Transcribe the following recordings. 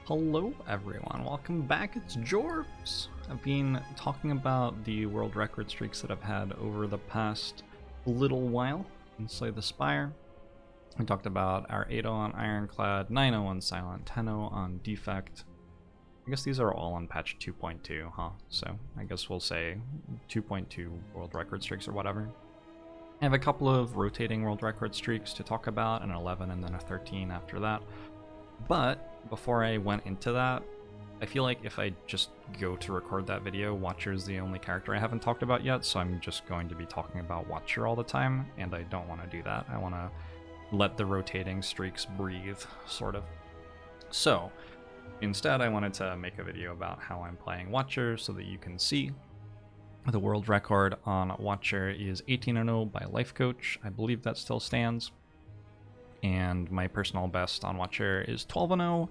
Hello everyone, welcome back, it's Jorbs! I've been talking about the world record streaks that I've had over the past little while in Slay the Spire. We talked about our 8-0 on Ironclad, 9-0 on Silent, 10-0 on Defect. I guess these are all on patch 2.2, huh? So I guess we'll say 2.2 world record streaks or whatever. I have a couple of rotating world record streaks to talk about, an 11 and then a 13 after that. But before I went into that, I feel like if I just go to record that video, Watcher is the only character I haven't talked about yet, so I'm just going to be talking about Watcher all the time, and I don't want to do that. I want to let the rotating streaks breathe, sort of. So, instead I wanted to make a video about how I'm playing Watcher so that you can see. The world record on Watcher is 18-0 by Life Coach. I believe that still stands. And my personal best on Watcher is 12-0.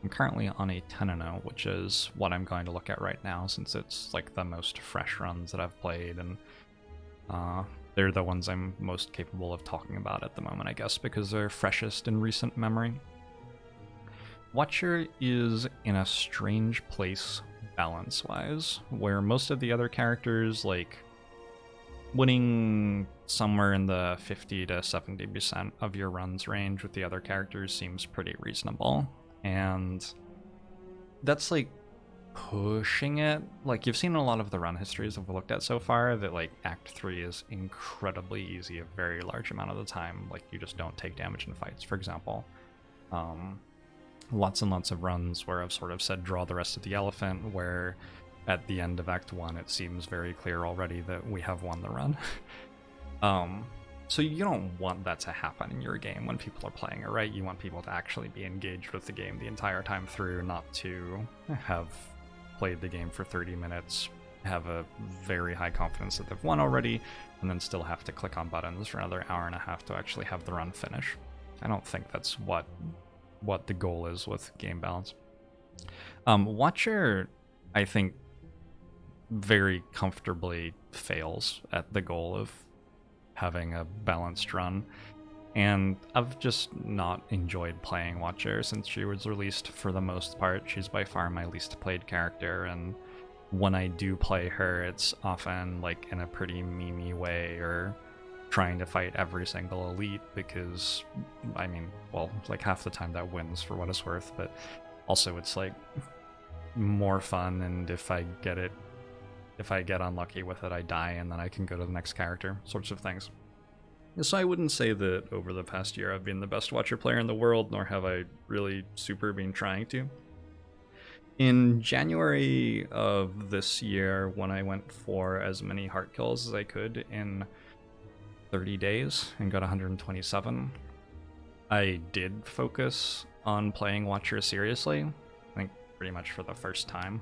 I'm currently on a 10-0, which is what I'm going to look at right now since it's like the most fresh runs that I've played, and they're the ones I'm most capable of talking about at the moment, I guess, because they're freshest in recent memory. Watcher is in a strange place balance-wise, where most of the other characters, like, winning somewhere in the 50 to 70% of your runs range with the other characters seems pretty reasonable. And that's like pushing it. Like, you've seen a lot of the run histories that we've looked at so far that like Act 3 is incredibly easy a very large amount of the time. Like, you just don't take damage in fights, for example. Lots and lots of runs where I've sort of said draw the rest of the elephant, where at the end of Act 1 it seems very clear already that we have won the run. So you don't want that to happen in your game when people are playing it, right? You want people to actually be engaged with the game the entire time through, not to have played the game for 30 minutes, have a very high confidence that they've won already, and then still have to click on buttons for another hour and a half to actually have the run finish. I don't think that's what the goal is with game balance. Watcher, I think, very comfortably fails at the goal of having a balanced run, and I've just not enjoyed playing Watcher since she was released. For the most part, she's by far my least played character, and when I do play her, it's often like in a pretty memey way, or trying to fight every single elite, because I mean, well, it's like half the time that wins for what it's worth, but also it's like more fun, and if I get unlucky with it, I die, and then I can go to the next character, sorts of things. So I wouldn't say that over the past year I've been the best Watcher player in the world, nor have I really super been trying to. In January of this year, when I went for as many heart kills as I could in 30 days and got 127, I did focus on playing Watcher seriously, I think pretty much for the first time.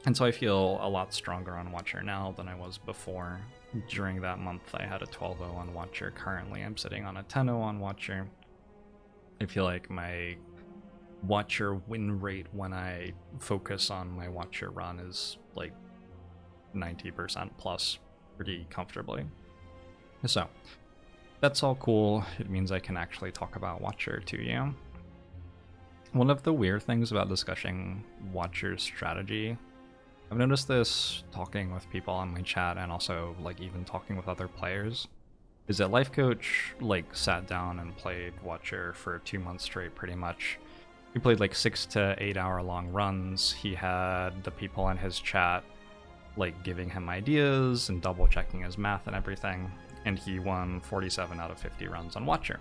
And so I feel a lot stronger on Watcher now than I was before. During that month, I had a 12-0 on Watcher. Currently, I'm sitting on a 10-0 on Watcher. I feel like my Watcher win rate when I focus on my Watcher run is like 90% plus pretty comfortably. So, that's all cool. It means I can actually talk about Watcher to you. One of the weird things about discussing Watcher's strategy, I've noticed this talking with people on my chat and also like even talking with other players, is that Life Coach like sat down and played Watcher for 2 months straight pretty much. He played like 6 to 8 hour long runs. He had the people in his chat like giving him ideas and double checking his math and everything, and he won 47 out of 50 runs on Watcher,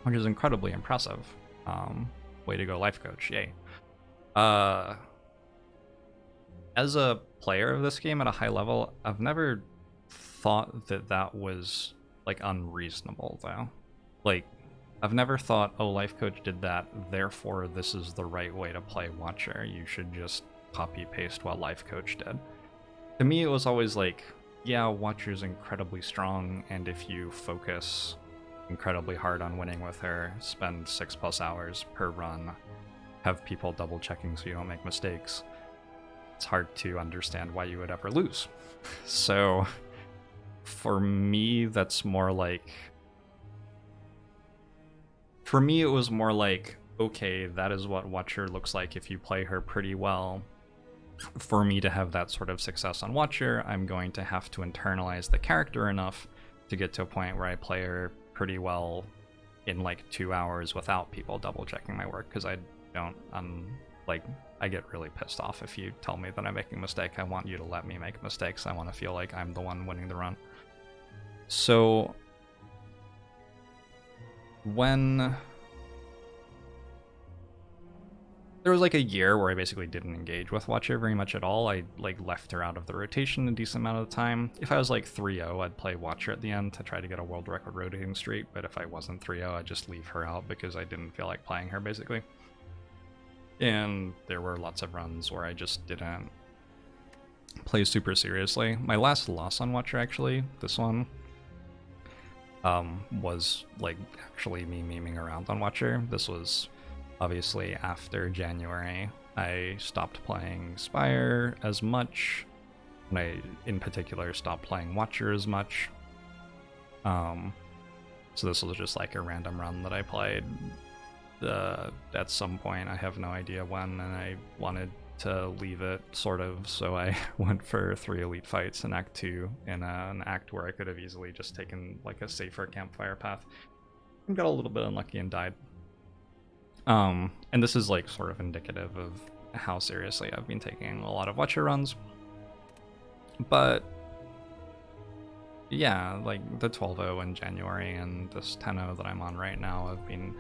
which is incredibly impressive. Way to go, Life Coach, yay. As a player of this game at a high level, I've never thought that that was like unreasonable though. Like, I've never thought, oh, Life Coach did that, therefore this is the right way to play Watcher. You should just copy paste what Life Coach did. To me, it was always like, yeah, Watcher's incredibly strong, and if you focus incredibly hard on winning with her, spend 6+ hours per run, have people double checking so you don't make mistakes, it's hard to understand why you would ever lose. So for me, that's more like, for me it was more like okay, that is what Watcher looks like if you play her pretty well. For me to have that sort of success on Watcher, I'm going to have to internalize the character enough to get to a point where I play her pretty well in like 2 hours without people double checking my work, because I don't, like, I get really pissed off if you tell me that I'm making a mistake. I want you to let me make mistakes. I want to feel like I'm the one winning the run. So when there was like a year where I basically didn't engage with Watcher very much at all. I like left her out of the rotation a decent amount of the time. If I was like 3-0, I'd play Watcher at the end to try to get a world record rotating streak, but if I wasn't 3-0, I'd just leave her out because I didn't feel like playing her basically. And there were lots of runs where I just didn't play super seriously. My last loss on Watcher, actually, this one, was like actually me memeing around on Watcher. This was obviously after January. I stopped playing Spire as much, and I in particular stopped playing Watcher as much. So this was just like a random run that I played at some point. I have no idea when, and I wanted to leave it, sort of, so I went for 3 elite fights in Act 2 in an act where I could have easily just taken like a safer campfire path and got a little bit unlucky and died. And this is like sort of indicative of how seriously I've been taking a lot of Watcher runs. But yeah, like the 12-0 in January and this 10-0 that I'm on right now have been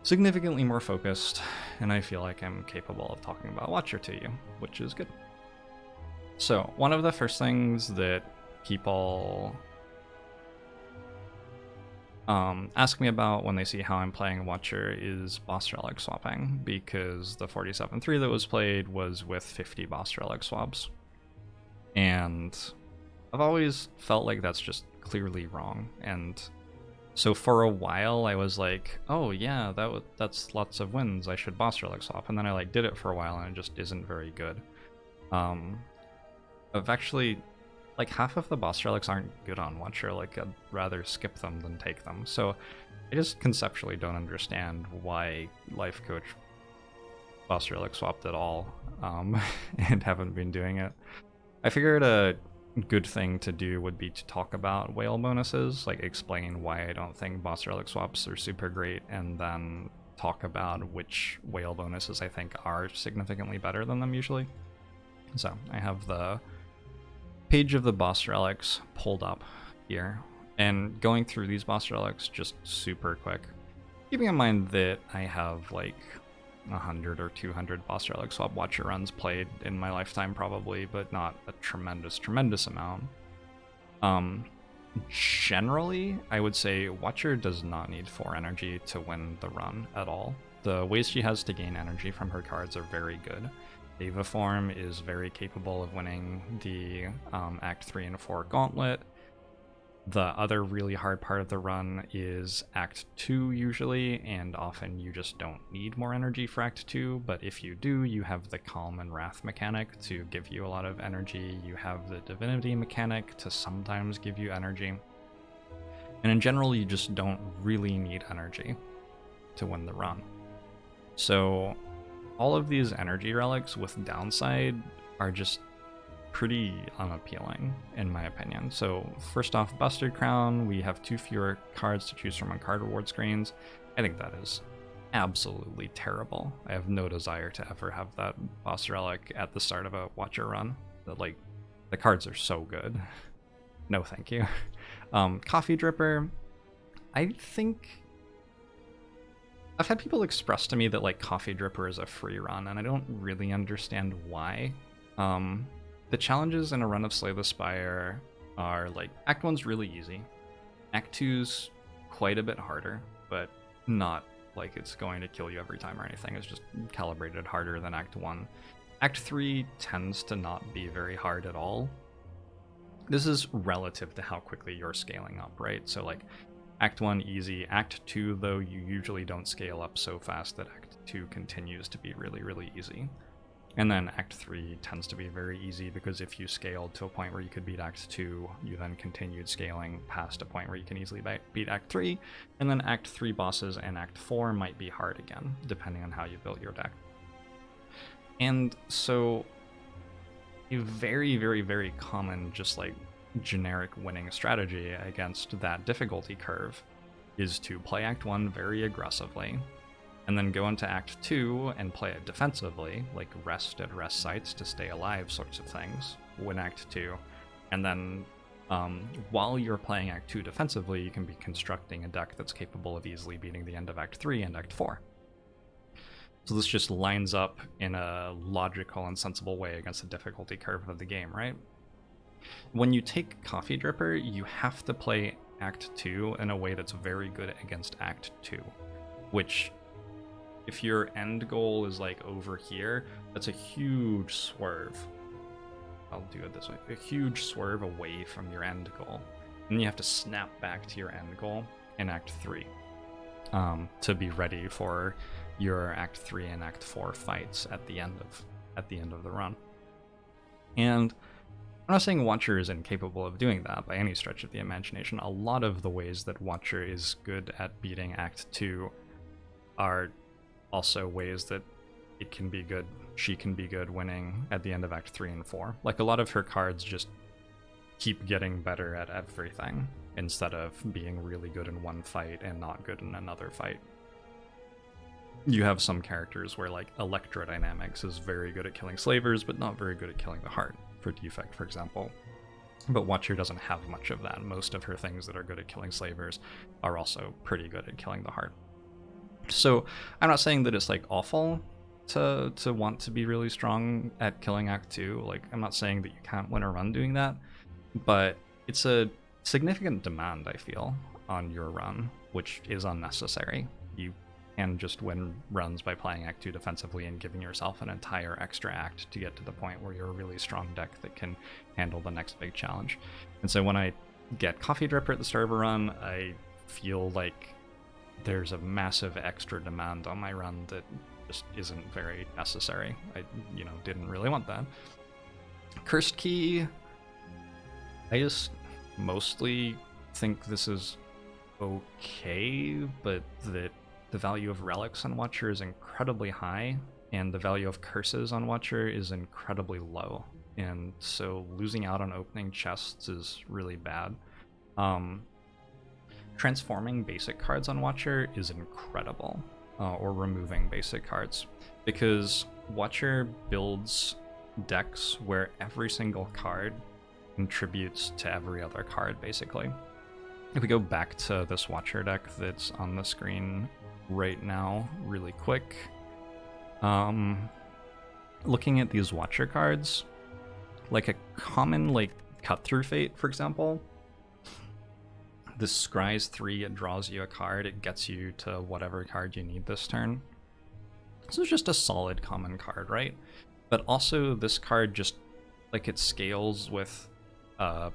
significantly more focused, and I feel like I'm capable of talking about Watcher to you, which is good. So one of the first things that people ask me about when they see how I'm playing Watcher is boss relic swapping, because the 47-3 that was played was with 50 boss relic swaps. And I've always felt like that's just clearly wrong. And so for a while I was like, oh yeah, that's lots of wins, I should boss relic swap. And then I like did it for a while and it just isn't very good. I've actually, like, half of the boss relics aren't good on Watcher. Like, I'd rather skip them than take them. So I just conceptually don't understand why Life Coach boss relic swapped at all, and haven't been doing it. I figured a good thing to do would be to talk about whale bonuses, like explain why I don't think boss relic swaps are super great, and then talk about which whale bonuses I think are significantly better than them usually. So I have the page of the boss relics pulled up here, and going through these boss relics just super quick, keeping in mind that I have like 100 or 200 boss relic swap Watcher runs played in my lifetime probably, but not a tremendous amount. Generally, I would say Watcher does not need 4 energy to win the run at all. The ways she has to gain energy from her cards are very good. Ava Form is very capable of winning the Act 3 and 4 Gauntlet. The other really hard part of the run is Act 2 usually, and often you just don't need more energy for Act 2, but if you do, you have the Calm and Wrath mechanic to give you a lot of energy. You have the Divinity mechanic to sometimes give you energy. And in general, you just don't really need energy to win the run. So all of these energy relics with downside are just pretty unappealing, in my opinion. So first off, Busted Crown, we have 2 fewer cards to choose from on card reward screens. I think that is absolutely terrible. I have no desire to ever have that boss relic at the start of a Watcher run. Like, the cards are so good. No thank you. Coffee Dripper, I think I've had people express to me that like Coffee Dripper is a free run, and I don't really understand why. The challenges in a run of Slay the Spire are like, Act 1's really easy. Act 2's quite a bit harder, but not like it's going to kill you every time or anything. It's just calibrated harder than Act 1. Act 3 tends to not be very hard at all. This is relative to how quickly you're scaling up, right? So like, Act 1 easy. Act 2, though, you usually don't scale up so fast that Act 2 continues to be really, really easy. And then Act 3 tends to be very easy because if you scaled to a point where you could beat Act 2, you then continued scaling past a point where you can easily beat Act 3, and then Act 3 bosses and Act 4 might be hard again, depending on how you built your deck. And so a very, very, very common, just like generic winning strategy against that difficulty curve is to play Act 1 very aggressively, and then go into Act 2 and play it defensively, like rest at rest sites to stay alive sorts of things, win Act 2. And then while you're playing Act 2 defensively, you can be constructing a deck that's capable of easily beating the end of Act 3 and Act 4. So this just lines up in a logical and sensible way against the difficulty curve of the game, right? When you take Coffee Dripper, you have to play Act 2 in a way that's very good against Act 2, which, if your end goal is like over here, that's a huge swerve. I'll do it this way. A huge swerve away from your end goal. And you have to snap back to your end goal in Act 3 to be ready for your Act 3 and Act 4 fights at the end of the run. And I'm not saying Watcher is incapable of doing that by any stretch of the imagination. A lot of the ways that Watcher is good at beating Act 2 are also ways that it can be good, she can be good winning at the end of Act 3 and 4. Like, a lot of her cards just keep getting better at everything instead of being really good in one fight and not good in another fight. You have some characters where, like, Electrodynamics is very good at killing slavers, but not very good at killing the heart, for Defect, for example. But Watcher doesn't have much of that. Most of her things that are good at killing slavers are also pretty good at killing the heart. So I'm not saying that it's like awful to want to be really strong at killing Act 2. Like, I'm not saying that you can't win a run doing that, but it's a significant demand, I feel, on your run, which is unnecessary. You can just win runs by playing Act 2 defensively and giving yourself an entire extra act to get to the point where you're a really strong deck that can handle the next big challenge. And so when I get Coffee Dripper at the start of a run, I feel like there's a massive extra demand on my run that just isn't very necessary. I, didn't really want that. Cursed Key, I just mostly think this is okay, but that the value of Relics on Watcher is incredibly high, and the value of Curses on Watcher is incredibly low. And so losing out on opening chests is really bad. Transforming basic cards on Watcher is incredible, or removing basic cards, because Watcher builds decks where every single card contributes to every other card, basically. If we go back to this Watcher deck that's on the screen right now, really quick, looking at these Watcher cards, like a common, like, Cut Through Fate, for example, this scries 3, it draws you a card, it gets you to whatever card you need this turn. This is just a solid common card, right? But also this card just, like, it scales with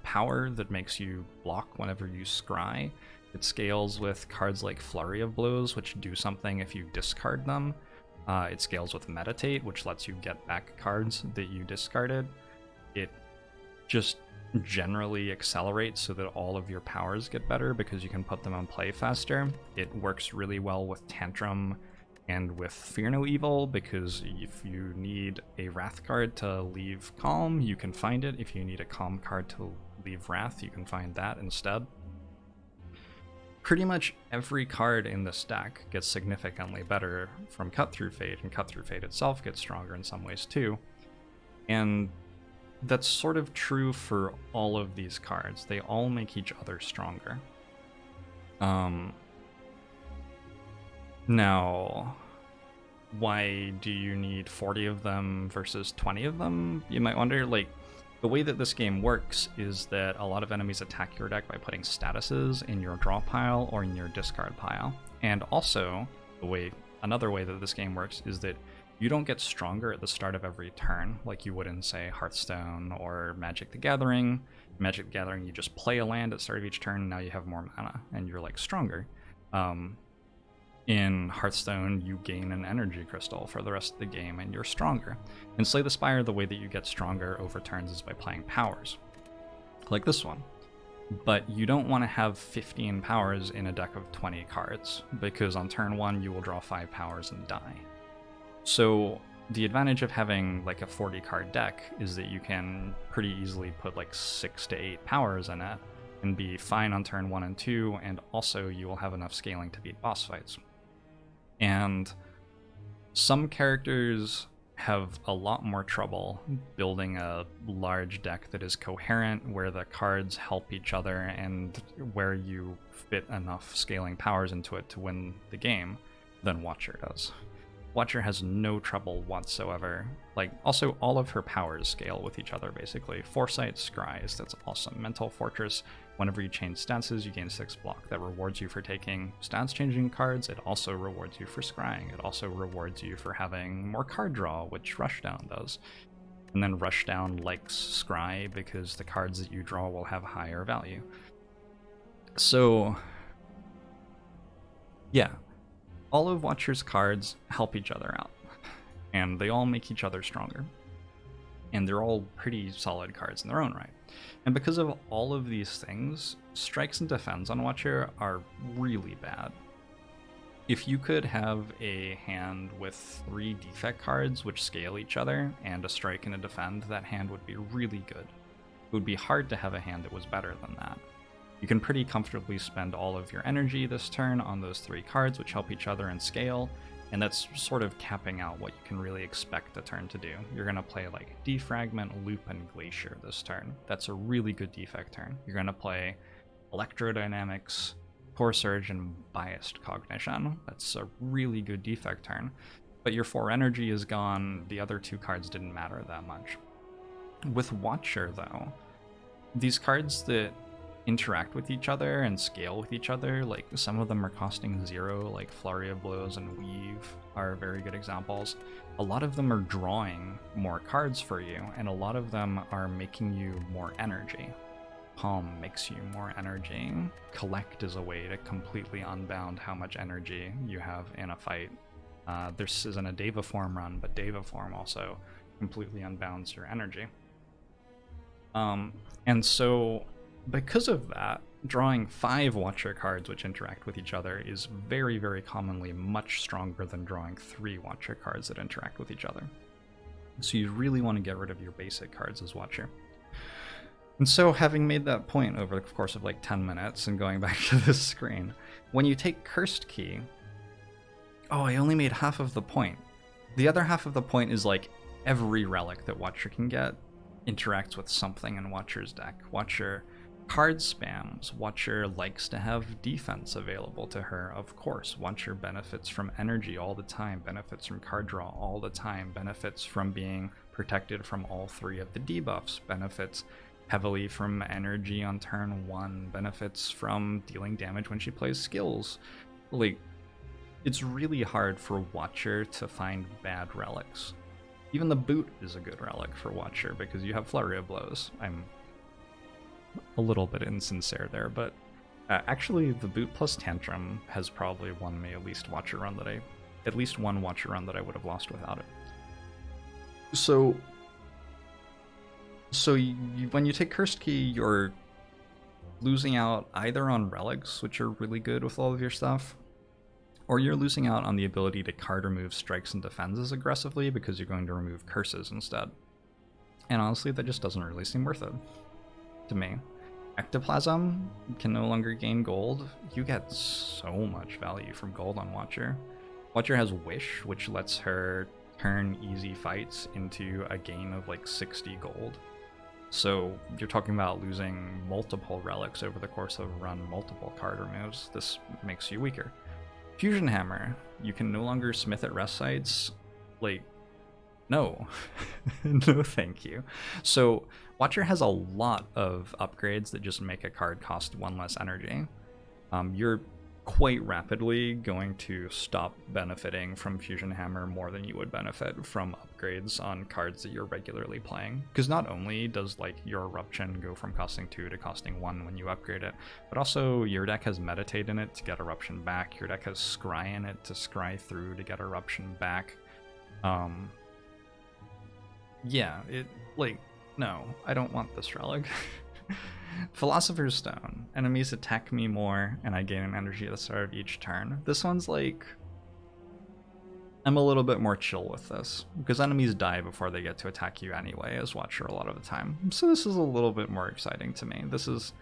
power that makes you block whenever you scry. It scales with cards like Flurry of Blows, which do something if you discard them. It scales with Meditate, which lets you get back cards that you discarded. It just generally accelerates so that all of your powers get better because you can put them on play faster. It works really well with Tantrum and with Fear No Evil, because if you need a Wrath card to leave Calm, you can find it. If you need a Calm card to leave Wrath, you can find that instead. Pretty much every card in this deck gets significantly better from Cut Through Fate, and Cut Through Fate itself gets stronger in some ways too. And that's sort of true for all of these cards. They all make each other stronger. Now, why do you need 40 of them versus 20 of them? You might wonder. Like, the way that this game works is that a lot of enemies attack your deck by putting statuses in your draw pile or in your discard pile. And also, another way that this game works is that you don't get stronger at the start of every turn, like you would in, say, Hearthstone or Magic the Gathering. Magic the Gathering, you just play a land at the start of each turn, and now you have more mana, and you're, like, stronger. In Hearthstone, you gain an energy crystal for the rest of the game and you're stronger. In Slay the Spire, the way that you get stronger over turns is by playing powers, like this one. But you don't want to have 15 powers in a deck of 20 cards, because on turn 1 you will draw 5 powers and die. So the advantage of having like a 40 card deck is that you can pretty easily put like 6 to 8 powers in it and be fine on turn 1 and 2, and also you will have enough scaling to beat boss fights. And some characters have a lot more trouble building a large deck that is coherent, where the cards help each other and where you fit enough scaling powers into it to win the game, than Watcher does. Watcher has no trouble whatsoever. Like, also, all of her powers scale with each other, basically. Foresight, Scries, that's awesome. Mental Fortress, whenever you change stances, you gain 6 block. That rewards you for taking stance-changing cards. It also rewards you for scrying. It also rewards you for having more card draw, which Rushdown does. And then Rushdown likes Scry because the cards that you draw will have higher value. So, yeah. All of Watcher's cards help each other out, and they all make each other stronger. And they're all pretty solid cards in their own right. And because of all of these things, strikes and defends on Watcher are really bad. If you could have a hand with 3 defect cards which scale each other, and a strike and a defend, that hand would be really good. It would be hard to have a hand that was better than that. You can pretty comfortably spend all of your energy this turn on those 3 cards, which help each other and scale, and that's sort of capping out what you can really expect a turn to do. You're going to play like Defragment, Loop, and Glacier this turn. That's a really good defect turn. You're going to play Electrodynamics, Core Surge, and Biased Cognition. That's a really good defect turn. But your 4 energy is gone, the other 2 cards didn't matter that much. With Watcher, though, these cards that interact with each other and scale with each other, like some of them are costing 0, like Flurry of Blows and Weave are very good examples. A lot of them are drawing more cards for you, and a lot of them are making you more energy. Palm makes you more energy. Collect is a way to completely unbound how much energy you have in a fight. This isn't a Deva form run, but Deva form also completely unbounds your energy. And so because of that, drawing 5 Watcher cards which interact with each other is very, very commonly much stronger than drawing 3 Watcher cards that interact with each other. So you really want to get rid of your basic cards as Watcher. And so, having made that point over the course of like 10 minutes and going back to this screen, when you take Cursed Key, oh, I only made half of the point. The other half of the point is like every relic that Watcher can get interacts with something in Watcher's deck. Watcher card spams. Watcher likes to have defense available to her, of course. Watcher benefits from energy all the time, benefits from card draw all the time, benefits from being protected from all 3 of the debuffs, benefits heavily from energy on turn 1, benefits from dealing damage when she plays skills. Like, it's really hard for Watcher to find bad relics. Even the Boot is a good relic for Watcher because you have Flurry of Blows. I'm a little bit insincere there, but actually the Boot plus Tantrum has probably won me at least one Watcher run that I would have lost without it. So when you take Cursed Key, you're losing out either on relics, which are really good with all of your stuff, or you're losing out on the ability to card remove strikes and defenses aggressively because you're going to remove curses instead. And honestly, that just doesn't really seem worth it to me. Ectoplasm can no longer gain gold. You get so much value from gold on Watcher. Watcher has Wish, which lets her turn easy fights into a gain of like 60 gold. So you're talking about losing multiple relics over the course of a run, multiple card removes. This makes you weaker. Fusion Hammer, you can no longer smith at rest sites. Like, no. No thank you. So Watcher has a lot of upgrades that just make a card cost 1 less energy. Your quite rapidly going to stop benefiting from Fusion Hammer more than you would benefit from upgrades on cards that you're regularly playing. Because not only does like your Eruption go from costing 2 to costing 1 when you upgrade it, but also your deck has Meditate in it to get Eruption back, your deck has Scry in it to scry through to get Eruption back. Yeah, no, I don't want this relic. Philosopher's Stone. Enemies attack me more, and I gain an energy at the start of each turn. This one's like... I'm a little bit more chill with this, because enemies die before they get to attack you anyway as Watcher a lot of the time. So this is a little bit more exciting to me. This is...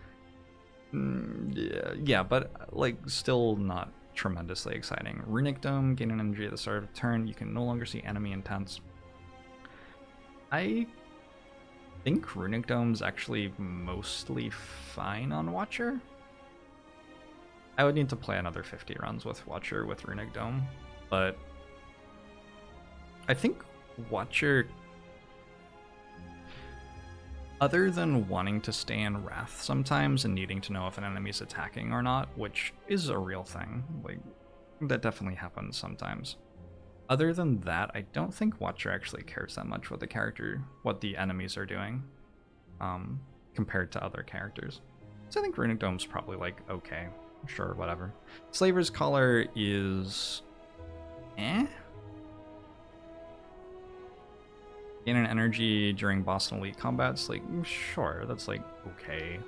yeah, but like still not tremendously exciting. Runic Dome, gain an energy at the start of a turn. You can no longer see enemy intents. I think Runic Dome's actually mostly fine on Watcher. I would need to play another 50 runs with Watcher with Runic Dome, but I think Watcher, other than wanting to stay in Wrath sometimes and needing to know if an enemy's attacking or not, which is a real thing, like that definitely happens sometimes. Other than that, I don't think Watcher actually cares that much what the enemies are doing, compared to other characters. So I think Runic Dome's probably like, okay, sure, whatever. Slaver's Collar is... Gain an energy during boss and elite combats, like, sure, that's like, okay.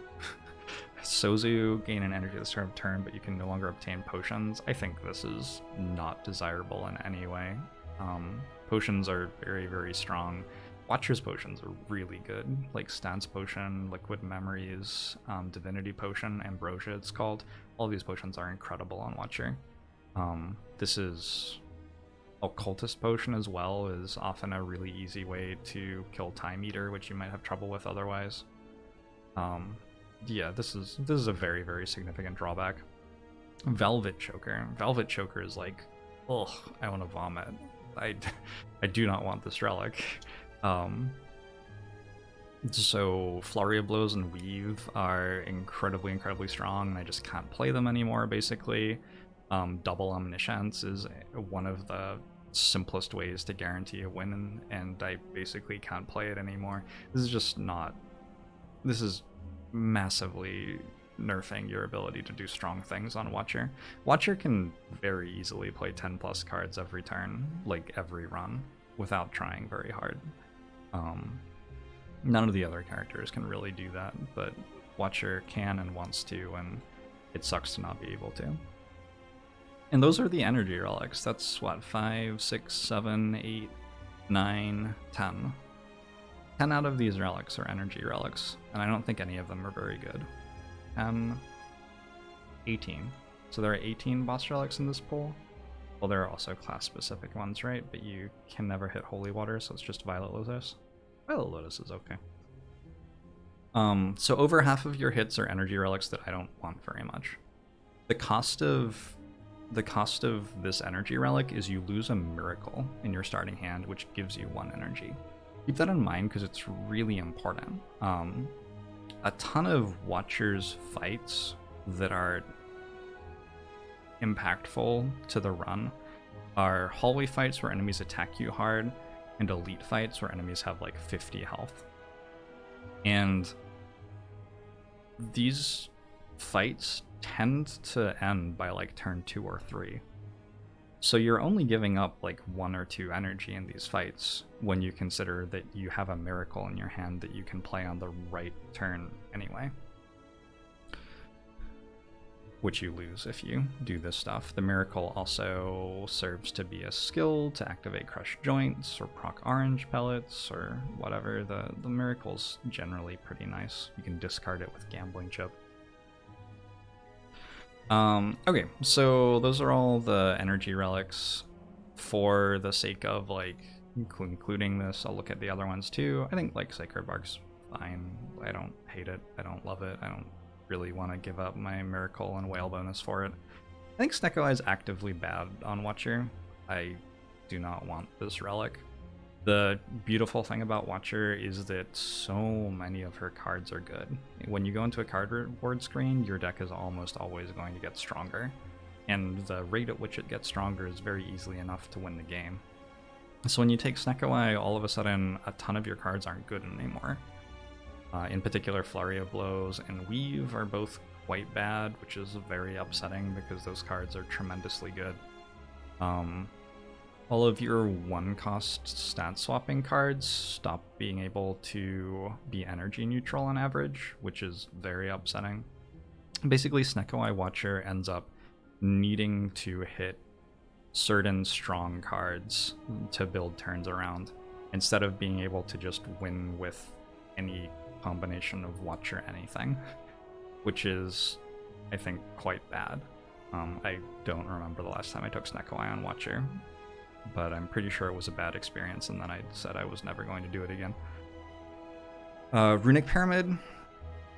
Sozu, gain an energy at the start of turn, but you can no longer obtain potions. I think this is not desirable in any way. Potions are very, very strong. Watcher's potions are really good, like Stance Potion, Liquid Memories, Divinity Potion, Ambrosia it's called. All of these potions are incredible on Watcher. This is... Occultist Potion as well is often a really easy way to kill Time Eater, which you might have trouble with otherwise. Yeah, this is a very, very significant drawback. Velvet Choker. Velvet Choker is like, ugh, I want to vomit. I do not want this relic. So Flurry of Blows and Weave are incredibly, incredibly strong, and I just can't play them anymore, basically. Double Omniscience is one of the simplest ways to guarantee a win, and I basically can't play it anymore. This is just not... This is massively nerfing your ability to do strong things on Watcher. Watcher can very easily play 10 plus cards every turn, like every run, without trying very hard. None of the other characters can really do that, but Watcher can and wants to, and it sucks to not be able to. And those are the energy relics. That's what, 5, 6, 7, 8, 9, 10. 10 out of these relics are energy relics, and I don't think any of them are very good. 18. So there are 18 boss relics in this pool. Well, there are also class-specific ones, right? But you can never hit Holy Water, so it's just Violet Lotus. Violet Lotus is okay. So over half of your hits are energy relics that I don't want very much. The cost of this energy relic is you lose a miracle in your starting hand, which gives you 1 energy. Keep that in mind because it's really important. A ton of Watcher's fights that are impactful to the run are hallway fights where enemies attack you hard, and elite fights where enemies have like 50 health. And these fights tend to end by like turn 2 or 3. So you're only giving up like 1 or 2 energy in these fights when you consider that you have a miracle in your hand that you can play on the right turn anyway. Which you lose if you do this stuff. The miracle also serves to be a skill to activate Crushed Joints or proc Orange Pellets or whatever. The miracle's generally pretty nice. You can discard it with Gambling Chip. Okay, so those are all the energy relics. For the sake of like including this, I'll look at the other ones too. I think like Sacred Bark's fine. I don't hate it. I don't love it. I don't really want to give up my Miracle and Whale bonus for it. I think Snecko Eye is actively bad on Watcher. I do not want this relic. The beautiful thing about Watcher is that so many of her cards are good. When you go into a card board screen, your deck is almost always going to get stronger. and the rate at which it gets stronger is very easily enough to win the game. So when you take Snecko, all of a sudden a ton of your cards aren't good anymore. In particular, Flurry of Blows and Weave are both quite bad, which is very upsetting because those cards are tremendously good. All of your one-cost stat swapping cards stop being able to be energy neutral on average, which is very upsetting. Basically, Snecko Watcher ends up needing to hit certain strong cards to build turns around, instead of being able to just win with any combination of Watcher anything, which is, I think, quite bad. I don't remember the last time I took Snecko on Watcher, but I'm pretty sure it was a bad experience, and then I said I was never going to do it again. Runic Pyramid.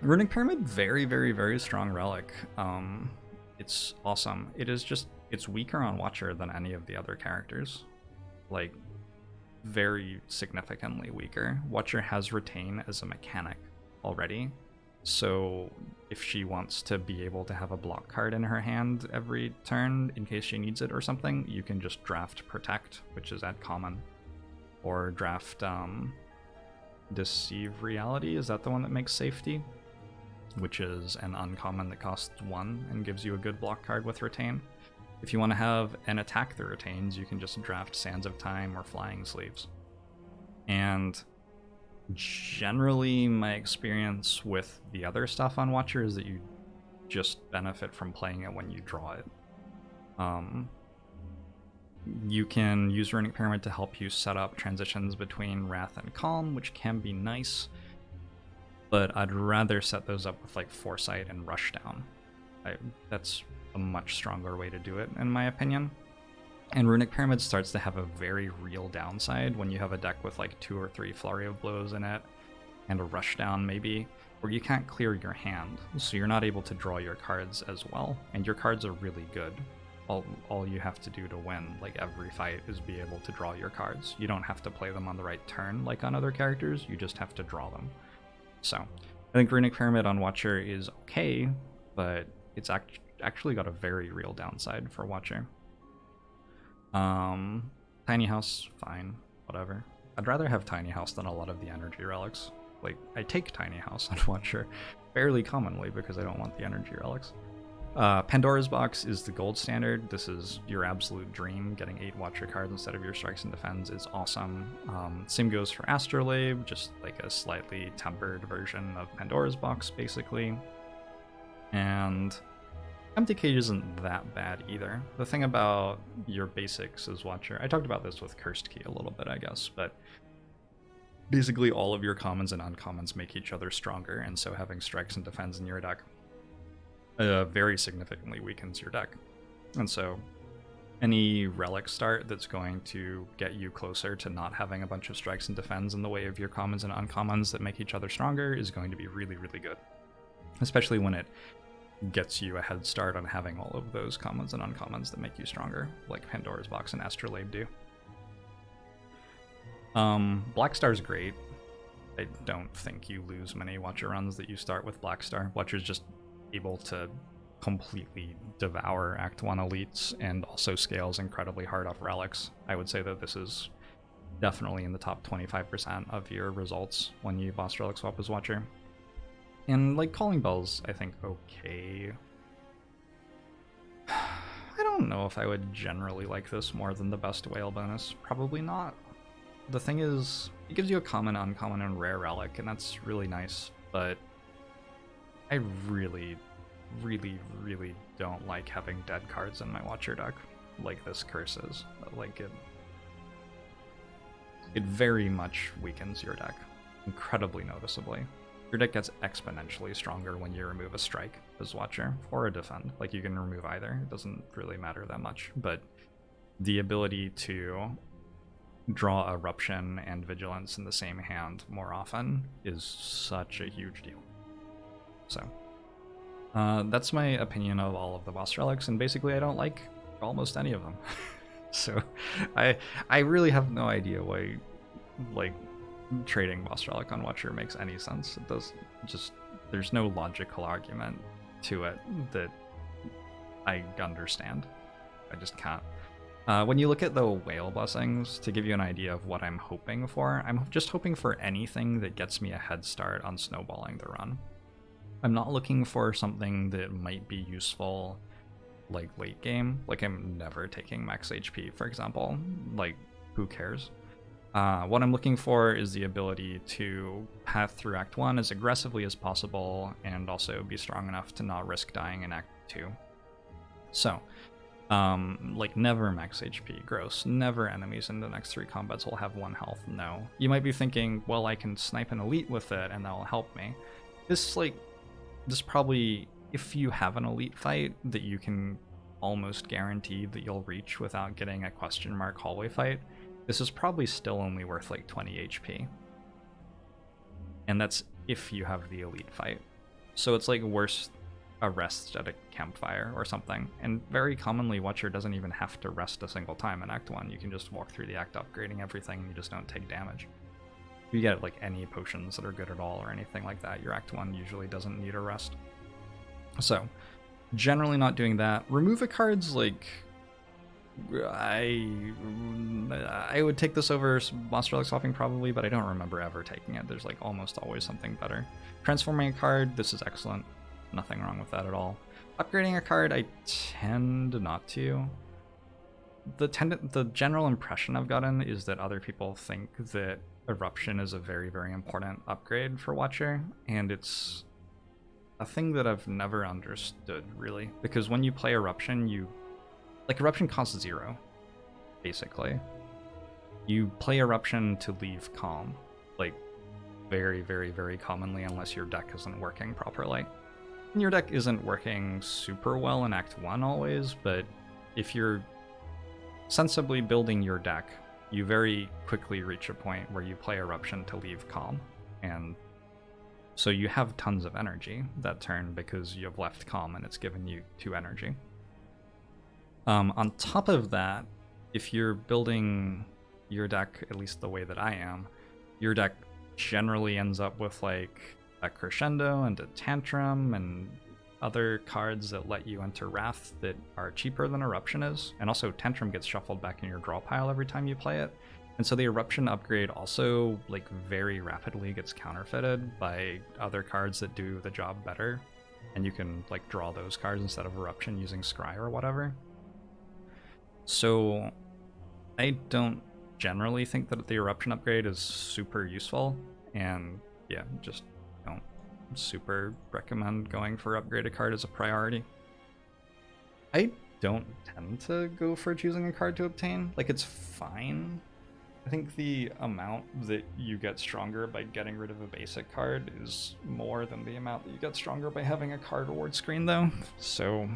Runic Pyramid, very, very, very strong relic. It's awesome. It is just, it's weaker on Watcher than any of the other characters. Like, very significantly weaker. Watcher has Retain as a mechanic already, so if she wants to be able to have a block card in her hand every turn in case she needs it or something, you can just draft Protect, which is at common, or draft Deceive Reality. Is that the one that makes Safety? Which is an uncommon that costs 1 and gives you a good block card with Retain. If you want to have an attack that retains, you can just draft Sands of Time or Flying Sleeves. And generally, my experience with the other stuff on Watcher is that you just benefit from playing it when you draw it. You can use Runic Pyramid to help you set up transitions between Wrath and Calm, which can be nice, but I'd rather set those up with like Foresight and Rushdown. That's a much stronger way to do it, in my opinion. And Runic Pyramid starts to have a very real downside when you have a deck with like 2 or 3 Flurry of Blows in it, and a Rushdown maybe, where you can't clear your hand, so you're not able to draw your cards as well, and your cards are really good. All you have to do to win, like every fight, is be able to draw your cards. You don't have to play them on the right turn like on other characters, you just have to draw them. So, I think Runic Pyramid on Watcher is okay, but it's actually got a very real downside for Watcher. Tiny House, fine, whatever. I'd rather have Tiny House than a lot of the energy relics. Like, I take Tiny House on Watcher fairly commonly because I don't want the energy relics. Pandora's Box is the gold standard. This is your absolute dream. Getting 8 Watcher cards instead of your Strikes and Defends is awesome. Same goes for Astrolabe, just like a slightly tempered version of Pandora's Box, basically. And Empty Cage isn't that bad either. The thing about your basics as Watcher, I talked about this with Cursed Key a little bit, I guess, but basically all of your commons and uncommons make each other stronger, and so having Strikes and Defends in your deck very significantly weakens your deck. And so any relic start that's going to get you closer to not having a bunch of Strikes and Defends in the way of your commons and uncommons that make each other stronger is going to be really, really good. Especially when it gets you a head start on having all of those commons and uncommons that make you stronger, like Pandora's Box and Astrolabe do. Black Star's great. I don't think you lose many Watcher runs that you start with Black Star. Watcher's just able to completely devour Act 1 elites and also scales incredibly hard off relics. I would say that this is definitely in the top 25% of your results when you boss relic swap as Watcher. And like Calling Bell's, I think, okay. I don't know if I would generally like this more than the Best Whale bonus. Probably not. The thing is, it gives you a common, uncommon, and rare relic, and that's really nice, but I really, really, really don't like having dead cards in my Watcher deck, like this curse is. Like, it very much weakens your deck, incredibly noticeably. Your deck gets exponentially stronger when you remove a strike as Watcher, or a defend. Like, you can remove either, it doesn't really matter that much, but the ability to draw Eruption and Vigilance in the same hand more often is such a huge deal. So, that's my opinion of all of the boss relics, and basically I don't like almost any of them. So, I really have no idea why, like, trading boss relic on Watcher makes any sense. It does just, there's no logical argument to it that I understand. I just can't. When you look at the whale blessings, to give you an idea of what I'm hoping for, I'm just hoping for anything that gets me a head start on snowballing the run. I'm not looking for something that might be useful like late game. Like, I'm never taking max HP, for example. Like, who cares? What I'm looking for is the ability to path through Act 1 as aggressively as possible and also be strong enough to not risk dying in Act 2. So, like, never max HP, gross. Never enemies in the next 3 combats will have 1 health, no. You might be thinking, well, I can snipe an elite with it and that'll help me. This probably, if you have an elite fight that you can almost guarantee that you'll reach without getting a question mark hallway fight, this is probably still only worth like 20 HP. And that's if you have the elite fight. So it's like worse a rest at a campfire or something. And very commonly Watcher doesn't even have to rest a single time in Act 1. You can just walk through the act upgrading everything and you just don't take damage. If you get like any potions that are good at all or anything like that, your Act 1 usually doesn't need a rest. So, generally not doing that. Remove a card's like, I would take this over Monster Relic swapping probably, but I don't remember ever taking it. There's like almost always something better. Transforming a card, this is excellent. Nothing wrong with that at all. Upgrading a card, I tend not to. The general impression I've gotten is that other people think that Eruption is a very, very important upgrade for Watcher, and it's a thing that I've never understood, really. Because when you play Eruption, Eruption costs 0, basically. You play Eruption to leave calm, like, very, very, very commonly, unless your deck isn't working properly. And your deck isn't working super well in Act 1 always, but if you're sensibly building your deck, you very quickly reach a point where you play Eruption to leave calm, and so you have tons of energy that turn because you've left calm and it's given you 2 energy. On top of that, if you're building your deck, at least the way that I am, your deck generally ends up with like a Crescendo and a Tantrum and other cards that let you enter Wrath that are cheaper than Eruption is. And also Tantrum gets shuffled back in your draw pile every time you play it. And so the Eruption upgrade also like very rapidly gets counterfeited by other cards that do the job better. And you can like draw those cards instead of Eruption using Scry or whatever. So I don't generally think that the Eruption upgrade is super useful, and yeah, just don't super recommend going for upgrade a card as a priority. I don't tend to go for choosing a card to obtain. Like, it's fine. I think the amount that you get stronger by getting rid of a basic card is more than the amount that you get stronger by having a card reward screen, though. So,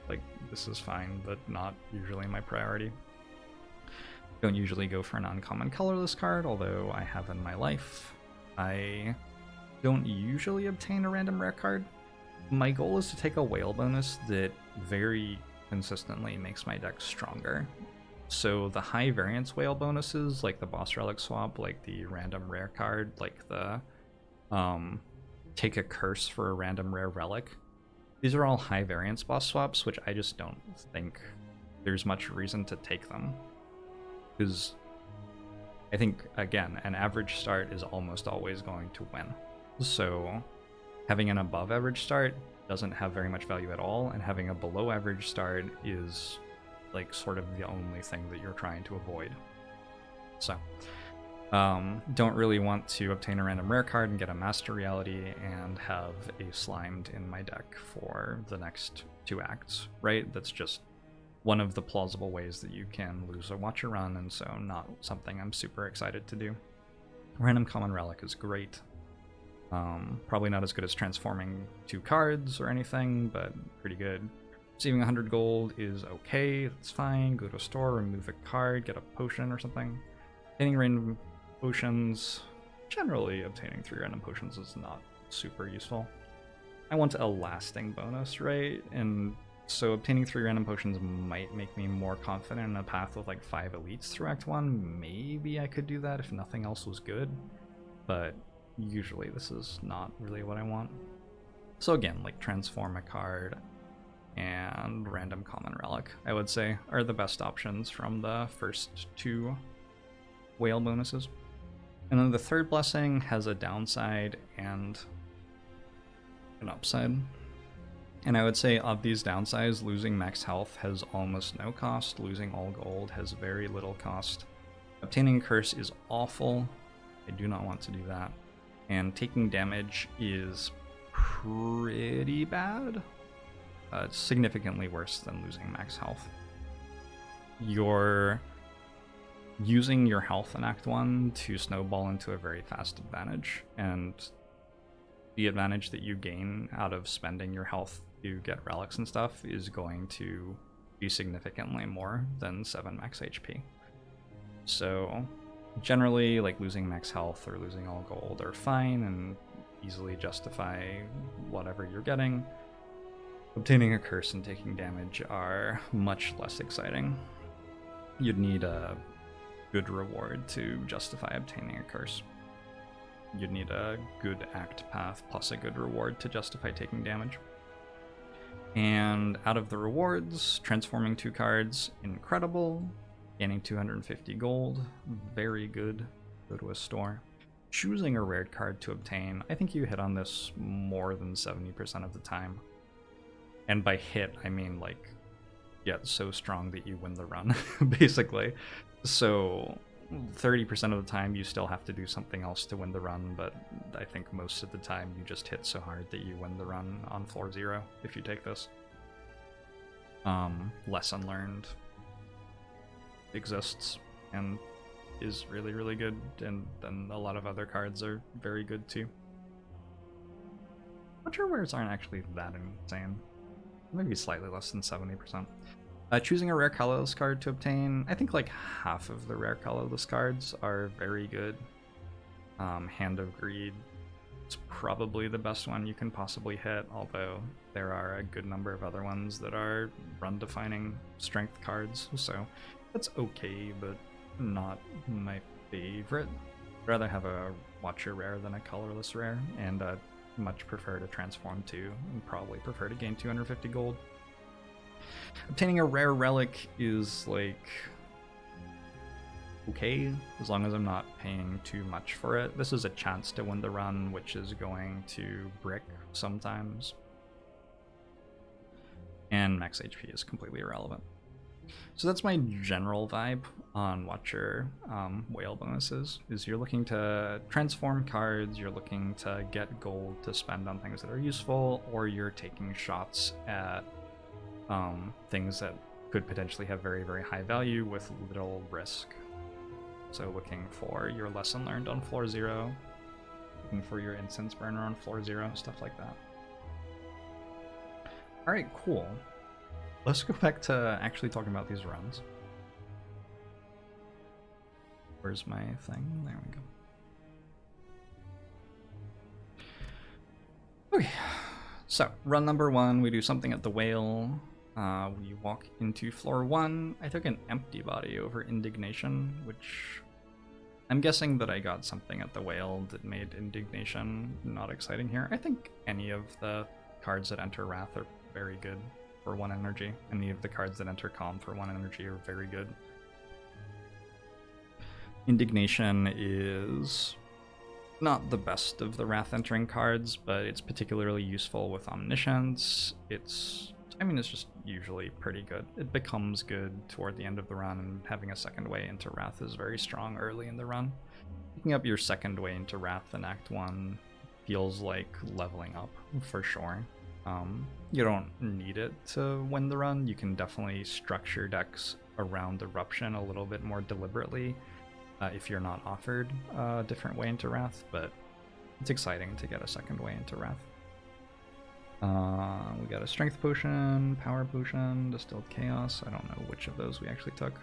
like, this is fine, but not usually my priority. Don't usually go for an uncommon colorless card, although I have in my life. I don't usually obtain a random rare card. My goal is to take a whale bonus that very consistently makes my deck stronger. So the high variance whale bonuses, like the boss relic swap, like the random rare card, like the take a curse for a random rare relic, these are all high variance boss swaps, which I just don't think there's much reason to take them. Because I think, again, an average start is almost always going to win. So having an above average start doesn't have very much value at all, and having a below average start is like sort of the only thing that you're trying to avoid. So don't really want to obtain a random rare card and get a Master Reality and have a Slimed in my deck for the next 2 acts, right? That's just one of the plausible ways that you can lose a Watcher run, and so not something I'm super excited to do. Random Common Relic is great. Probably not as good as transforming 2 cards or anything, but pretty good. Receiving 100 gold is okay, that's fine. Go to a store, remove a card, get a potion or something. Getting random potions, generally obtaining 3 random potions is not super useful. I want a lasting bonus, right? And so obtaining 3 random potions might make me more confident in a path with like 5 elites through Act 1. Maybe I could do that if nothing else was good, but usually this is not really what I want. So again, like transform a card. and random common relic, I would say, are the best options from the first two whale bonuses. And then the third blessing has a downside and an upside. And I would say of these downsides, losing max health has almost no cost. Losing all gold has very little cost. Obtaining a curse is awful. I do not want to do that. And taking damage is pretty bad. It's significantly worse than losing max health. You're using your health in Act 1 to snowball into a very fast advantage, and the advantage that you gain out of spending your health to get relics and stuff is going to be significantly more than 7 max HP. So generally, like, losing max health or losing all gold are fine and easily justify whatever you're getting. Obtaining a curse and taking damage are much less exciting. You'd need a good reward to justify obtaining a curse. You'd need a good act path plus a good reward to justify taking damage. And out of the rewards, transforming 2 cards, incredible. Gaining 250 gold, very good. Go to a store. Choosing a rare card to obtain, I think you hit on this more than 70% of the time. And by hit, I mean, like, get so strong that you win the run, basically. So 30% of the time you still have to do something else to win the run, but I think most of the time you just hit so hard that you win the run on floor 0 if you take this. Lesson learned exists and is really, really good, and then a lot of other cards are very good too. Butcher wares aren't actually that insane. Maybe slightly less than 70%. Choosing a rare colorless card to obtain, I think like half of the rare colorless cards are very good. Hand of Greed is probably the best one you can possibly hit, although there are a good number of other ones that are run-defining strength cards, so that's okay, but not my favorite. I'd rather have a Watcher rare than a colorless rare, and much prefer to transform 2, and probably prefer to gain 250 gold. Obtaining a rare relic is, like, okay, as long as I'm not paying too much for it. This is a chance to win the run, which is going to brick sometimes. And max HP is completely irrelevant. So that's my general vibe on what your whale bonuses is. You're looking to transform cards, you're looking to get gold to spend on things that are useful, or you're taking shots at things that could potentially have very, very high value with little risk. So looking for your lesson learned on floor 0, looking for your incense burner on floor 0, stuff like that. Alright, cool. Let's go back to actually talking about these runs. Where's my thing? There we go. Okay, so run number 1, we do something at the whale. We walk into floor 1. I took an empty body over indignation, which I'm guessing that I got something at the whale that made indignation not exciting here. I think any of the cards that enter wrath are very good for 1 energy. Any of the cards that enter calm for 1 energy are very good. Indignation is not the best of the wrath entering cards, but it's particularly useful with omniscience. It's just usually pretty good. It becomes good toward the end of the run, and having a second way into wrath is very strong early in the run. Picking up your second way into wrath in Act 1 feels like leveling up for sure. You don't need it to win the run. You can definitely structure decks around Eruption a little bit more deliberately if you're not offered a different way into wrath, but it's exciting to get a second way into wrath. We got a strength potion, power potion, distilled chaos. I don't know which of those we actually took. Do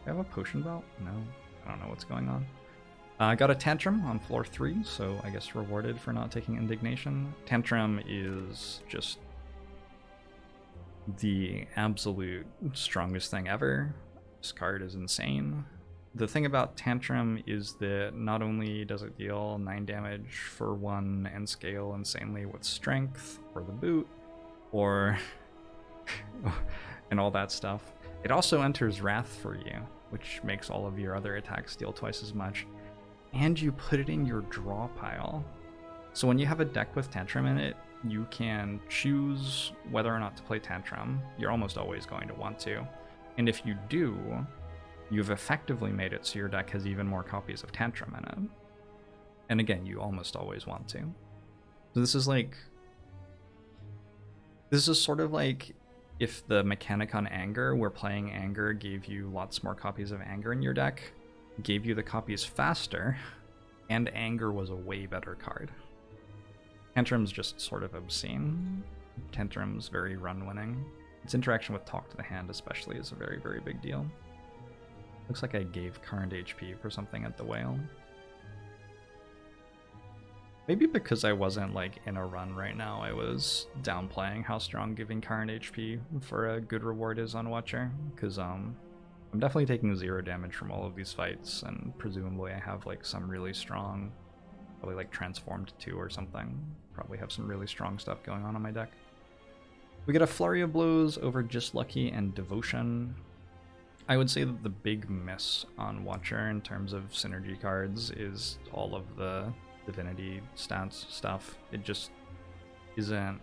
I have a potion belt? No, I don't know what's going on. I got a tantrum on floor 3, so I guess rewarded for not taking indignation. Tantrum is just the absolute strongest thing ever. This card is insane. The thing about Tantrum is that not only does it deal 9 damage for 1 and scale insanely with strength or the boot, or and all that stuff. It also enters Wrath for you, which makes all of your other attacks deal twice as much. And you put it in your draw pile. So when you have a deck with Tantrum in it, you can choose whether or not to play Tantrum. You're almost always going to want to. And if you do, you've effectively made it so your deck has even more copies of Tantrum in it. And again, you almost always want to. So this is sort of like if the mechanic on Anger, where playing Anger gave you lots more copies of Anger in your deck, gave you the copies faster, and Anger was a way better card. Tantrum's just sort of obscene. Tantrum's very run-winning. Its interaction with Talk to the Hand especially is a very, very big deal. Looks like I gave current HP for something at the whale. Maybe because I wasn't like in a run right now, I was downplaying how strong giving current HP for a good reward is on Watcher, because I'm definitely taking 0 damage from all of these fights, and presumably I have like some really strong, probably like Transformed 2 or something. Probably have some really strong stuff going on my deck. We get a Flurry of Blows over Just Lucky and Devotion. I would say that the big miss on Watcher in terms of synergy cards is all of the Divinity stats stuff. It just isn't.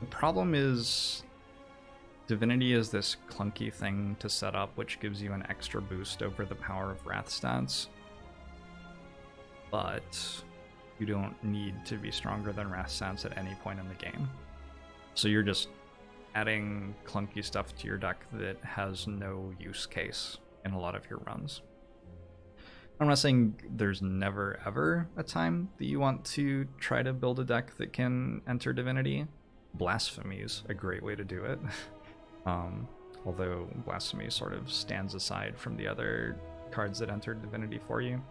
The problem is Divinity is this clunky thing to set up which gives you an extra boost over the Power of Wrath stats, but you don't need to be stronger than Wrath stats at any point in the game. So you're just adding clunky stuff to your deck that has no use case in a lot of your runs. I'm not saying there's never ever a time that you want to try to build a deck that can enter Divinity. Blasphemy is a great way to do it. Although Blasphemy sort of stands aside from the other cards that enter Divinity for you.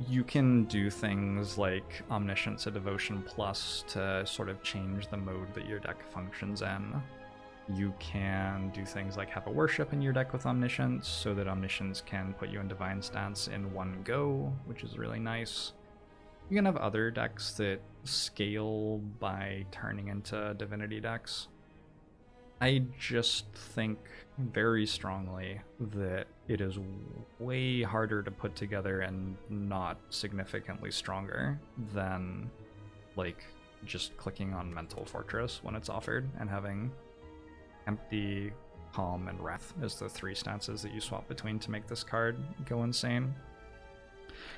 You can do things like Omniscience a Devotion Plus to sort of change the mode that your deck functions in. You can do things like have a Worship in your deck with Omniscience, so that Omniscience can put you in Divine stance in one go, which is really nice. You can have other decks that scale by turning into Divinity decks. I just think very strongly that it is way harder to put together and not significantly stronger than like just clicking on Mental Fortress when it's offered and having Empty, Calm, and Wrath as the 3 stances that you swap between to make this card go insane.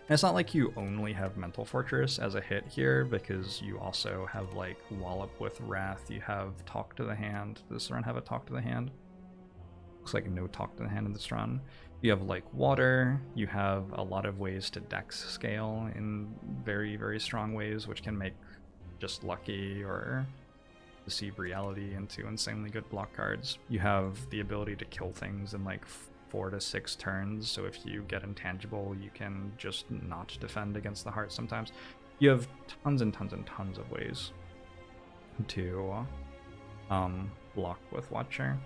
And it's not like you only have Mental Fortress as a hit here, because you also have like Wallop with Wrath, you have Talk to the Hand. Does this run have a Talk to the Hand? Looks like no Talk to the Hand in this run. You have like Water, you have a lot of ways to Dex scale in very, very strong ways, which can make Just Lucky or Deceive Reality into insanely good block cards. You have the ability to kill things in like 4 to 6 turns, so if you get Intangible, you can just not defend against the heart sometimes. You have tons and tons and tons of ways to block with Watcher.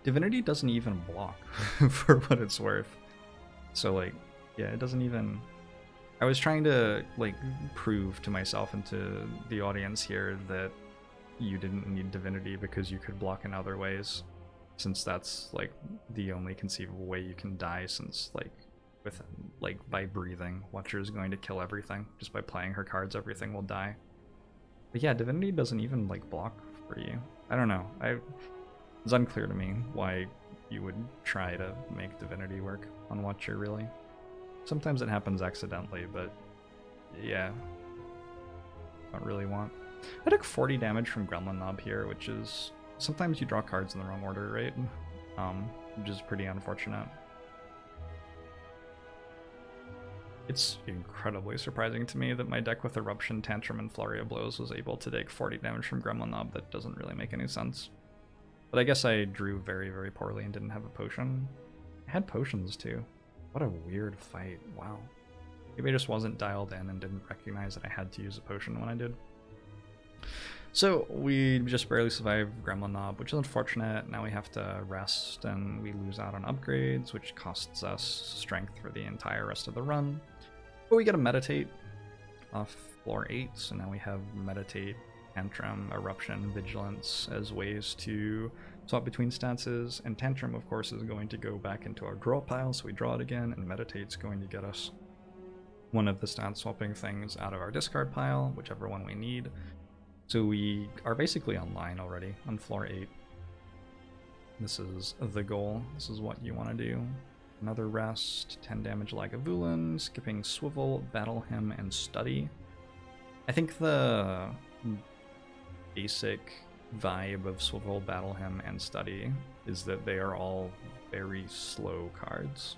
Divinity doesn't even block for what it's worth. So like, yeah, it doesn't even... I was trying to like prove to myself and to the audience here that you didn't need Divinity because you could block in other ways, since that's like the only conceivable way you can die, since by breathing, Watcher is going to kill everything. Just by playing her cards, everything will die. But yeah, Divinity doesn't even like block for you. I don't know. It's unclear to me why you would try to make Divinity work on Watcher, really. Sometimes it happens accidentally, but yeah, don't really want. I took 40 damage from Gremlin Knob here, which is... Sometimes you draw cards in the wrong order, right? Which is pretty unfortunate. It's incredibly surprising to me that my deck with Eruption, Tantrum, and Flurry of Blows was able to take 40 damage from Gremlin Knob. That doesn't really make any sense. But I guess I drew very, very poorly and didn't have a potion. I had potions too. What a weird fight. Wow. Maybe I just wasn't dialed in and didn't recognize that I had to use a potion when I did. So we just barely survived Gremlin Knob, which is unfortunate. Now we have to rest and we lose out on upgrades, which costs us strength for the entire rest of the run. But we get to meditate. off floor 8, so now we have Meditate, Tantrum, Eruption, Vigilance as ways to swap between stances, and Tantrum, of course, is going to go back into our draw pile, so we draw it again, and Meditate's going to get us one of the stance swapping things out of our discard pile, whichever one we need. So we are basically online already on floor 8. This is the goal. This is what you want to do. Another rest, 10 damage like a Vulan, skipping Swivel, Battle Hymn, and Study. I think the basic vibe of Swivel, Battle Hymn, and Study is that they are all very slow cards.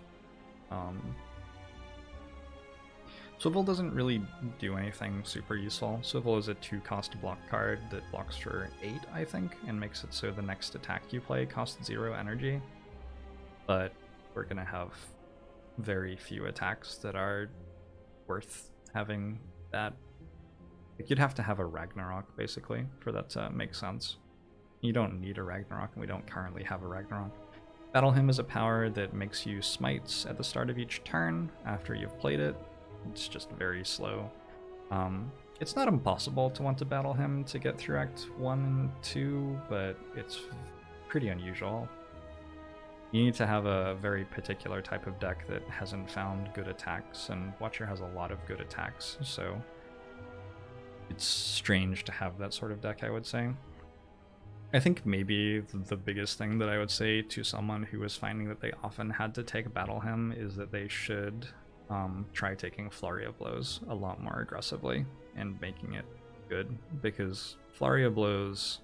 Swivel doesn't really do anything super useful. Swivel is a 2-cost block card that blocks for 8, I think, and makes it so the next attack you play costs 0 energy. But we're gonna have very few attacks that are worth having that. Like, you'd have to have a Ragnarok, basically, for that to make sense. You don't need a Ragnarok, and we don't currently have a Ragnarok. Battle Hymn is a power that makes you smites at the start of each turn after you've played it. It's just very slow. It's not impossible to want to Battle Hymn to get through Act 1 and 2, but it's pretty unusual. You need to have a very particular type of deck that hasn't found good attacks, and Watcher has a lot of good attacks, so it's strange to have that sort of deck, I would say. I think maybe the biggest thing that I would say to someone who is finding that they often had to take Battle Hymn is that they should try taking Flurry of Blows a lot more aggressively and making it good, because Flurry of Blows,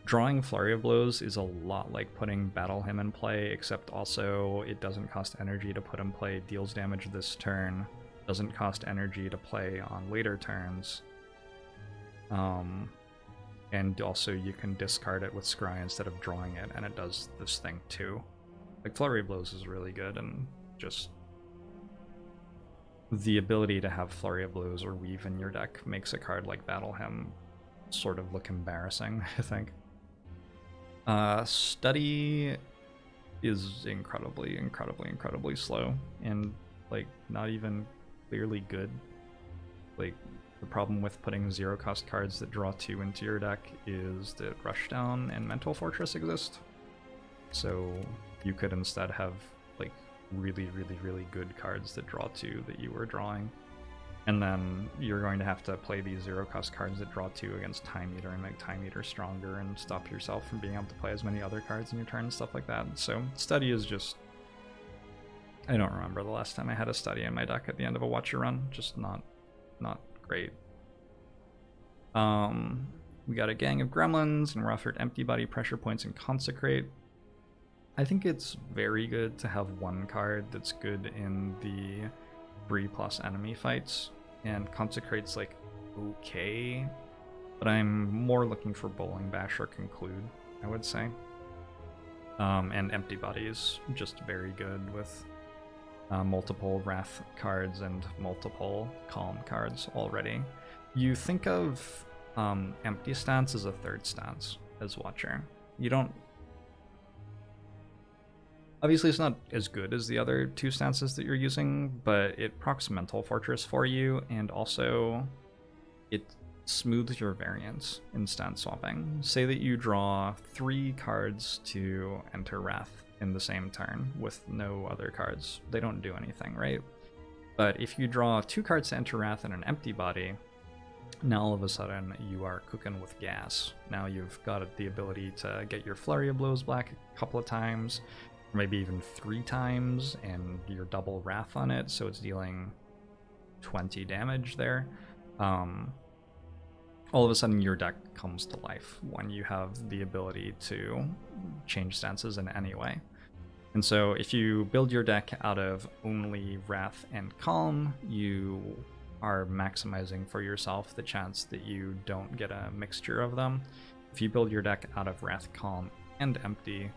drawing Flurry of Blows is a lot like putting Battle Hymn in play, except also it doesn't cost energy to put in play, deals damage this turn, doesn't cost energy to play on later turns, and also you can discard it with Scry instead of drawing it, and it does this thing too. Like, Flurry of Blows is really good, and just the ability to have Flurry of Blows or Weave in your deck makes a card like Battle Hymn sort of look embarrassing, I think. Study is incredibly slow, and like not even clearly good. Like, the problem with putting 0-cost cards that draw 2 into your deck is that Rushdown and Mental Fortress exist. So you could instead have like really good cards that draw 2 that you were drawing. And then you're going to have to play these 0-cost cards that draw 2 against Time Eater and make Time Eater stronger and stop yourself from being able to play as many other cards in your turn and stuff like that. So Study is just... I don't remember the last time I had a Study in my deck at the end of a Watcher run. Just not great. We got a Gang of Gremlins, and we're offered Empty Body, Pressure Points, and Consecrate. I think it's very good to have one card that's good in the 3+ enemy fights, and Consecrate's like okay, but I'm more looking for Bowling Bash or Conclude, I would say. And Empty Body is just very good with multiple Wrath cards and multiple Calm cards already. You think of Empty Stance as a 3rd stance as Watcher. You don't... Obviously, it's not as good as the other 2 stances that you're using, but it procs Mental Fortress for you, and also it smooths your variance in stance swapping. Say that you draw 3 cards to enter Wrath in the same turn with no other cards. They don't do anything, right? But if you draw 2 cards to enter Wrath and an Empty Body, now all of a sudden you are cooking with gas. Now you've got the ability to get your Flurry of Blows back a couple of times, maybe even 3 times, and you're double Wrath on it, so it's dealing 20 damage there. All of a sudden your deck comes to life when you have the ability to change stances in any way. And so if you build your deck out of only Wrath and Calm, you are maximizing for yourself the chance that you don't get a mixture of them. If you build your deck out of Wrath, Calm, and Empty,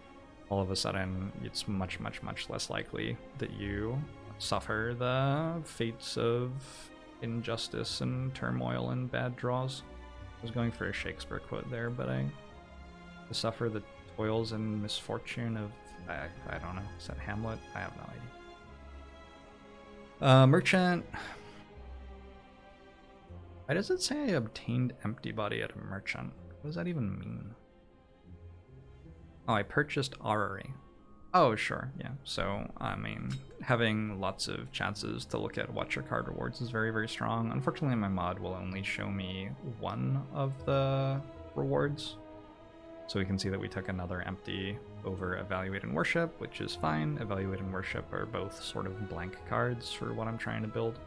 all of a sudden it's much less likely that you suffer the fates of injustice and turmoil and bad draws. I was going for a Shakespeare quote there, but I suffer the toils and misfortune of... I don't know. Is that Hamlet? I have no idea. Merchant. Why does it say I obtained empty body at a merchant? What does that even mean? Oh, I purchased Orrery. Oh, sure, yeah. So, I mean, having lots of chances to look at Watcher card rewards is very, very strong. Unfortunately, my mod will only show me one of the rewards. So we can see that we took another empty over Evaluate and Worship, which is fine. Evaluate and Worship are both sort of blank cards for what I'm trying to build.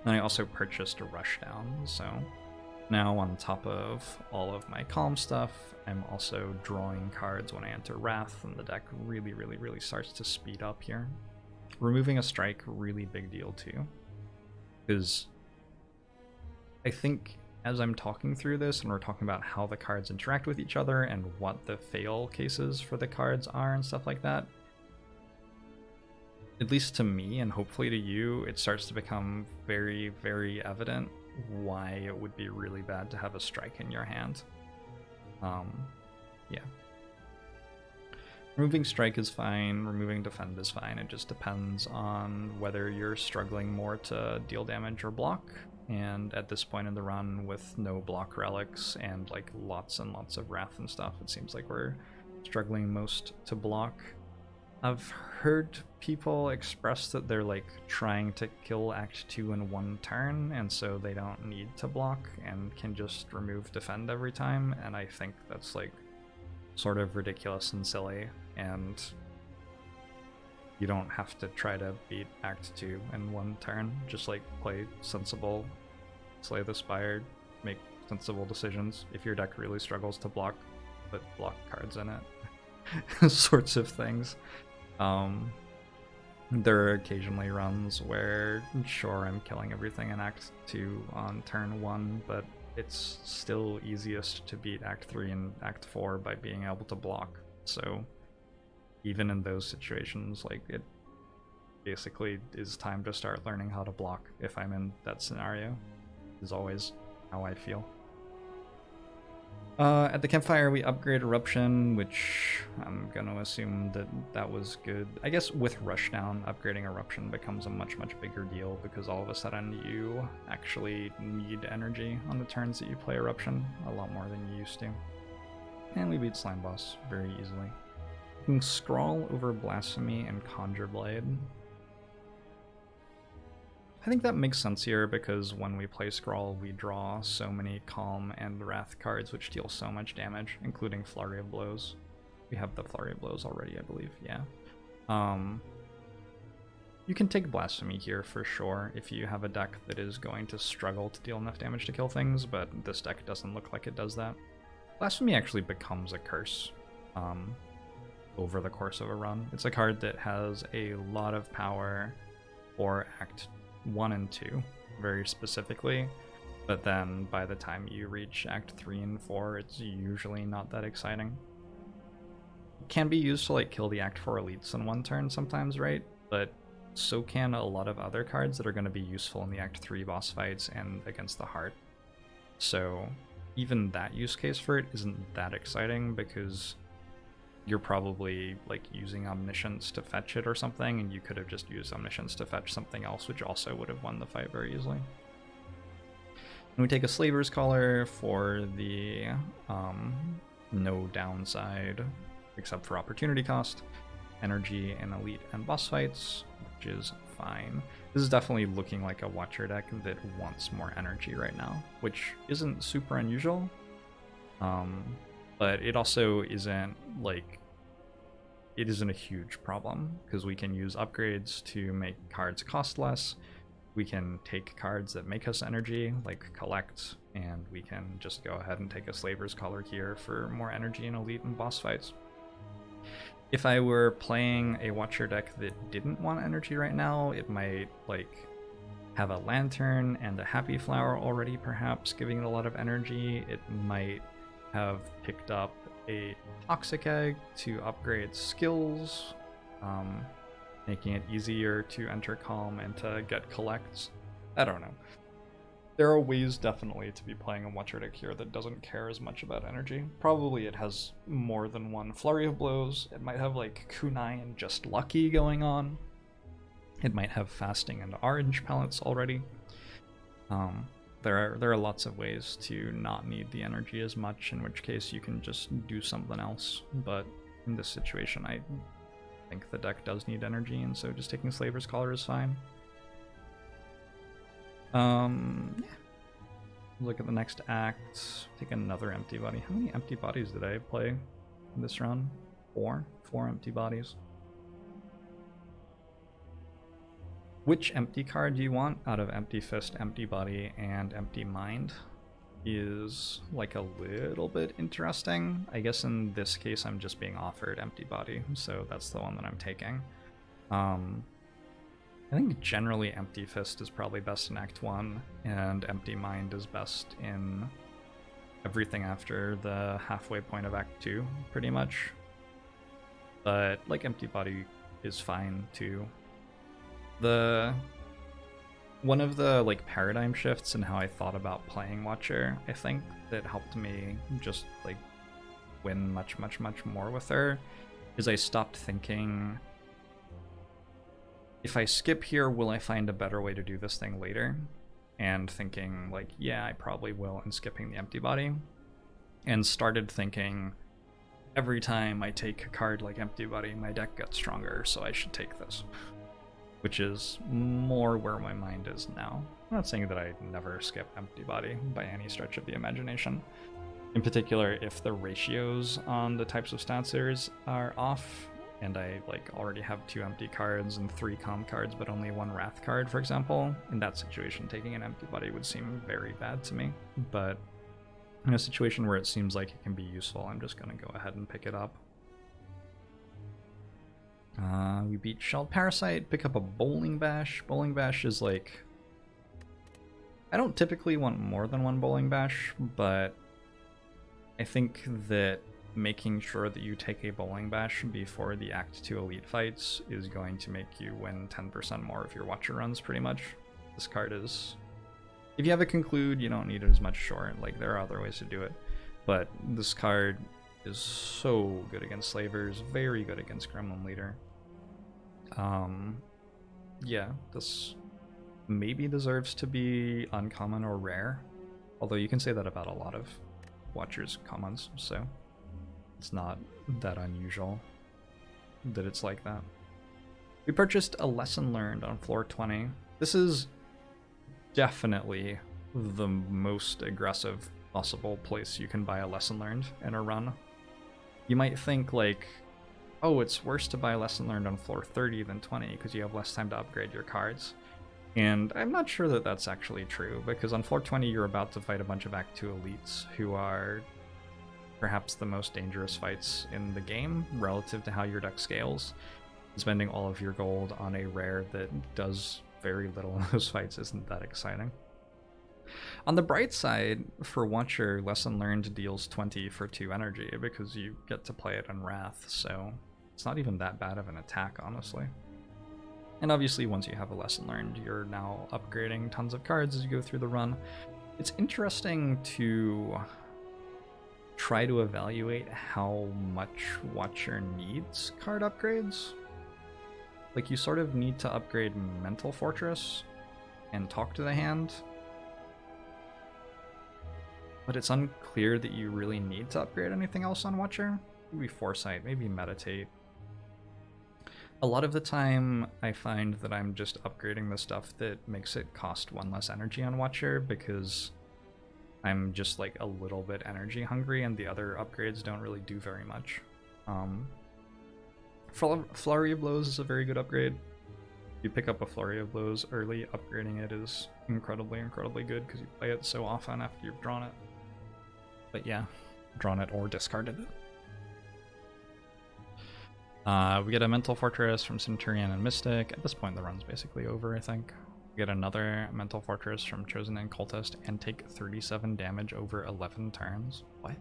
And I also purchased a Rushdown, so now on top of all of my calm stuff, I'm also drawing cards when I enter Wrath, and the deck really, really, really starts to speed up here. Removing a strike, really big deal too, because I think as I'm talking through this and we're talking about how the cards interact with each other and what the fail cases for the cards are and stuff like that, at least to me and hopefully to you, it starts to become very, very evident why it would be really bad to have a strike in your hand. Yeah. Removing strike is fine, removing defend is fine. It just depends on whether you're struggling more to deal damage or block. And at this point in the run, with no block relics and like lots and lots of wrath and stuff, it seems like we're struggling most to block. I've heard people express that they're like trying to kill Act 2 in one turn, and so they don't need to block and can just remove defend every time, and I think that's like sort of ridiculous and silly, and you don't have to try to beat Act 2 in one turn. Just like play sensible, slay the Spire, make sensible decisions. If your deck really struggles to block, put block cards in it. Sorts of things. There are occasionally runs where, sure, I'm killing everything in Act 2 on turn 1, but it's still easiest to beat Act 3 and Act 4 by being able to block. So even in those situations, like, it basically is time to start learning how to block if I'm in that scenario, is always how I feel. At the campfire, we upgrade Eruption, which I'm gonna assume that that was good. I guess with Rushdown, upgrading Eruption becomes a much, much bigger deal because all of a sudden you actually need energy on the turns that you play Eruption, a lot more than you used to. And we beat Slime Boss very easily. We can Scrawl over Blasphemy and Conjure Blade. I think that makes sense here because when we play Scrawl, we draw so many Calm and Wrath cards which deal so much damage, including Flurry of Blows. We have the Flurry of Blows already, I believe, yeah. You can take Blasphemy here for sure if you have a deck that is going to struggle to deal enough damage to kill things, but this deck doesn't look like it does that. Blasphemy actually becomes a curse over the course of a run. It's a card that has a lot of power for Act 1 and 2, very specifically, but then by the time you reach Act 3 and 4, it's usually not that exciting. It can be used to like kill the Act 4 elites in one turn sometimes, right? But so can a lot of other cards that are going to be useful in the Act 3 boss fights and against the Heart. So even that use case for it isn't that exciting because you're probably like using Omniscience to fetch it or something, and you could have just used Omniscience to fetch something else, which also would have won the fight very easily. And we take a Slaver's Collar for the no downside, except for opportunity cost, energy in elite and boss fights, which is fine. This is definitely looking like a Watcher deck that wants more energy right now, which isn't super unusual. But it also isn't like, it isn't a huge problem because we can use upgrades to make cards cost less. We can take cards that make us energy, like Collect, and we can just go ahead and take a Slaver's Collar here for more energy in elite and boss fights. If I were playing a Watcher deck that didn't want energy right now, it might like have a Lantern and a Happy Flower already, perhaps giving it a lot of energy. It might have picked up a Toxic Egg to upgrade skills, making it easier to enter Calm and to get Collects. I don't know. There are ways definitely to be playing a Watcher deck here that doesn't care as much about energy. Probably it has more than one Flurry of Blows. It might have like Kunai and Just Lucky going on. It might have Fasting and Orange palettes already. there are lots of ways to not need the energy as much, in which case you can just do something else. But in this situation, I think the deck does need energy, and so just taking Slaver's Collar is fine. Yeah. Look at the next act. Take another empty body. How many empty bodies did I play in this run? 4 empty bodies. Which empty card do you want out of Empty Fist, Empty Body, and Empty Mind is like a little bit interesting. I guess in this case I'm just being offered Empty Body, so that's the one that I'm taking. I think generally Empty Fist is probably best in Act 1, and Empty Mind is best in everything after the halfway point of Act 2, pretty much. But like Empty Body is fine too. One of the like paradigm shifts in how I thought about playing Watcher, I think that helped me just like win much more with her, is I stopped thinking, if I skip here, will I find a better way to do this thing later? And thinking like, yeah, I probably will, and skipping the Empty Body. And started thinking, every time I take a card like Empty Body, my deck gets stronger, so I should take this. Which is more where my mind is now. I'm not saying that I never skip Empty Body by any stretch of the imagination. In particular, if the ratios on the types of stancers are off, and I like already have 2 empty cards and 3 calm cards, but only 1 Wrath card, for example, in that situation, taking an Empty Body would seem very bad to me. But in a situation where it seems like it can be useful, I'm just gonna go ahead and pick it up. We beat Shelled Parasite, pick up a Bowling Bash. Bowling Bash is like, I don't typically want more than 1 Bowling Bash, but I think that making sure that you take a Bowling Bash before the Act 2 Elite fights is going to make you win 10% more of your Watcher runs, pretty much. This card is, if you have a Conclude, you don't need it as much short, like there are other ways to do it, but this card is so good against Slavers, very good against Gremlin Leader. Yeah, this maybe deserves to be uncommon or rare, although you can say that about a lot of Watcher's commons, so it's not that unusual that it's like that. We purchased a Lesson Learned on floor 20. This is definitely the most aggressive possible place you can buy a Lesson Learned in a run. You might think like, oh, it's worse to buy a Lesson Learned on floor 30 than 20 because you have less time to upgrade your cards. And I'm not sure that that's actually true, because on floor 20 you're about to fight a bunch of Act 2 elites who are perhaps the most dangerous fights in the game relative to how your deck scales. Spending all of your gold on a rare that does very little in those fights isn't that exciting. On the bright side, for Watcher, Lesson Learned deals 20 for 2 energy because you get to play it on Wrath, so it's not even that bad of an attack, honestly. And obviously, once you have a Lesson Learned, you're now upgrading tons of cards as you go through the run. It's interesting to try to evaluate how much Watcher needs card upgrades. Like, you sort of need to upgrade Mental Fortress and Talk to the Hand, but it's unclear that you really need to upgrade anything else on Watcher. Maybe Foresight, maybe Meditate. A lot of the time, I find that I'm just upgrading the stuff that makes it cost 1 less energy on Watcher because I'm just like a little bit energy hungry and the other upgrades don't really do very much. Flurry of Blows is a very good upgrade. If you pick up a Flurry of Blows early, upgrading it is incredibly good because you play it so often after you've drawn it. But yeah, drawn it or discarded it. We get a Mental Fortress from Centurion and Mystic. At this point, the run's basically over, I think. We get another Mental Fortress from Chosen and Cultist and take 37 damage over 11 turns. What?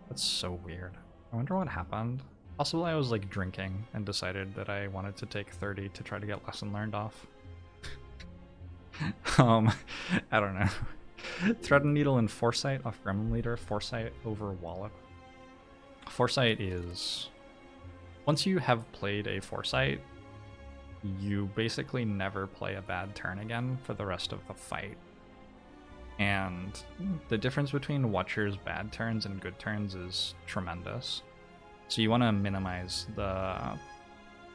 That's so weird. I wonder what happened. Possibly I was like drinking and decided that I wanted to take 30 to try to get Lesson Learned off. I don't know. Thread and Needle and Foresight off Gremlin Leader. Foresight over Wallop. Foresight is... once you have played a Foresight, you basically never play a bad turn again for the rest of the fight. And the difference between Watcher's bad turns and good turns is tremendous. So you want to minimize the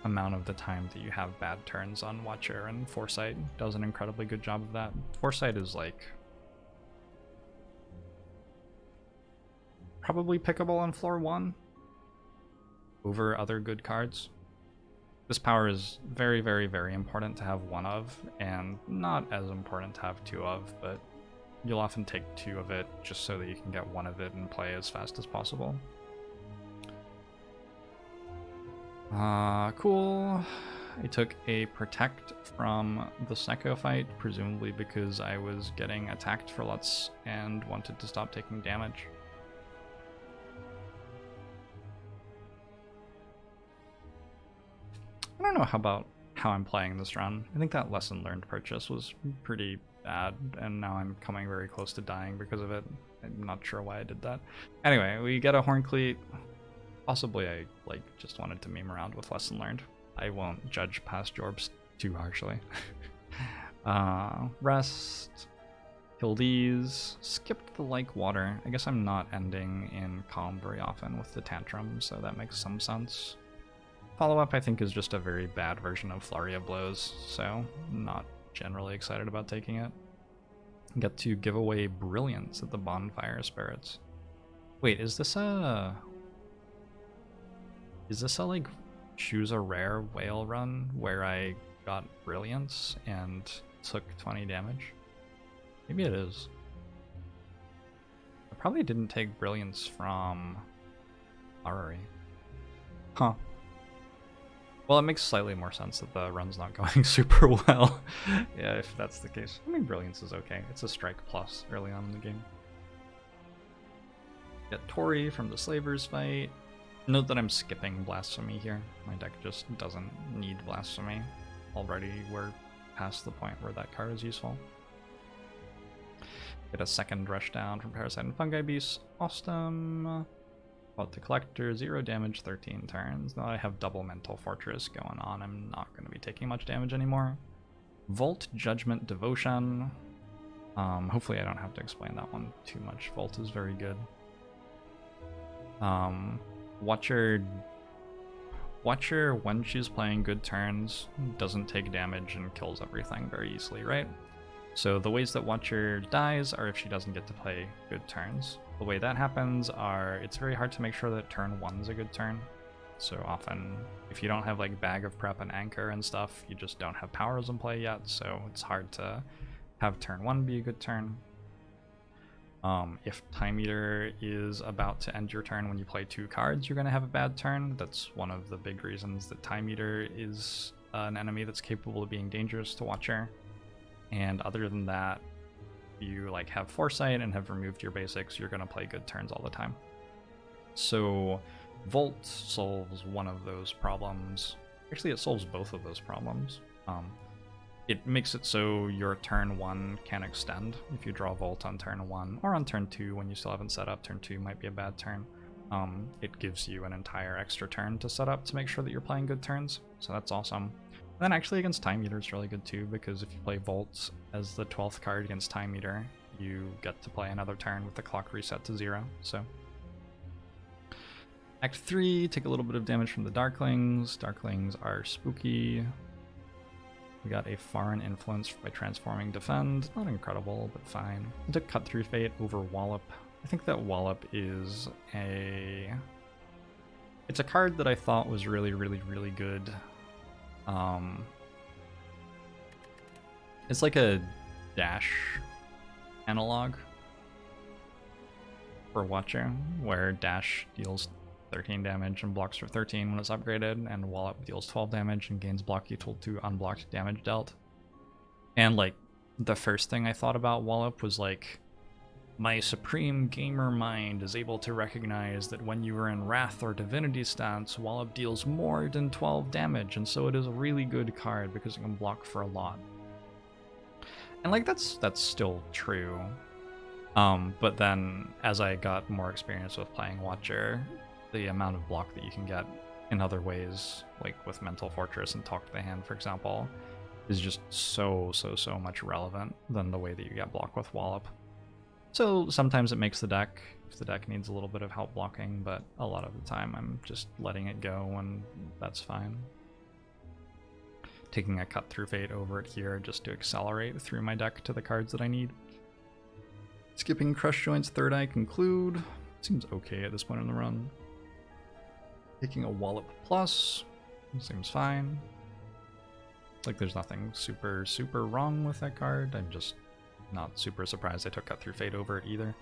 amount of the time that you have bad turns on Watcher, and Foresight does an incredibly good job of that. Foresight is like probably pickable on floor 1 over other good cards. This power is very, very, very important to have 1 of, and not as important to have 2 of, but you'll often take 2 of it just so that you can get 1 of it and play as fast as possible. Cool. I took a Protect from the Secco fight, presumably because I was getting attacked for lots and wanted to stop taking damage. I don't know how I'm playing this run. I think that lesson learned purchase was pretty bad, and now I'm coming very close to dying because of it. I'm not sure why I did that. Anyway, we get a Horncleat. Possibly I just wanted to meme around with lesson learned. I won't judge past Jorbs too harshly. Rest. Kill these. Skipped the Like Water. I guess I'm not ending in Calm very often with the Tantrum, so that makes some sense. Follow-up I think is just a very bad version of Flurry of Blows, so not generally excited about taking it. Get to give away Brilliance at the Bonfire Spirits. Wait, is this a like choose a rare whale run where I got Brilliance and took 20 damage? Maybe it is. I probably didn't take Brilliance from Arari. Huh. Well, it makes slightly more sense that the run's not going super well. Yeah, if that's the case. I mean, Brilliance is okay. It's a strike plus early on in the game. Get Tori from the Slavers fight. Note that I'm skipping Blasphemy here. My deck just doesn't need Blasphemy. Already we're past the point where that card is useful. Get a second rush down from Parasite and Fungi Beast. Awesome. About the Collector, 0 damage, 13 turns. Now I have double Mental Fortress going on. I'm not going to be taking much damage anymore. Volt, Judgment, Devotion. Hopefully I don't have to explain that one too much. Volt is very good. Watcher, when she's playing good turns, doesn't take damage and kills everything very easily, right? So the ways that Watcher dies are if she doesn't get to play good turns. The way that happens are, it's very hard to make sure that turn 1's a good turn. So often, if you don't have like Bag of Prep and Anchor and stuff, you just don't have powers in play yet, so it's hard to have turn 1 be a good turn. If Time Eater is about to end your turn when you play 2 cards, you're going to have a bad turn. That's one of the big reasons that Time Eater is an enemy that's capable of being dangerous to Watcher. And other than that, you like have Foresight and have removed your basics, you're going to play good turns all the time. So Volt solves one of those problems. Actually, it solves both of those problems. It makes it so your turn 1 can extend if you draw Volt on turn 1, or on turn 2 when you still haven't set up. Turn 2 might be a bad turn. It gives you an entire extra turn to set up to make sure that you're playing good turns, so that's awesome. And then actually against Time Eater is really good too, because if you play Volt as the 12th card against Time Eater, you get to play another turn with the clock reset to 0, so. Act 3, take a little bit of damage from the Darklings. Darklings are spooky. We got a Foreign Influence by transforming Defend. Not incredible, but fine. I took Cut Through Fate over Wallop. I think that Wallop is it's a card that I thought was really, really, really good. It's like a dash analog for Watcher, where dash deals 13 damage and blocks for 13 when it's upgraded, and Wallop deals 12 damage and gains block equal to unblocked damage dealt. And like, the first thing I thought about Wallop was like, my supreme gamer mind is able to recognize that when you are in Wrath or Divinity stance, Wallop deals more than 12 damage, and so it is a really good card because it can block for a lot. And like, that's still true. But then as I got more experience with playing Watcher, the amount of block that you can get in other ways, like with Mental Fortress and Talk to the Hand, for example, is just so much relevant than the way that you get blocked with Wallop. So sometimes it makes the deck if the deck needs a little bit of help blocking, but a lot of the time I'm just letting it go and that's fine. Taking a Cut Through Fate over it here just to accelerate through my deck to the cards that I need. Skipping Crush Joints, Third Eye, Conclude. Seems okay at this point in the run. Taking a Wallop Plus. Seems fine. Like there's nothing super wrong with that card. I'm just not super surprised I took Cut Through Fate over it either.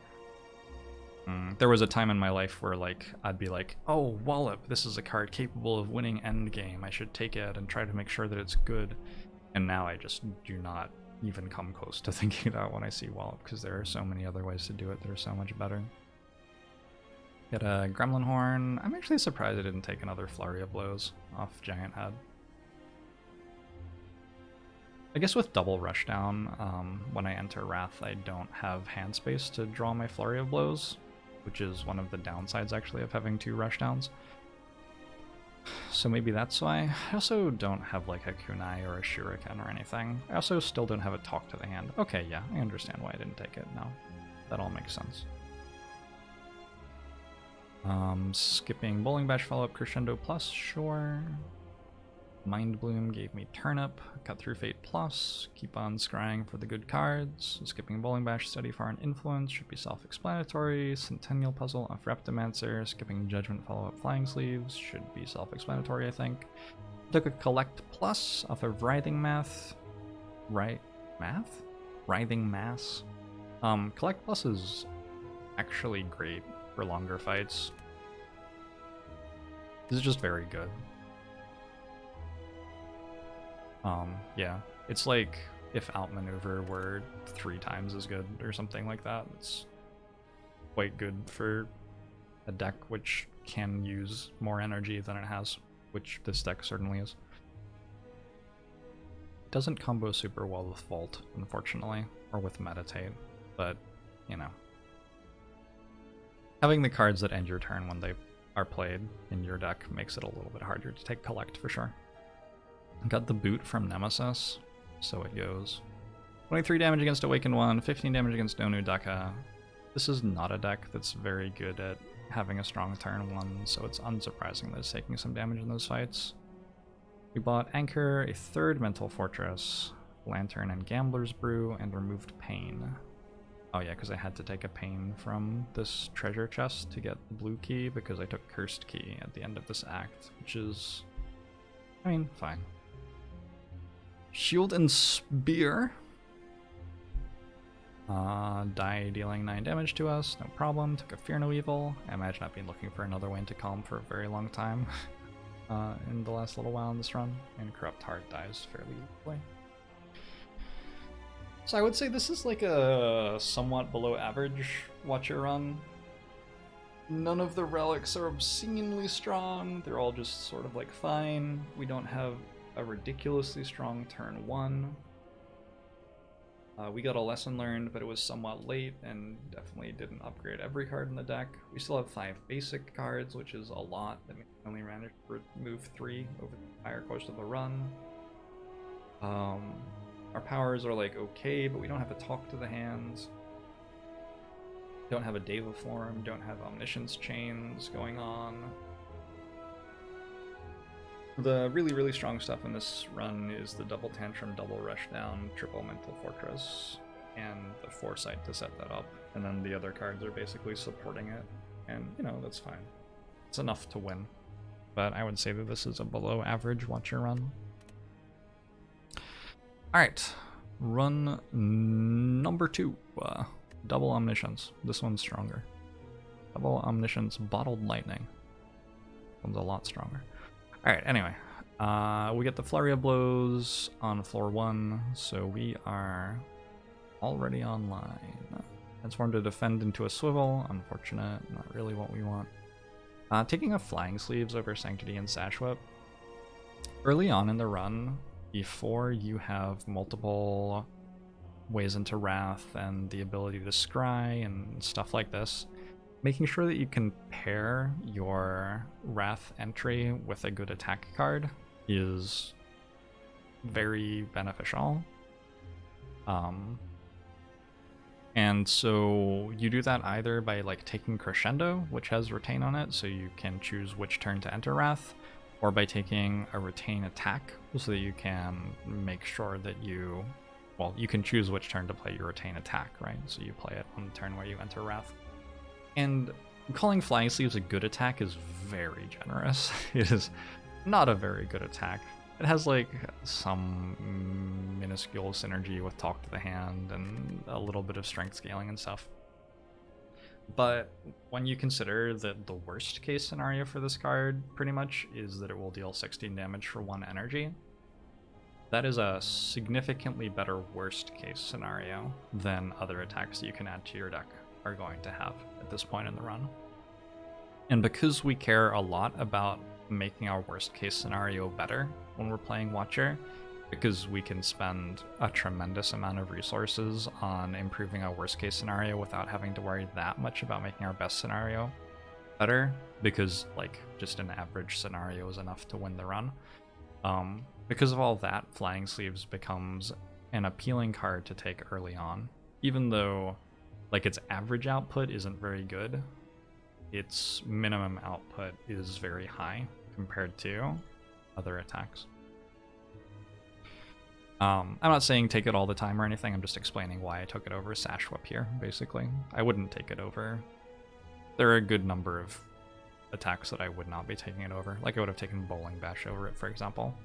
There was a time in my life where like I'd be like, oh, Wallop, this is a card capable of winning endgame. I should take it and try to make sure that it's good. And now I just do not even come close to thinking that when I see Wallop, because there are so many other ways to do it that are so much better. Get a Gremlin Horn. I'm actually surprised I didn't take another Flurry of Blows off Giant Head. I guess with double Rushdown, when I enter Wrath, I don't have hand space to draw my Flurry of Blows, which is one of the downsides actually of having 2 Rushdowns. So maybe that's why. I also don't have like a Kunai or a Shuriken or anything. I also still don't have a Talk to the Hand. Okay, yeah, I understand why I didn't take it now. That all makes sense. Skipping Bowling Bash follow-up Crescendo Plus, sure. Mind Bloom gave me Turnip, Cut Through Fate Plus, keep on scrying for the good cards. Skipping Bowling Bash, Study Far and Influence should be self-explanatory. Centennial Puzzle off Reptomancer, skipping Judgment follow-up Flying Sleeves should be self-explanatory, I think. Took a Collect Plus off of Writhing Math. Writhing Mass. Collect Plus is actually great for longer fights. This is just very good. Yeah, it's like if Outmaneuver were 3 times as good or something like that. It's quite good for a deck which can use more energy than it has, which this deck certainly is. Doesn't combo super well with Vault, unfortunately, or with Meditate, but, you know. Having the cards that end your turn when they are played in your deck makes it a little bit harder to take Collect for sure. Got the Boot from Nemesis, so it goes. 23 damage against Awakened 1, 15 damage against Nonu Deka. This is not a deck that's very good at having a strong turn 1, so it's unsurprising that it's taking some damage in those fights. We bought Anchor, a 3rd Mental Fortress, Lantern and Gambler's Brew, and removed Pain. Oh yeah, because I had to take a Pain from this treasure chest to get the blue key, because I took Cursed Key at the end of this act, which is, I mean, fine. Shield and Spear. Die dealing 9 damage to us, no problem. Took a Fear No Evil. I imagine I've been looking for another Wayne to Calm for a very long time in the last little while in this run, and Corrupt Heart dies fairly easily. So I would say this is like a somewhat below average Watcher run. None of the relics are obscenely strong, they're all just sort of like fine. We don't have a ridiculously strong turn 1. We got a Lesson Learned, but it was somewhat late and definitely didn't upgrade every card in the deck. We still have 5 basic cards, which is a lot. That means we only managed to remove 3 over the entire course of the run. Our powers are like okay, but we don't have a Talk to the Hand. Don't have a Deva Form, don't have Omniscience Chains going on. The really strong stuff in this run is the Double Tantrum, Double Rushdown, Triple Mental Fortress, and the Foresight to set that up. And then the other cards are basically supporting it, and you know, that's fine. It's enough to win. But I would say that this is a below average Watcher run. Alright, run number 2. Double Omniscience. This one's stronger. Double Omniscience, Bottled Lightning. This one's a lot stronger. Alright, anyway. We get the Flurry of Blows on floor 1, so we are already online. Transform to Defend into a Swivel. Unfortunate, not really what we want. Taking a Flying Sleeves over Sanctity and Sash Whip. Early on in the run, before you have multiple ways into Wrath and the ability to scry and stuff like this, making sure that you can pair your Wrath entry with a good attack card is very beneficial. And so you do that either by like taking Crescendo, which has Retain on it, so you can choose which turn to enter Wrath, or by taking a Retain attack, so that you can make sure that you can choose which turn to play your Retain attack, right? So you play it on the turn where you enter Wrath. And calling Flying Sleeves a good attack is very generous. It is not a very good attack. It has like some minuscule synergy with Talk to the Hand and a little bit of strength scaling and stuff. But when you consider that the worst case scenario for this card pretty much is that it will deal 16 damage for 1 energy, that is a significantly better worst case scenario than other attacks that you can add to your deck are going to have at this point in the run. And because we care a lot about making our worst case scenario better when we're playing Watcher, because we can spend a tremendous amount of resources on improving our worst case scenario without having to worry that much about making our best scenario better, because like just an average scenario is enough to win the run. Because of all that, Flying Sleeves becomes an appealing card to take early on, even though like its average output isn't very good. Its minimum output is very high compared to other attacks. I'm not saying take it all the time or anything, I'm just explaining why I took it over Sash Whip here, basically. I wouldn't take it over. There are a good number of attacks that I would not be taking it over. Like I would have taken Bowling Bash over it, for example.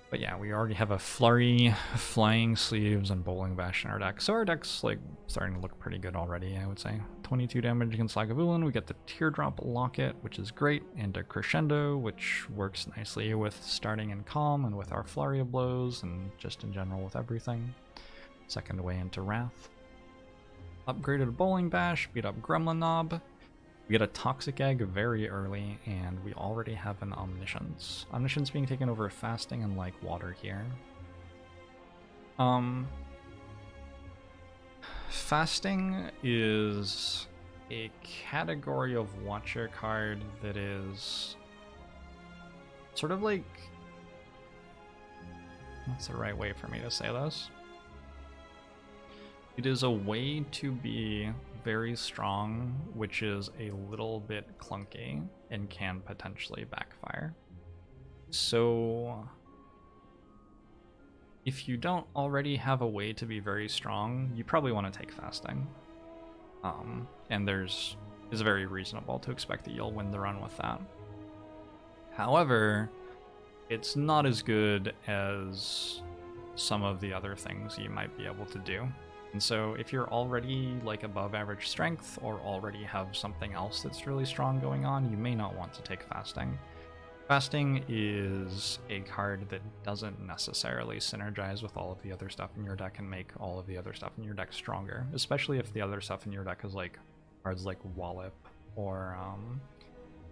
But yeah, we already have a Flurry, Flying Sleeves, and Bowling Bash in our deck. So our deck's like starting to look pretty good already, I would say. 22 damage against Lagavulin. We get the Teardrop Locket, which is great, and a Crescendo, which works nicely with starting in Calm and with our Flurry of Blows, and just in general with everything. Second way into Wrath. Upgraded Bowling Bash, beat up Gremlin Knob. We get a Toxic Egg very early, and we already have an Omniscience. Omniscience being taken over Fasting and like Water here. Fasting is a category of Watcher card that is sort of like... What's the right way for me to say this? It is a way to be very strong, which is a little bit clunky and can potentially backfire. So if you don't already have a way to be very strong, you probably want to take Fasting. And it's very reasonable to expect that you'll win the run with that. However, it's not as good as some of the other things you might be able to do. And so if you're already like above average strength or already have something else that's really strong going on, you may not want to take Fasting. Fasting is a card that doesn't necessarily synergize with all of the other stuff in your deck and make all of the other stuff in your deck stronger, especially if the other stuff in your deck is like cards like Wallop or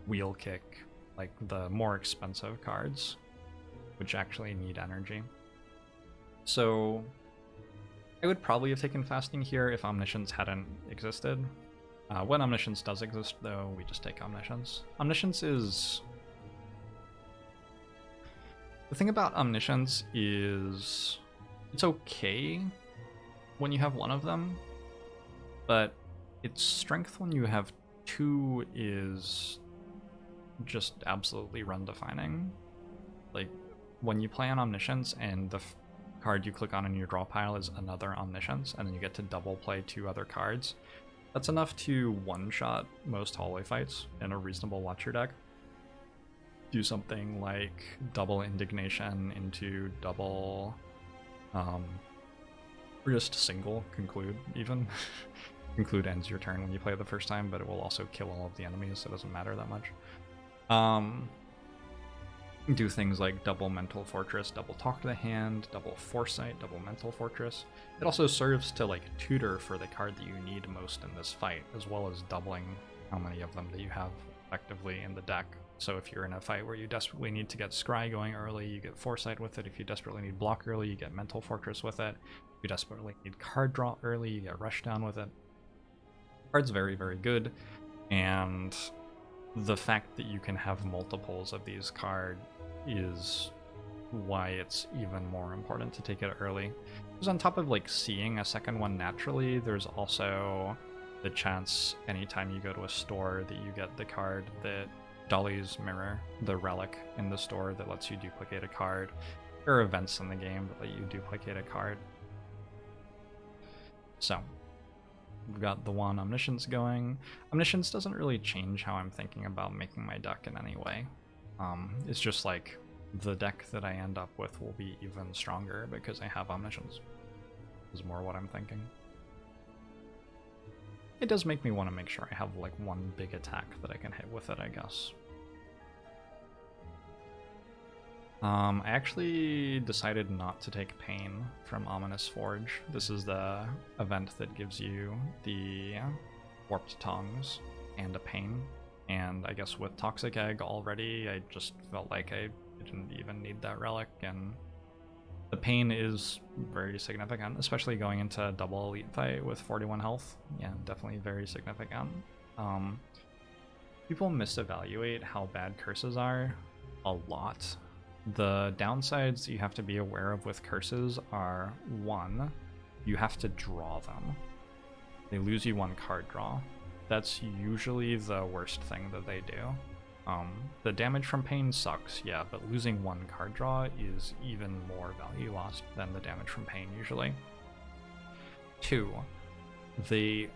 Wheel Kick, like the more expensive cards, which actually need energy. So I would probably have taken Fasting here if Omniscience hadn't existed. When Omniscience does exist, though, we just take Omniscience. Omniscience is... The thing about Omniscience is it's okay when you have one of them, but its strength when you have two is just absolutely run-defining. Like, when you play on Omniscience and the card you click on in your draw pile is another Omniscience, and then you get to double play 2 other cards, that's enough to one-shot most hallway fights in a reasonable Watcher deck. Do something like double Indignation into double, or just single Conclude even. Conclude ends your turn when you play the first time, but it will also kill all of the enemies, so it doesn't matter that much. Do things like double Mental Fortress, double Talk to the Hand, double Foresight, double Mental Fortress. It also serves to like tutor for the card that you need most in this fight, as well as doubling how many of them that you have effectively in the deck. So if you're in a fight where you desperately need to get Scry going early, you get Foresight with it. If you desperately need block early, you get Mental Fortress with it. If you desperately need card draw early, you get Rushdown with it. Card's very, very good, and the fact that you can have multiples of these cards is why it's even more important to take it early. Because on top of like seeing a second one naturally, there's also the chance anytime you go to a store that you get the card that Dolly's Mirror, the relic in the store that lets you duplicate a card. There are events in the game that let you duplicate a card. So we've got the one Omniscience going. Omniscience doesn't really change how I'm thinking about making my deck in any way. It's just like the deck that I end up with will be even stronger because I have Omniscience, is more what I'm thinking. It does make me want to make sure I have like one big attack that I can hit with it, I guess. I actually decided not to take Pain from Ominous Forge. This is the event that gives you the Warped Tongues and a Pain. And I guess with Toxic Egg already, I just felt like I didn't even need that relic. And the Pain is very significant, especially going into a double elite fight with 41 health. Yeah, definitely very significant. People misevaluate how bad curses are a lot. The downsides you have to be aware of with curses are, one, you have to draw them. They lose you one card draw. That's usually the worst thing that they do. The damage from Pain sucks, yeah, but losing one card draw is even more value lost than the damage from Pain usually. Two, they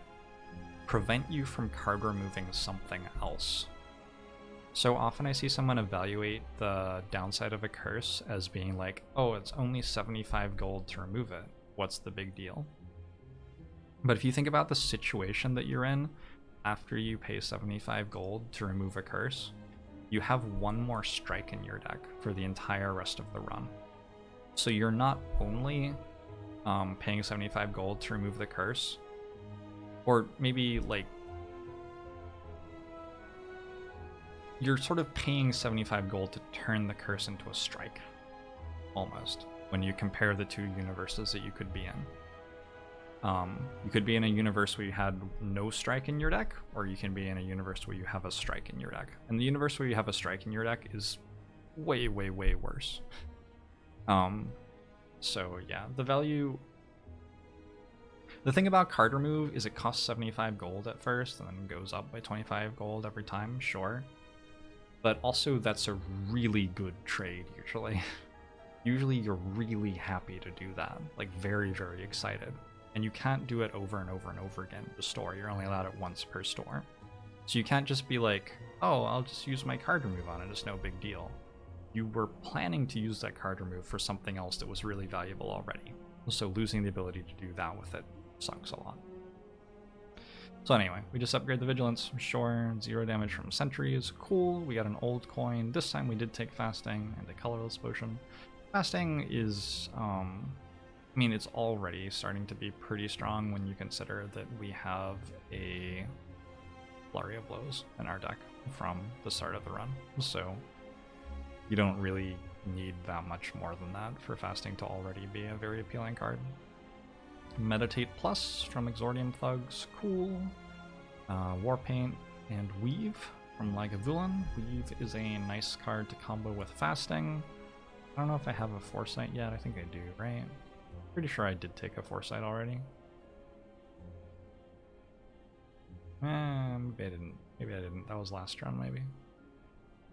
prevent you from card removing something else. So often I see someone evaluate the downside of a curse as being like, oh, it's only 75 gold to remove it. What's the big deal? But if you think about the situation that you're in, after you pay 75 gold to remove a curse, you have one more strike in your deck for the entire rest of the run. So you're not only paying 75 gold to remove the curse, or maybe like you're sort of paying 75 gold to turn the curse into a strike, almost, when you compare the two universes that you could be in. You could be in a universe where you had no strike in your deck, or you can be in a universe where you have a strike in your deck. And the universe where you have a strike in your deck is way, way, way worse. So yeah, the value... The thing about card remove is it costs 75 gold at first, and then goes up by 25 gold every time, sure. But also that's a really good trade, usually. Usually you're really happy to do that, like very, very excited. And you can't do it over and over and over again in the store. You're only allowed it once per store. So you can't just be like, oh, I'll just use my card remove on it, it's no big deal. You were planning to use that card remove for something else that was really valuable already. So losing the ability to do that with it sucks a lot. So anyway, we just upgrade the Vigilance, sure, 0 damage from Sentries, cool, we got an old coin. This time we did take Fasting and a Colorless Potion. Fasting is, I mean, it's already starting to be pretty strong when you consider that we have a Flurry of Blows in our deck from the start of the run. So you don't really need that much more than that for Fasting to already be a very appealing card. Meditate Plus from Exordium Thugs, cool. Warpaint and Weave from Lagavulin. Weave is a nice card to combo with Fasting. I don't know if I have a Foresight yet. I think I do, right? Pretty sure I did take a Foresight already. Maybe I didn't. Maybe I didn't. That was last run, maybe.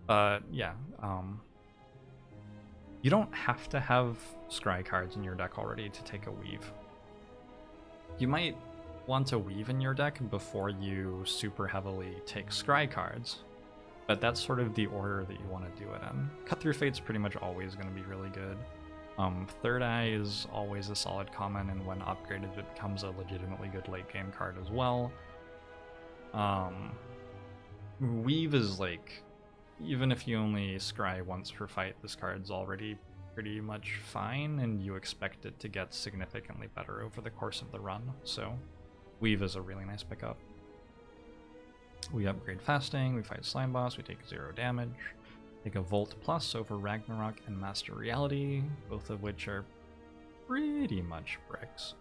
But yeah, you don't have to have Scry cards in your deck already to take a Weave. You might want to Weave in your deck before you super heavily take Scry cards, but that's sort of the order that you want to do it in. Cut Through Fate's pretty much always going to be really good. Third Eye is always a solid common, and when upgraded it becomes a legitimately good late game card as well. Weave is like, even if you only Scry once per fight, this card's already pretty much fine, and you expect it to get significantly better over the course of the run, so Weave is a really nice pickup. We upgrade Fasting, we fight Slime Boss, we take 0 damage, take a Volt Plus over Ragnarok and Master Reality, both of which are pretty much bricks.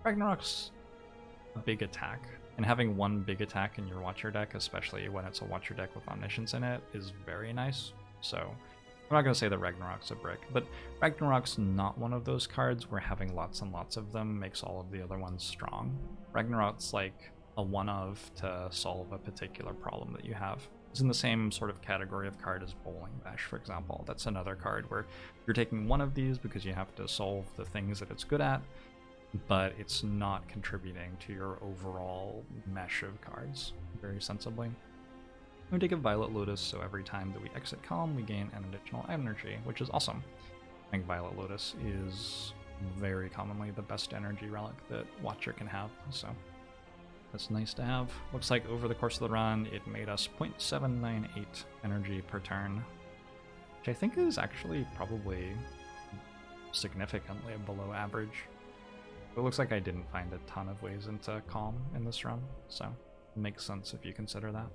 Ragnarok's a big attack, And having one big attack in your Watcher deck, especially when it's a Watcher deck with Omniscience in it, is very nice. So I'm not going to say that Ragnarok's a brick, but Ragnarok's not one of those cards where having lots and lots of them makes all of the other ones strong. Ragnarok's like a one-of to solve a particular problem that you have. It's in the same sort of category of card as Bowling Bash, for example. That's another card where you're taking one of these because you have to solve the things that it's good at, but it's not contributing to your overall mesh of cards very sensibly. We take a Violet Lotus, so every time that we exit Calm, we gain an additional energy, which is awesome. I think Violet Lotus is very commonly the best energy relic that Watcher can have, so that's nice to have. Looks like over the course of the run, it made us 0.798 energy per turn, which I think is actually probably significantly below average. It looks like I didn't find a ton of ways into Calm in this run, so it makes sense if you consider that.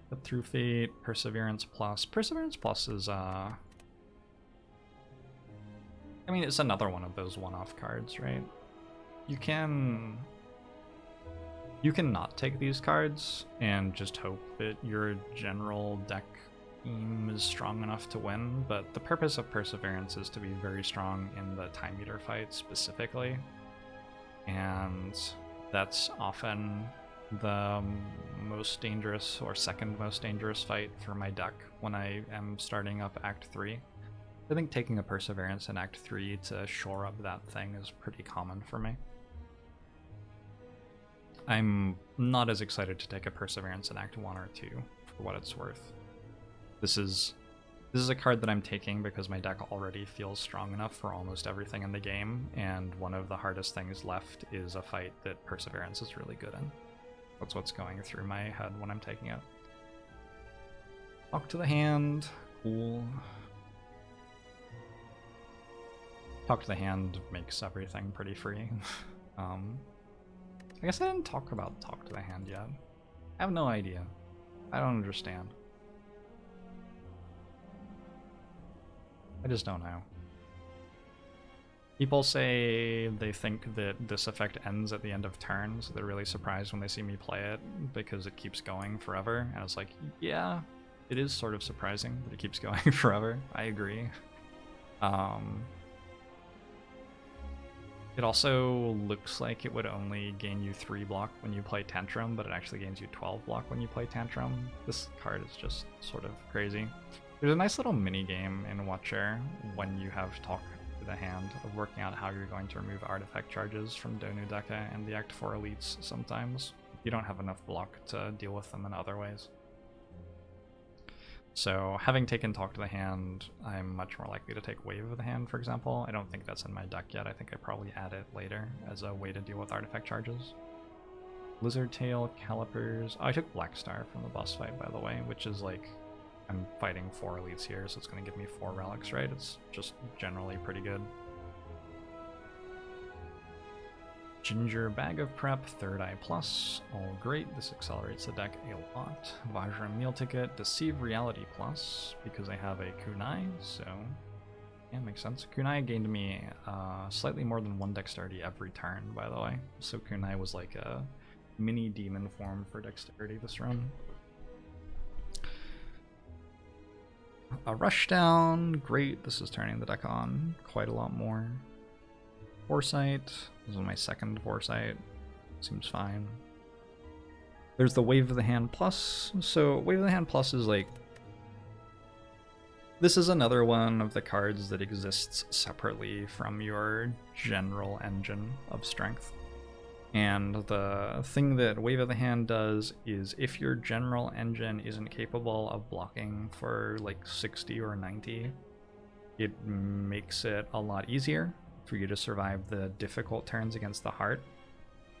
But through Fate, Perseverance Plus. Perseverance Plus is, I mean, it's another one of those one-off cards, right? You can not take these cards and just hope that your general deck team is strong enough to win, but the purpose of Perseverance is to be very strong in the Time Eater fight specifically, and that's often the most dangerous or second most dangerous fight for my deck when I am starting up Act 3. I think taking a Perseverance in Act 3 to shore up that thing is pretty common for me. I'm not as excited to take a Perseverance in Act 1 or 2, for what it's worth. This is a card that I'm taking because my deck already feels strong enough for almost everything in the game, and one of the hardest things left is a fight that Perseverance is really good in. That's what's going through my head when I'm taking it. Talk to the Hand, cool. Talk to the Hand makes everything pretty free. I guess I didn't talk about Talk to the Hand yet. I have no idea. I don't understand. I just don't know. People say they think that this effect ends at the end of turn, so they're really surprised when they see me play it because it keeps going forever. And I was like, yeah, it is sort of surprising that it keeps going forever. I agree. It also looks like it would only gain you 3 block when you play Tantrum, but it actually gains you 12 block when you play Tantrum. This card is just sort of crazy. There's a nice little mini game in Watcher when you have Talk to the Hand of working out how you're going to remove artifact charges from Donu Deka and the Act 4 elites sometimes. You don't have enough block to deal with them in other ways. So having taken Talk to the Hand, I'm much more likely to take Wave of the Hand, for example. I don't think that's in my deck yet. I think I probably add it later as a way to deal with artifact charges. Lizard Tail, Calipers. Oh, I took Black Star from the boss fight, by the way, which is like, I'm fighting 4 elites here, so it's going to give me 4 relics, right? It's just generally pretty good. Ginger Bag of Prep, Third Eye Plus, all great. This accelerates the deck a lot. Vajra Meal Ticket, Deceive Reality Plus, because I have a Kunai, so yeah, makes sense. Kunai gained me slightly more than 1 dexterity every turn, by the way. So Kunai was like a mini demon form for dexterity this run. A Rushdown, great. This is turning the deck on quite a lot more. Foresight, this is my second Foresight, seems fine. There's the Wave of the Hand Plus. So Wave of the Hand Plus is like, this is another one of the cards that exists separately from your general engine of strength. And the thing that Wave of the Hand does is if your general engine isn't capable of blocking for like 60 or 90, it makes it a lot easier for you to survive the difficult turns against the heart.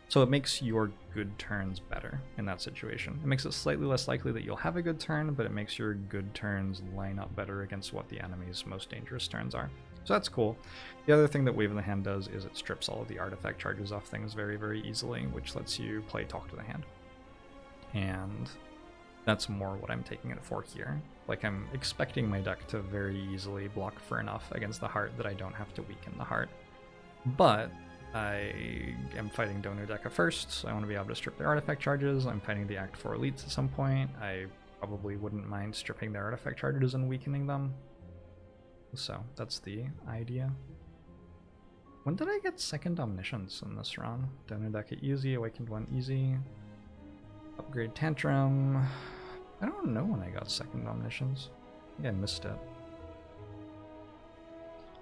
So it makes your good turns better in that situation. It makes it slightly less likely that you'll have a good turn, but it makes your good turns line up better against what the enemy's most dangerous turns are. So that's cool. The other thing that Wave of the Hand does is it strips all of the artifact charges off things very, very easily, which lets you play Talk to the Hand. And that's more what I'm taking it for here. Like, I'm expecting my deck to very easily block for enough against the heart that I don't have to weaken the heart. But I am fighting Donodeka first, so I want to be able to strip their artifact charges. I'm fighting the Act 4 elites at some point. I probably wouldn't mind stripping their artifact charges and weakening them. So that's the idea. When did I get second Omniscience in this run? Donodeka easy, Awakened 1 easy. Upgrade Tantrum. I don't know when I got second Omniscience. I think I missed it.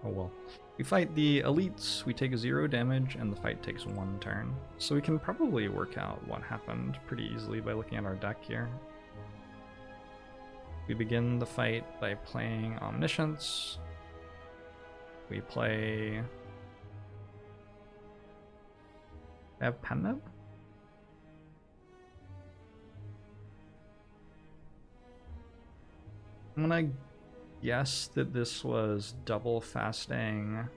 Oh well. We fight the elites, we take 0 damage, and the fight takes 1 turn. So we can probably work out what happened pretty easily by looking at our deck here. We begin the fight by playing Omniscience. We play... I have Pennib? I'm gonna guess that this was double fasting,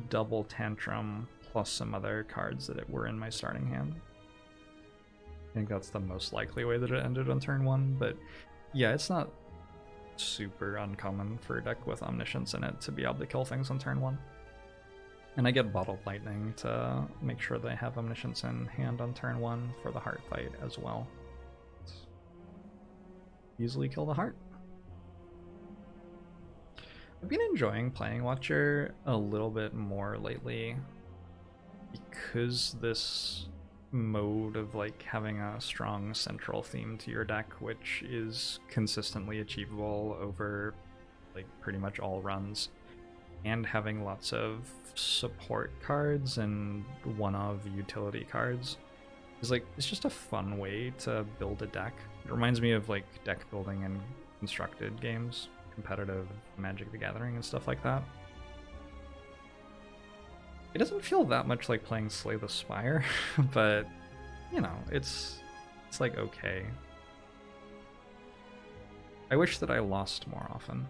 double tantrum, plus some other cards that were in my starting hand. I think that's the most likely way that it ended on turn 1, but yeah, it's not super uncommon for a deck with Omniscience in it to be able to kill things on turn 1. And I get Bottled Lightning to make sure that I have Omniscience in hand on turn 1 for the heart fight as well. Easily kill the heart. I've been enjoying playing Watcher a little bit more lately because this mode of like having a strong central theme to your deck, which is consistently achievable over like pretty much all runs, and having lots of support cards and one-of utility cards is like, it's just a fun way to build a deck. It reminds me of like deck building in constructed games, competitive Magic the Gathering and stuff like that. It doesn't feel that much like playing Slay the Spire, but you know, it's like okay. I wish that I lost more often.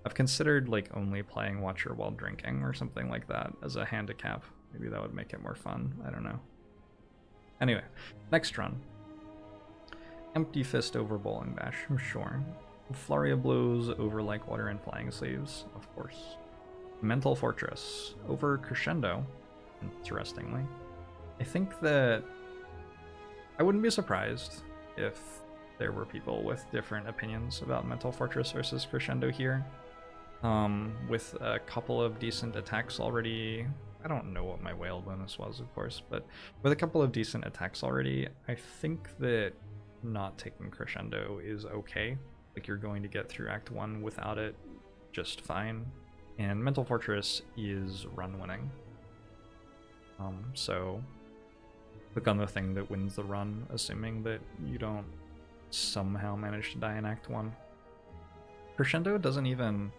I've considered like only playing Watcher while drinking or something like that as a handicap. Maybe that would make it more fun. I don't know. Anyway, next run. Empty Fist over Bowling Bash, sure. Flurry of Blows over Like Water and Flying Sleeves, of course. Mental Fortress over Crescendo, interestingly. I think that I wouldn't be surprised if there were people with different opinions about Mental Fortress versus Crescendo here. With a couple of decent attacks already. I don't know what my whale bonus was, of course, but with a couple of decent attacks already, I think that not taking Crescendo is okay. Like, you're going to get through Act 1 without it just fine. And Mental Fortress is run winning. So click on the thing that wins the run, assuming that you don't somehow manage to die in Act 1. Crescendo doesn't even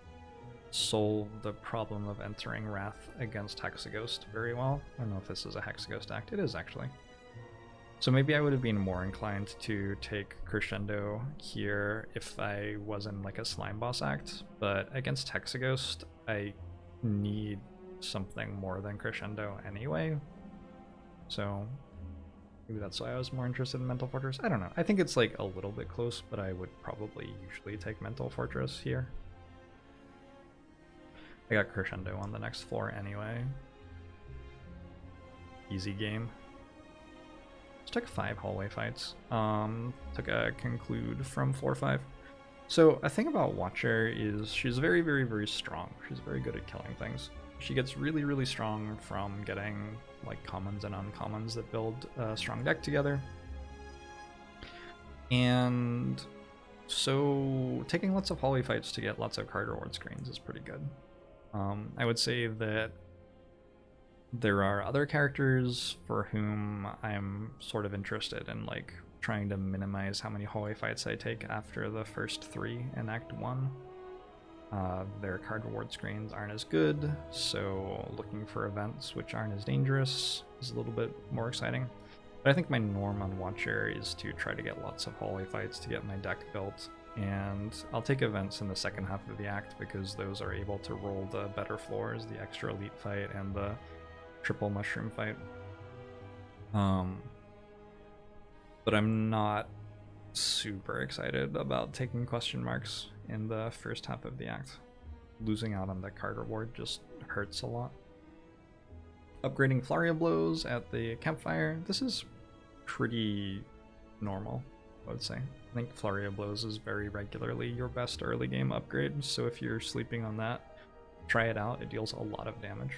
solve the problem of entering Wrath against Hexaghost very well. I don't know if this is a Hexaghost act. It is, actually. So maybe I would have been more inclined to take Crescendo here if I was in like a Slime Boss act, but against Hexaghost, I need something more than Crescendo anyway. So maybe that's why I was more interested in Mental Fortress. I don't know. I think it's like a little bit close, but I would probably usually take Mental Fortress here. I got Crescendo on the next floor anyway. Easy game. Just took 5 hallway fights. Took a conclude from floor 5. So a thing about Watcher is she's very, very, very strong. She's very good at killing things. She gets really, really strong from getting like commons and uncommons that build a strong deck together. And so taking lots of hallway fights to get lots of card reward screens is pretty good. I would say that there are other characters for whom I'm sort of interested in like trying to minimize how many hallway fights I take after the first 3 in Act 1. Their card reward screens aren't as good, so looking for events which aren't as dangerous is a little bit more exciting. But I think my norm on Watcher is to try to get lots of hallway fights to get my deck built, and I'll take events in the second half of the act because those are able to roll the better floors, the extra elite fight and the triple mushroom fight. But I'm not super excited about taking question marks in the first half of the act. losing out on the card reward just hurts a lot. Upgrading Flurry of Blows at the campfire. This is pretty normal, I would say. I think Flurry of Blows is very regularly your best early game upgrade, so if you're sleeping on that, try it out. It deals a lot of damage.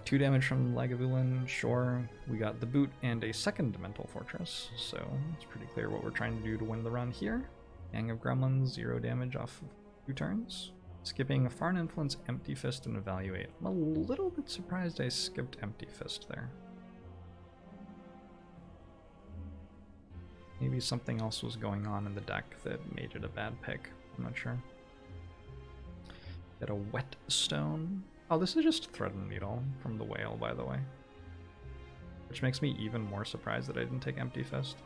2 damage from Lagavulin, sure. We got the boot and a second Mental Fortress, so it's pretty clear what we're trying to do to win the run here. Gang of Gremlins, 0 damage off of 2 turns. Skipping Foreign Influence, Empty Fist, and Evaluate. I'm a little bit surprised I skipped Empty Fist there. Maybe something else was going on in the deck that made it a bad pick. I'm not sure. Got a Whetstone. Oh, this is just Thread and Needle from the whale, by the way. Which makes me even more surprised that I didn't take Empty Fist.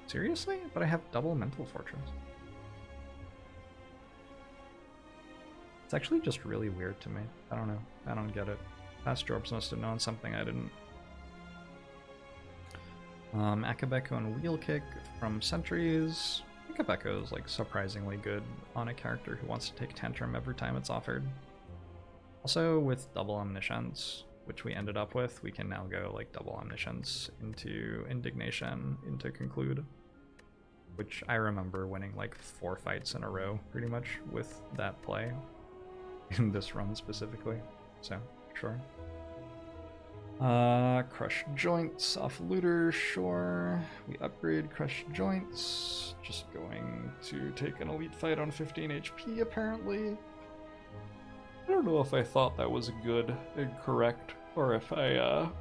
Seriously? But I have double Mental Fortress. It's actually just really weird to me. I don't know. I don't get it. Past Jorbs must have known something I didn't. Akabeko and Wheel Kick from Sentries. Akabeko is like surprisingly good on a character who wants to take Tantrum every time it's offered. Also, with double Omniscience, which we ended up with, we can now go like double Omniscience into Indignation, into Conclude. Which I remember winning like 4 fights in a row, pretty much, with that play. In this run specifically. So, sure. Crush Joints off Looter, sure. We upgrade Crush Joints. Just going to take an elite fight on 15 HP, apparently. I don't know if I thought that was good and correct, or if I,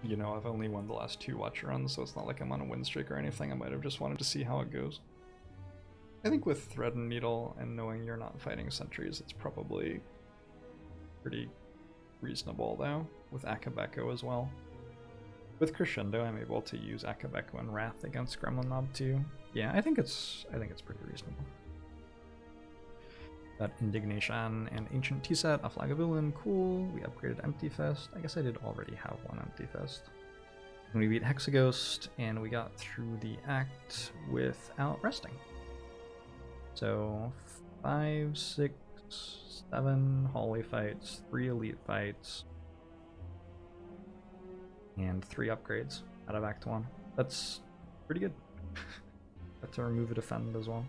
you know, I've only won the last 2 watch runs, so it's not like I'm on a win streak or anything. I might have just wanted to see how it goes. I think with Thread and Needle and knowing you're not fighting sentries, it's probably pretty reasonable, though, with Akabeko as well. With Crescendo, I'm able to use Akabeko and Wrath against Gremlin Mob too. Yeah, I think it's pretty reasonable. Got Indignation and Ancient T-Set off Lagavulin, cool. We upgraded Empty Fist. I guess I did already have one Empty Fist. And we beat Hexaghost, and we got through the act without resting. So 5, 6, 7 hallway fights, 3 elite fights, and 3 upgrades out of Act 1. That's pretty good. Got to remove a defend as well.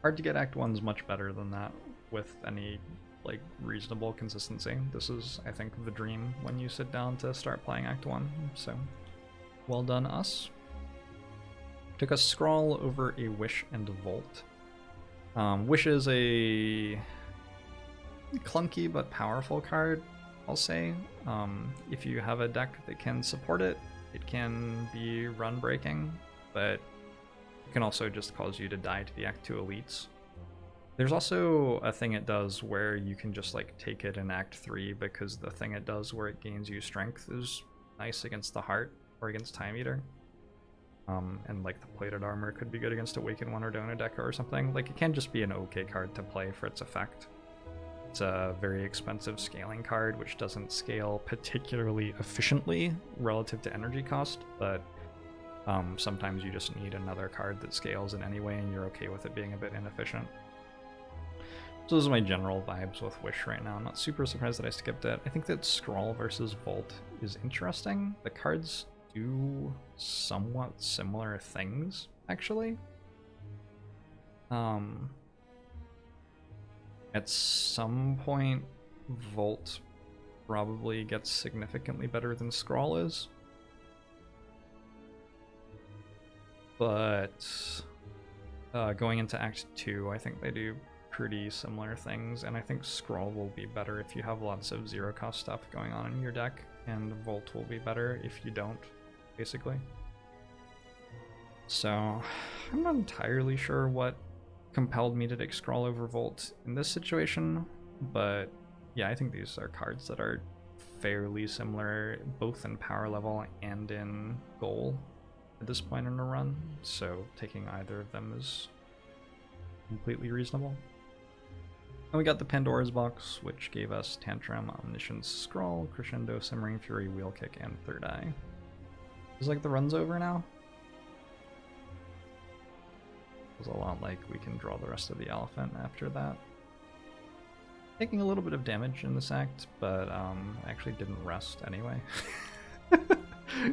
Hard to get Act 1's much better than that with any like reasonable consistency. This is, I think, the dream when you sit down to start playing Act 1, so well done us. Took a Scrawl over a Wish and Volt. Wish is a clunky but powerful card, I'll say. If you have a deck that can support it, it can be run breaking, but it can also just cause you to die to the Act 2 elites. There's also a thing it does where you can just like take it in Act 3 because the thing it does where it gains you strength is nice against the Heart or against Time Eater. And like the Plated Armor could be good against Awaken 1 or Donodeka or something. Like it can just be an okay card to play for its effect. It's a very expensive scaling card which doesn't scale particularly efficiently relative to energy cost, but sometimes you just need another card that scales in any way and you're okay with it being a bit inefficient. So those are my general vibes with Wish right now. I'm not super surprised that I skipped it. I think that Scrawl versus Volt is interesting. The cards do somewhat similar things, actually. At some point, Volt probably gets significantly better than Scrawl is. But going into Act 2, I think they do pretty similar things, and I think Scrawl will be better if you have lots of zero cost stuff going on in your deck, and Volt will be better if you don't, basically. So I'm not entirely sure what compelled me to take Scrawl over Volt in this situation, but yeah, I think these are cards that are fairly similar both in power level and in goal at this point in the run, so taking either of them is completely reasonable. And we got the Pandora's Box, which gave us Tantrum, Omniscience, Scrawl, Crescendo, Simmering Fury, Wheel Kick, and Third Eye. Is like the run's over now? Feels a lot like we can draw the rest of the elephant after that. Taking a little bit of damage in this act, but I actually didn't rest anyway.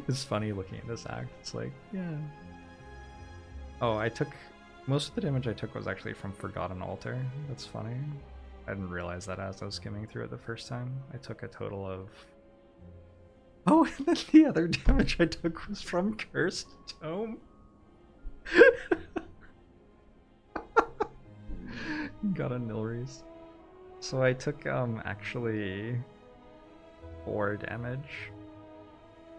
It's funny looking at this act. It's like, yeah. Oh, I took... Most of the damage I took was actually from Forgotten Altar. That's funny. I didn't realize that as I was skimming through it the first time. I took a total of... Oh, and then the other damage I took was from Cursed Tome. Got a Nilries. So I took actually 4 damage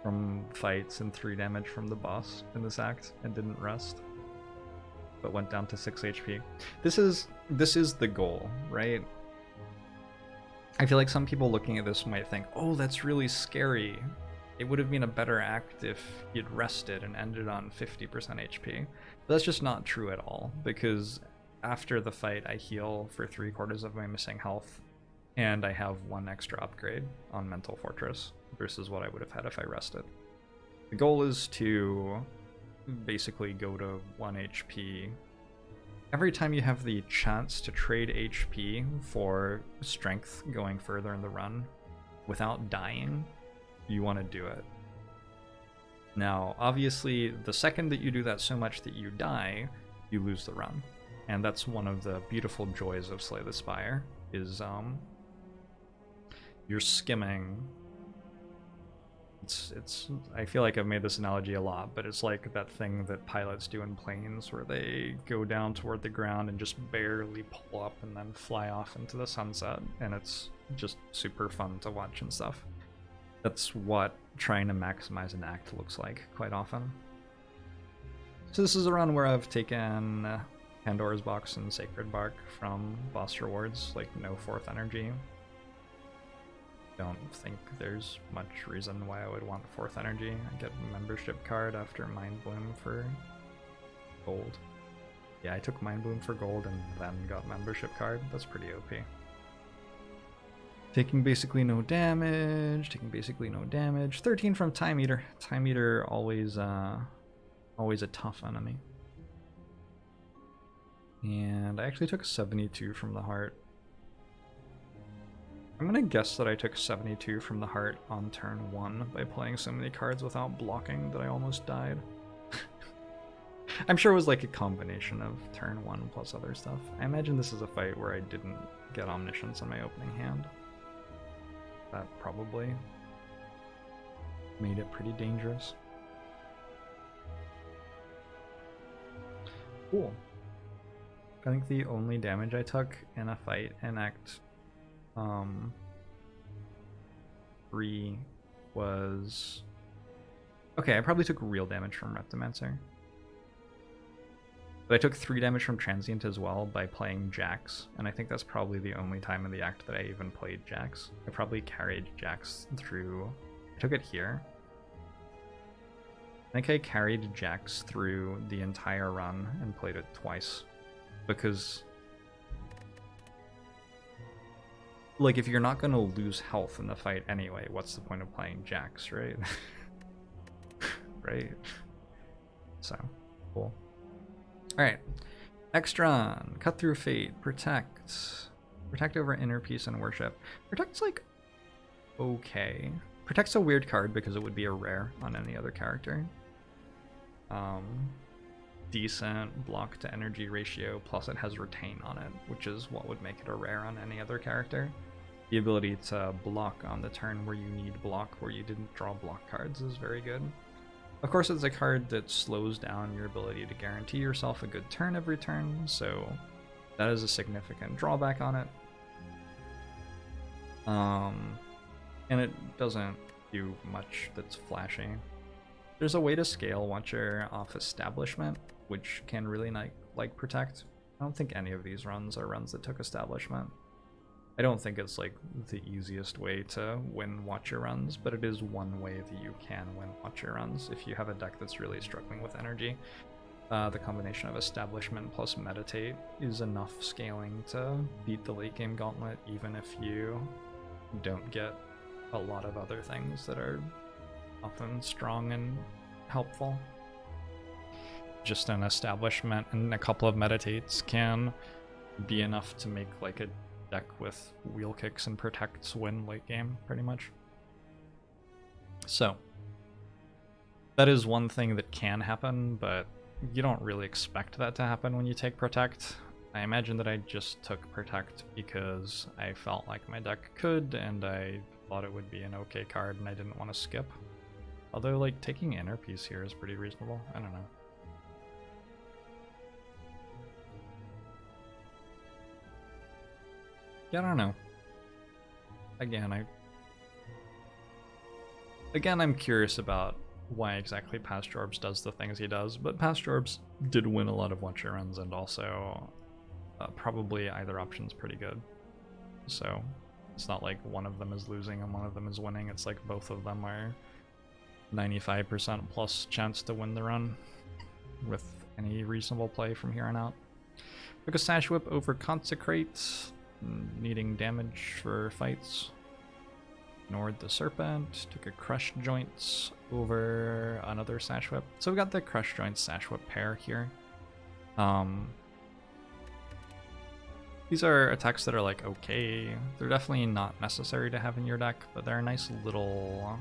from fights and 3 damage from the boss in this act and didn't rest, but went down to 6 HP. This is the goal, right? I feel like some people looking at this might think, oh, that's really scary. It would have been a better act if you'd rested and ended on 50% HP. But that's just not true at all, because after the fight I heal for 3/4 of my missing health, and I have 1 extra upgrade on Mental Fortress versus what I would have had if I rested. The goal is to basically go to 1 HP. Every time you have the chance to trade HP for strength going further in the run without dying, you want to do it. Now, obviously, the second that you do that so much that you die, you lose the run. And that's one of the beautiful joys of Slay the Spire, is you're skimming. It's I feel like I've made this analogy a lot, but it's like that thing that pilots do in planes where they go down toward the ground and just barely pull up and then fly off into the sunset, and it's just super fun to watch and stuff. That's what trying to maximize an act looks like quite often. So this is a run where I've taken Pandora's Box and Sacred Bark from boss rewards, like no 4th energy. Don't think there's much reason why I would want 4th energy. I get a membership card after Mind Bloom for gold. Yeah, I took Mind Bloom for gold and then got membership card. That's pretty OP. Taking basically no damage, 13 from Time Eater. Time Eater always a tough enemy. And I actually took 72 from the heart. I'm gonna guess that I took 72 from the heart on turn 1 by playing so many cards without blocking that I almost died. I'm sure it was like a combination of turn 1 plus other stuff. I imagine this is a fight where I didn't get Omniscience on my opening hand. That probably made it pretty dangerous. Cool. I think the only damage I took in a fight in Act 3 was... Okay, I probably took real damage from Reptimancer. But I took 3 damage from Transient as well by playing Jax, and I think that's probably the only time in the act that I even played Jax. I probably carried Jax through... I took it here. I think I carried Jax through the entire run and played it twice. Because... like, if you're not going to lose health in the fight anyway, what's the point of playing Jax, right? Right? So, cool. Alright. Extron, Cut Through Fate, Protect. Protect over Inner Peace and Worship. Protect's like, okay. Protect's a weird card because it would be a rare on any other character. Decent block to energy ratio, plus it has Retain on it, which is what would make it a rare on any other character. The ability to block on the turn where you need block, where you didn't draw block cards, is very good. Of course, it's a card that slows down your ability to guarantee yourself a good turn every turn, so that is a significant drawback on it. And it doesn't do much that's flashy. There's a way to scale Watcher off Establishment, which can really like Protect. I don't think any of these runs are runs that took Establishment. I don't think it's like the easiest way to win Watcher runs, but it is one way that you can win Watcher runs if you have a deck that's really struggling with energy. The combination of Establishment plus Meditate is enough scaling to beat the late game gauntlet, even if you don't get a lot of other things that are often strong and helpful. Just an establishment and a couple of meditates can be enough to make like a deck with wheel kicks and protects win late game, pretty much. So that is one thing that can happen, but you don't really expect that to happen when you take protect. I imagine that I just took protect because I felt like my deck could, and I thought it would be an okay card, and I didn't want to skip. Although, like, taking Inner Peace here is pretty reasonable. I don't know. Yeah, I don't know. Again, I'm curious about why exactly Past Jorbs does the things he does, but Past Jorbs did win a lot of watcher runs, and also probably either option's pretty good. So it's not like one of them is losing and one of them is winning. It's like both of them are 95% plus chance to win the run with any reasonable play from here on out. Took a Sash Whip over Consecrate, needing damage for fights. Ignored the Serpent, took a Crush Joints over another Sash Whip. So we got the Crush Joints Sash Whip pair here. These are attacks that are like okay. They're definitely not necessary to have in your deck, but they're a nice little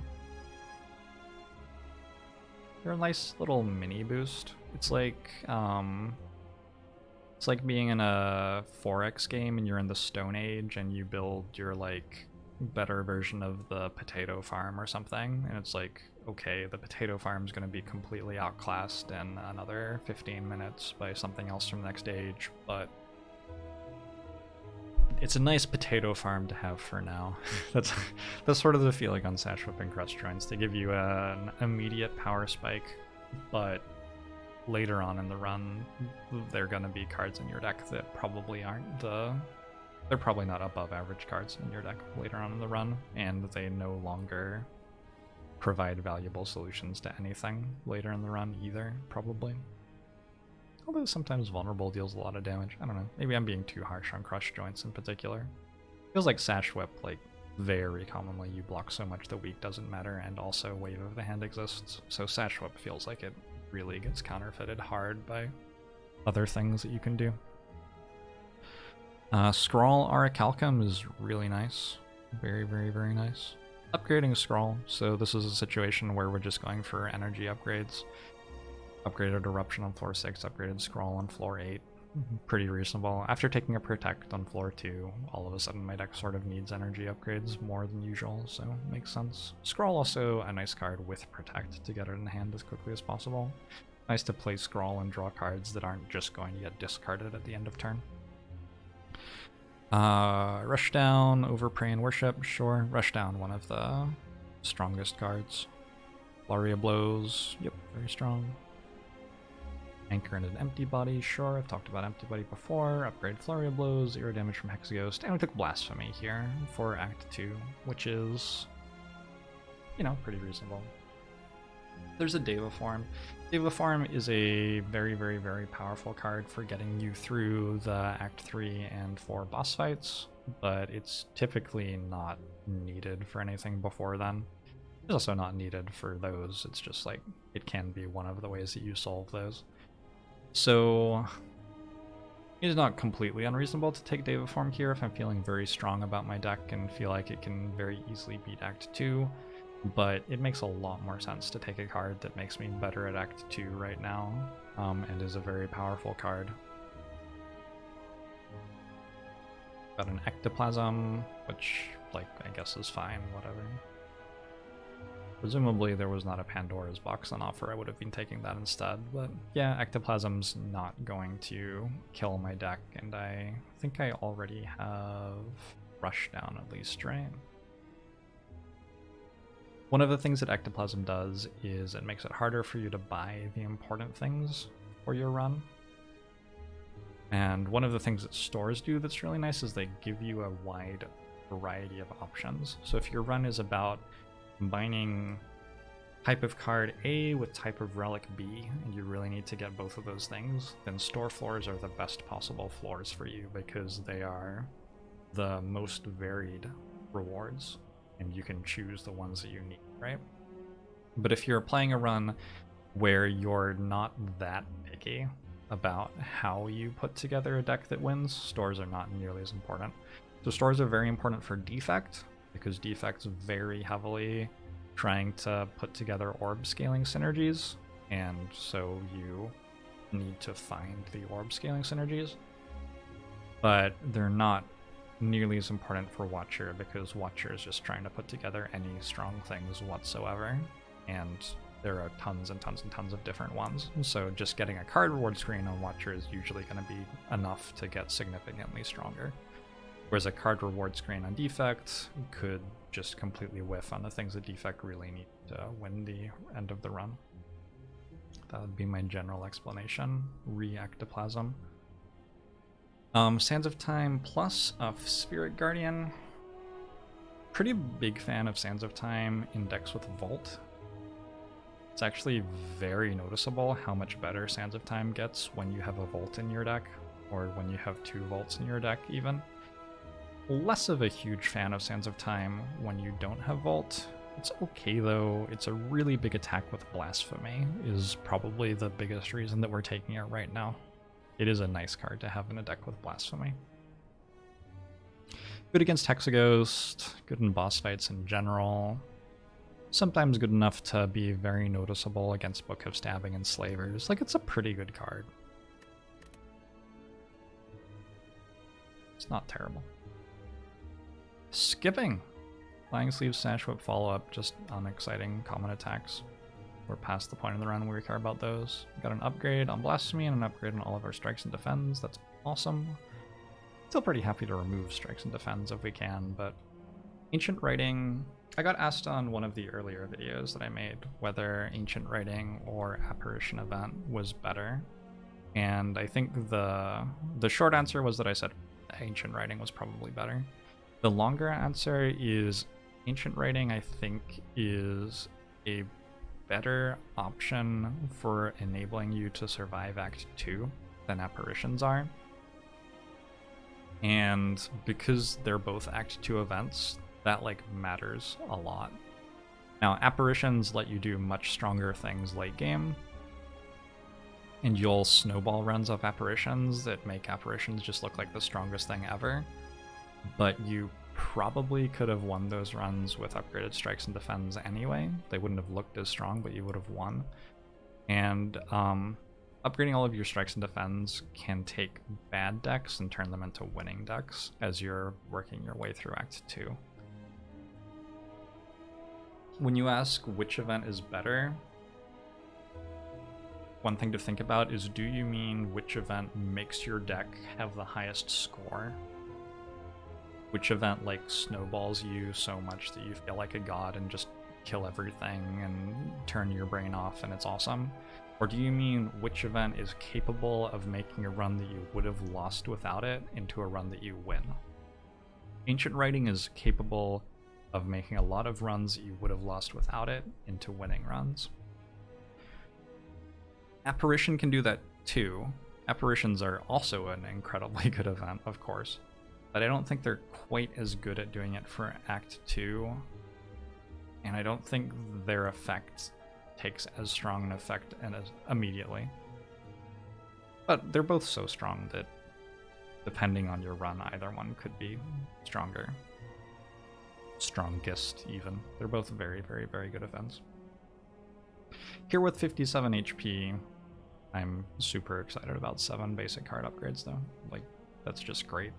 mini boost. It's like being in a 4X game and you're in the Stone Age and you build your like better version of the potato farm or something, and it's like, okay, the potato farm's going to be completely outclassed in another 15 minutes by something else from the next age, but it's a nice potato farm to have for now. That's sort of the feeling on Sash Whip and Crush Joints. They give you an immediate power spike, but later on in the run, there are going to be cards in your deck that probably aren't they're probably not above average cards in your deck later on in the run, and they no longer provide valuable solutions to anything later in the run either, probably. Although sometimes Vulnerable deals a lot of damage. I don't know. Maybe I'm being too harsh on Crush Joints in particular. Feels like Sash Whip, like, very commonly you block so much the weak doesn't matter, and also Wave of the Hand exists. So Sash Whip feels like it really gets counterfeited hard by other things that you can do. Scrawl Aracalcum is really nice. Very, very, very nice. Upgrading Scrawl. So this is a situation where we're just going for energy upgrades. Upgraded Eruption on floor 6, upgraded Scrawl on floor 8. Pretty reasonable. After taking a Protect on floor 2, all of a sudden my deck sort of needs energy upgrades more than usual, so makes sense. Scrawl also a nice card with Protect to get it in hand as quickly as possible. Nice to play Scrawl and draw cards that aren't just going to get discarded at the end of turn. Rushdown over Pray and Worship, sure. Rushdown, one of the strongest cards. Flurry of Blows, yep, very strong. Anchor in an Empty Body, sure, I've talked about Empty Body before. Upgrade Flurry of Blows, 0 damage from Hexaghost, and we took Blasphemy here for Act 2, which is, you know, pretty reasonable. There's a Deva Form. Deva Form is a very, very, very powerful card for getting you through the Act 3 and 4 boss fights, but it's typically not needed for anything before then. It's also not needed for those, it's just like, it can be one of the ways that you solve those. So it is not completely unreasonable to take Deva Form here if I'm feeling very strong about my deck and feel like it can very easily beat Act 2. But it makes a lot more sense to take a card that makes me better at Act 2 right now, and is a very powerful card. Got an Ectoplasm, which, like, I guess is fine, whatever. Presumably there was not a Pandora's Box on offer, I would have been taking that instead, but yeah, Ectoplasm's not going to kill my deck, and I think I already have Rushdown at least, right? One of the things that Ectoplasm does is it makes it harder for you to buy the important things for your run. And one of the things that stores do that's really nice is they give you a wide variety of options. So if your run is about combining type of card A with type of relic B, and you really need to get both of those things, then store floors are the best possible floors for you because they are the most varied rewards. And you can choose the ones that you need, right? But if you're playing a run where you're not that picky about how you put together a deck that wins. Stores are not nearly as important. So stores are very important for defect, because defect's very heavily trying to put together orb scaling synergies, and so you need to find the orb scaling synergies. But they're not nearly as important for Watcher, because Watcher is just trying to put together any strong things whatsoever, and there are tons and tons and tons of different ones. So just getting a card reward screen on Watcher is usually going to be enough to get significantly stronger. Whereas a card reward screen on Defect could just completely whiff on the things that Defect really need to win the end of the run. That would be my general explanation. Re-Ectoplasm. Sands of Time plus of Spirit Guardian. Pretty big fan of Sands of Time in decks with Vault. It's actually very noticeable how much better Sands of Time gets when you have a Vault in your deck, or when you have 2 Vaults in your deck even. Less of a huge fan of Sands of Time when you don't have Vault. It's okay though. It's a really big attack with Blasphemy, is probably the biggest reason that we're taking it right now. It is a nice card to have in a deck with Blasphemy. Good against Hexaghost, good in boss fights in general. Sometimes good enough to be very noticeable against Book of Stabbing and Slavers. Like, it's a pretty good card. It's not terrible. Skipping. Flying Sleeve, Sash Whip, follow-up, just unexciting common attacks. We're past the point of the run where we care about those. We got an upgrade on Blasphemy and an upgrade on all of our Strikes and Defends. That's awesome. Still pretty happy to remove Strikes and Defends if we can, but Ancient Writing... I got asked on one of the earlier videos that I made whether Ancient Writing or Apparition Event was better. And I think the short answer was that I said Ancient Writing was probably better. The longer answer is Ancient Writing, I think, is a better option for enabling you to survive Act 2 than Apparitions are. And because they're both Act 2 events, that like matters a lot. Now, Apparitions let you do much stronger things late game, and you'll snowball runs of Apparitions that make Apparitions just look like the strongest thing ever. But you probably could have won those runs with upgraded Strikes and Defends anyway. They wouldn't have looked as strong, but you would have won. And upgrading all of your Strikes and Defends can take bad decks and turn them into winning decks as you're working your way through Act 2. When you ask which event is better, one thing to think about is, do you mean which event makes your deck have the highest score? Which event like snowballs you so much that you feel like a god and just kill everything and turn your brain off and it's awesome? Or do you mean which event is capable of making a run that you would have lost without it into a run that you win? Ancient Writing is capable of making a lot of runs that you would have lost without it into winning runs. Apparition can do that too. Apparitions are also an incredibly good event, of course, but I don't think they're quite as good at doing it for Act 2, and I don't think their effect takes as strong an effect and as immediately. But they're both so strong that depending on your run, either one could be stronger. Strongest, even. They're both very, very, very good events. Here with 57 HP, I'm super excited about 7 basic card upgrades, though. Like, that's just great.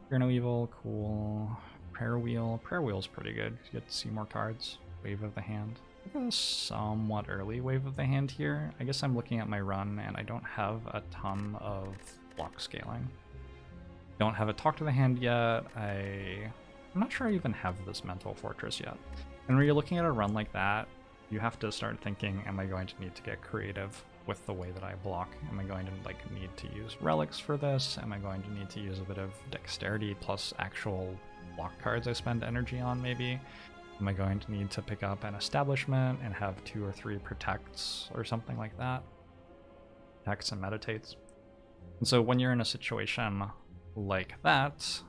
Fear No Evil, cool. Prayer Wheel. Prayer Wheel's pretty good. You get to see more cards. Wave of the Hand. I got a somewhat early Wave of the Hand here. I guess I'm looking at my run, and I don't have a ton of block scaling. Don't have a Talk to the Hand yet. I'm not sure I even have this Mental Fortress yet. And when you're looking at a run like that, you have to start thinking, am I going to need to get creative with the way that I block? Am I going to need to use Relics for this? Am I going to need to use a bit of Dexterity plus actual block cards I spend energy on, maybe? Am I going to need to pick up an Establishment and have 2 or 3 Protects or something like that? Protects and Meditates. And so when you're in a situation like that,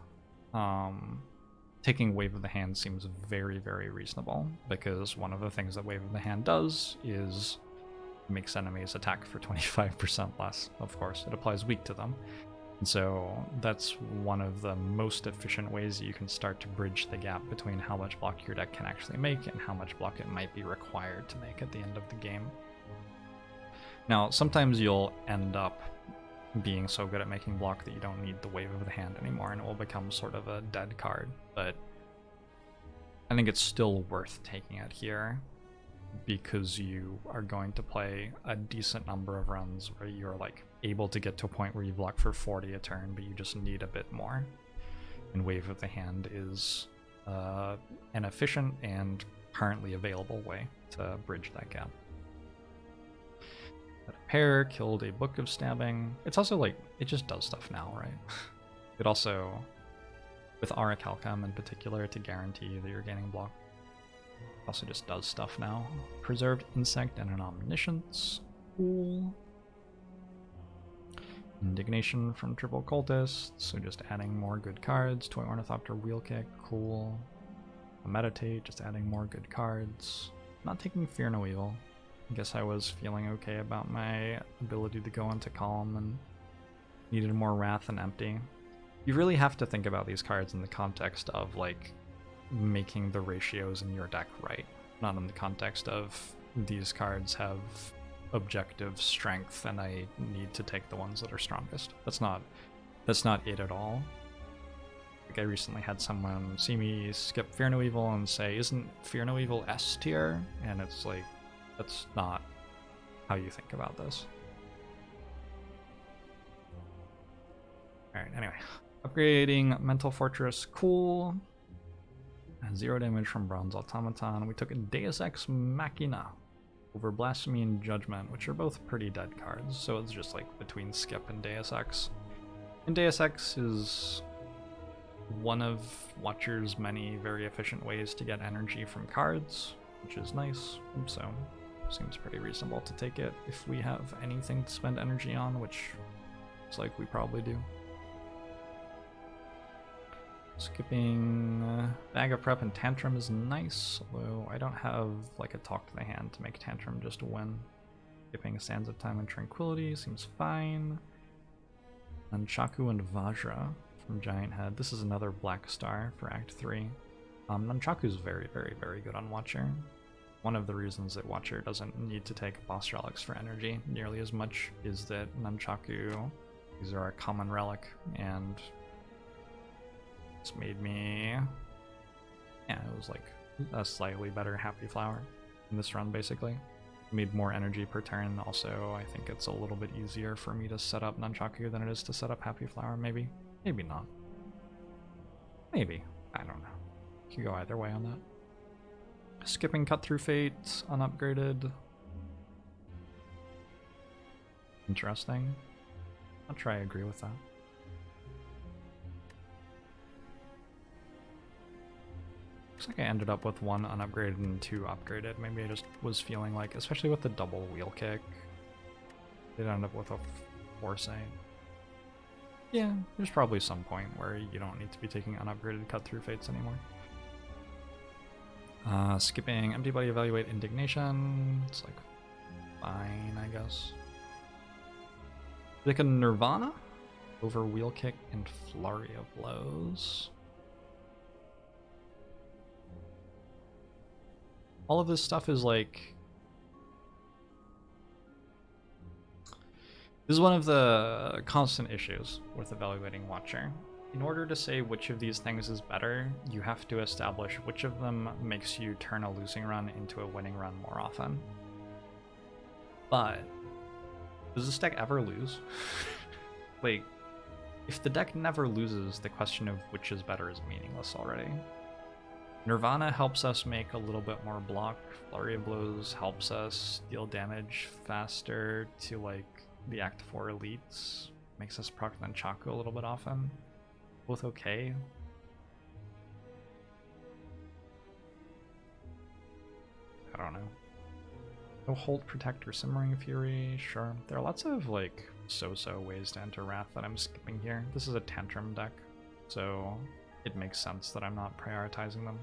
taking Wave of the Hand seems very, very reasonable, because one of the things that Wave of the Hand does is makes enemies attack for 25% less, of course. It applies weak to them. And so that's one of the most efficient ways you can start to bridge the gap between how much block your deck can actually make and how much block it might be required to make at the end of the game. Now, sometimes you'll end up being so good at making block that you don't need the Wave of the Hand anymore, and it will become sort of a dead card, but I think it's still worth taking it here because you are going to play a decent number of runs where you're like able to get to a point where you block for 40 a turn, but you just need a bit more. And Wave of the Hand is an efficient and currently available way to bridge that gap. That pair killed a Book of Stabbing. It's also like, it just does stuff now, right? It also, with Aurichalcum in particular, to guarantee that you're gaining block, also just does stuff now. Preserved Insect and an Omniscience. Cool. Indignation from Triple Cultist, so just adding more good cards. Toy Ornithopter Wheel Kick, cool. Meditate, just adding more good cards. Not taking Fear No Evil. I guess I was feeling okay about my ability to go into Column and needed more Wrath and Empty. You really have to think about these cards in the context of like making the ratios in your deck right, not in the context of these cards have objective strength and I need to take the ones that are strongest. That's not it at all. Like I recently had someone see me skip Fear No Evil and say, isn't Fear No Evil S tier? And it's like, that's not how you think about this. Alright, anyway. Upgrading Mental Fortress, cool. 0 damage from Bronze Automaton. We took a Deus Ex Machina over Blasphemy and Judgment, which are both pretty dead cards, so it's just like between Skip and Deus Ex. And Deus Ex is one of Watcher's many very efficient ways to get energy from cards, which is nice, so seems pretty reasonable to take it if we have anything to spend energy on, which looks like we probably do. Skipping Bag of Prep and Tantrum is nice, although I don't have like a Talk to the Hand to make Tantrum just a win. Skipping Sands of Time and Tranquility seems fine. Nunchaku and Vajra from Giant Head. This is another Black Star for Act 3. Nunchaku is very, very, very good on Watcher. One of the reasons that Watcher doesn't need to take Boss Relics for energy nearly as much is that Nunchaku, these are a common relic, and it's made me, yeah, it was like a slightly better Happy Flower in this run, basically. Made more energy per turn. Also, I think it's a little bit easier for me to set up Nunchaku than it is to set up Happy Flower, maybe. Maybe not. Maybe. I don't know. Could go either way on that. Skipping Cut Through Fate, unupgraded. Interesting. I'll try to agree with that. Looks like I ended up with 1 unupgraded and 2 upgraded. Maybe I just was feeling like, especially with the double wheel kick, they'd end up with a Foresight. Yeah, there's probably some point where you don't need to be taking unupgraded Cut Through Fates anymore. Skipping Empty Body Evaluate Indignation. It's like fine, I guess. Like a Nirvana over Wheel Kick and Flurry of Blows. All of this stuff is like, this is one of the constant issues with evaluating Watcher. In order to say which of these things is better, you have to establish which of them makes you turn a losing run into a winning run more often. But does this deck ever lose? Like, if the deck never loses, the question of which is better is meaningless already. Nirvana helps us make a little bit more block. Flurry of Blows helps us deal damage faster to like the Act 4 elites. Makes us proc Nunchaku a little bit often. Both okay. I don't know. No Hold, Protect, or Simmering Fury, sure. There are lots of like so-so ways to enter Wrath that I'm skipping here. This is a Tantrum deck, so it makes sense that I'm not prioritizing them.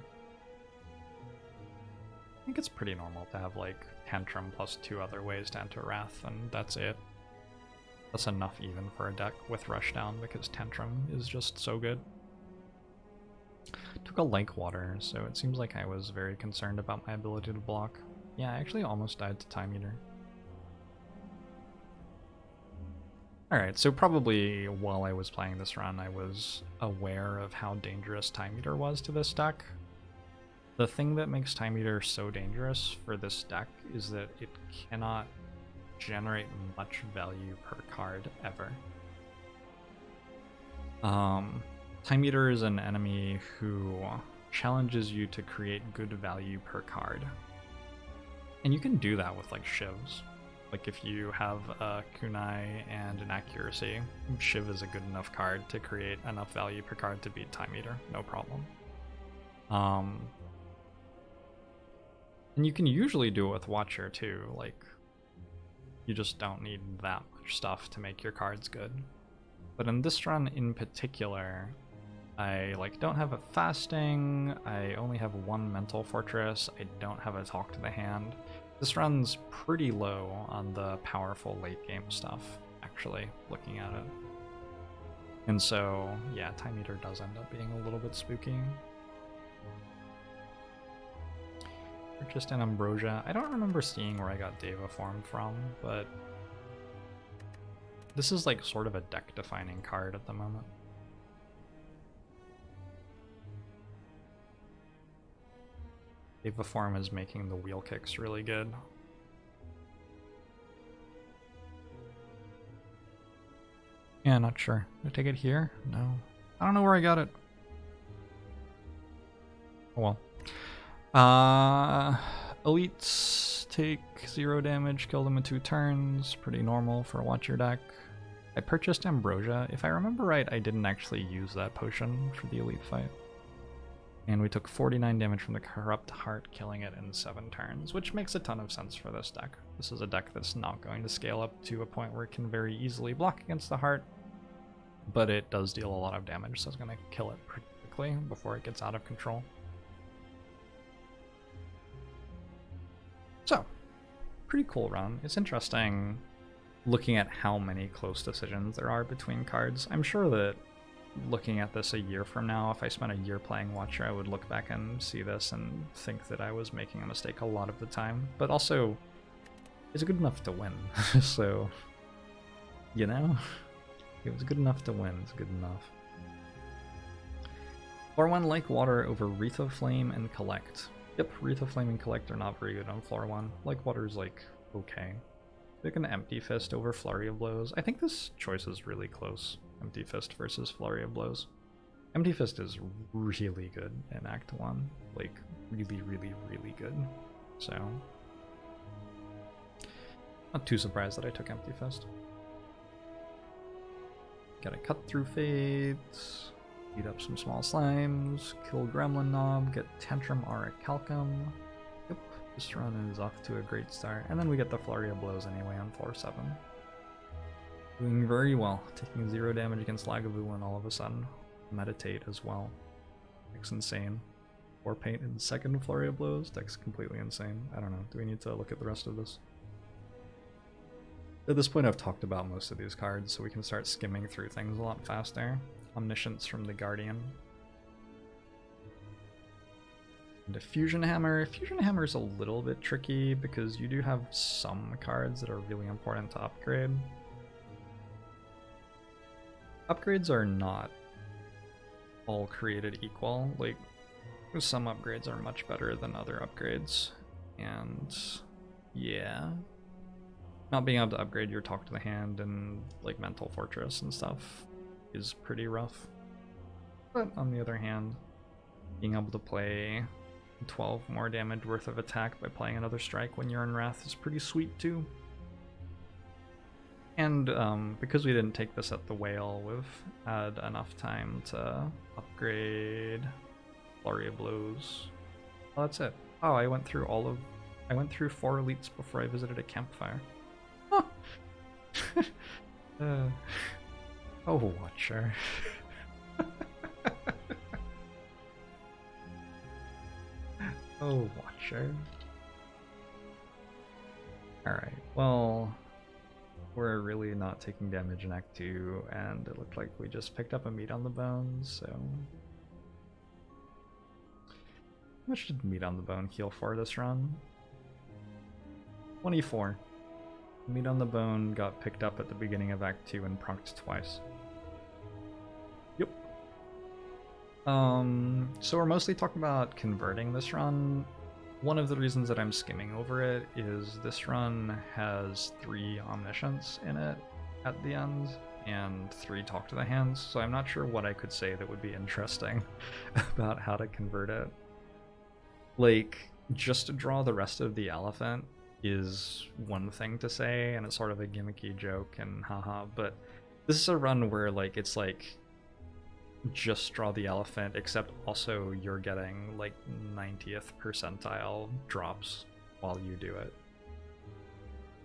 think it's pretty normal to have like Tantrum plus 2 other ways to enter Wrath, and that's it. That's enough even for a deck with Rushdown because Tantrum is just so good. Took a Like Water, so it seems like I was very concerned about my ability to block. Yeah, I actually almost died to Time Eater. Alright, so probably while I was playing this run, I was aware of how dangerous Time Eater was to this deck. The thing that makes Time Eater so dangerous for this deck is that it cannot generate much value per card ever. Time Eater is an enemy who challenges you to create good value per card. And you can do that with like Shivs. Like if you have a Kunai and an Accuracy, Shiv is a good enough card to create enough value per card to beat Time Eater, no problem. And you can usually do it with Watcher too, like you just don't need that much stuff to make your cards good. But in this run in particular, I like don't have a Fasting, I only have 1 Mental Fortress, I don't have a Talk to the Hand. This run's pretty low on the powerful late game stuff, actually, looking at it. And so, yeah, Time Eater does end up being a little bit spooky. Purchased an Ambrosia. I don't remember seeing where I got Deva Form from, but this is like sort of a deck-defining card at the moment. Deva Form is making the wheel kicks really good. Yeah, not sure. Did I take it here? No. I don't know where I got it. Oh well. Elites take 0 damage, kill them in 2 turns. Pretty normal for a Watcher deck. I purchased Ambrosia. If I remember right, I didn't actually use that potion for the Elite fight. And we took 49 damage from the Corrupt Heart, killing it in 7 turns, which makes a ton of sense for this deck. This is a deck that's not going to scale up to a point where it can very easily block against the Heart, but it does deal a lot of damage, so it's going to kill it pretty quickly before it gets out of control. So, pretty cool run. It's interesting looking at how many close decisions there are between cards. I'm sure that looking at this a year from now, if I spent a year playing Watcher, I would look back and see this and think that I was making a mistake a lot of the time. But also, it's good enough to win. So, you know, it was good enough to win. It's good enough. Floor 1, Like Water over Wreath of Flame and Collect. Yep, Wreath of Flame and Collect are not very good on floor 1. Like Water is like, okay. Pick an Empty Fist over Flurry of Blows. I think this choice is really close. Empty Fist versus Flurry of Blows. Empty Fist is really good in Act 1. Like, really, really, really good. So, not too surprised that I took Empty Fist. Gotta cut through Fates, beat up some small slimes, kill Gremlin Knob, get Tantrum Aura Calcum. Yep, this run is off to a great start. And then we get the Flurry of Blows anyway on floor 7. Doing very well, taking 0 damage against Lagavulin and all of a sudden. Meditate as well. Deck's insane. 4 paint in second Flurry of Blows. Deck's completely insane. I don't know. Do we need to look at the rest of this? At this point I've talked about most of these cards, so we can start skimming through things a lot faster. Omniscience from the Guardian. And a Fusion Hammer. Fusion Hammer is a little bit tricky because you do have some cards that are really important to upgrade. Upgrades are not all created equal. Like, some upgrades are much better than other upgrades. And yeah, not being able to upgrade your Talk to the Hand and like Mental Fortress and stuff is pretty rough. But on the other hand, being able to play 12 more damage worth of attack by playing another strike when you're in Wrath is pretty sweet too. And because we didn't take this at the Whale, we've had enough time to upgrade Flurry of Blows. Well, that's it. Oh, I went through 4 elites before I visited a campfire. Huh. Oh, Watcher. Oh, Watcher. Alright, well, we're really not taking damage in Act 2, and it looked like we just picked up a meat on the bone, so... How much did meat on the bone heal for this run? 24. Meat on the bone got picked up at the beginning of Act 2 and procced twice. Yep. So we're mostly talking about converting this run. One of the reasons that I'm skimming over it is this run has 3 Omniscience in it at the end, and 3 Talk to the Hands, so I'm not sure what I could say that would be interesting about how to convert it. Like, just to draw the rest of the elephant is one thing to say, and it's sort of a gimmicky joke and haha, but this is a run where, like, it's like, just draw the elephant, except also you're getting, like, 90th percentile drops while you do it.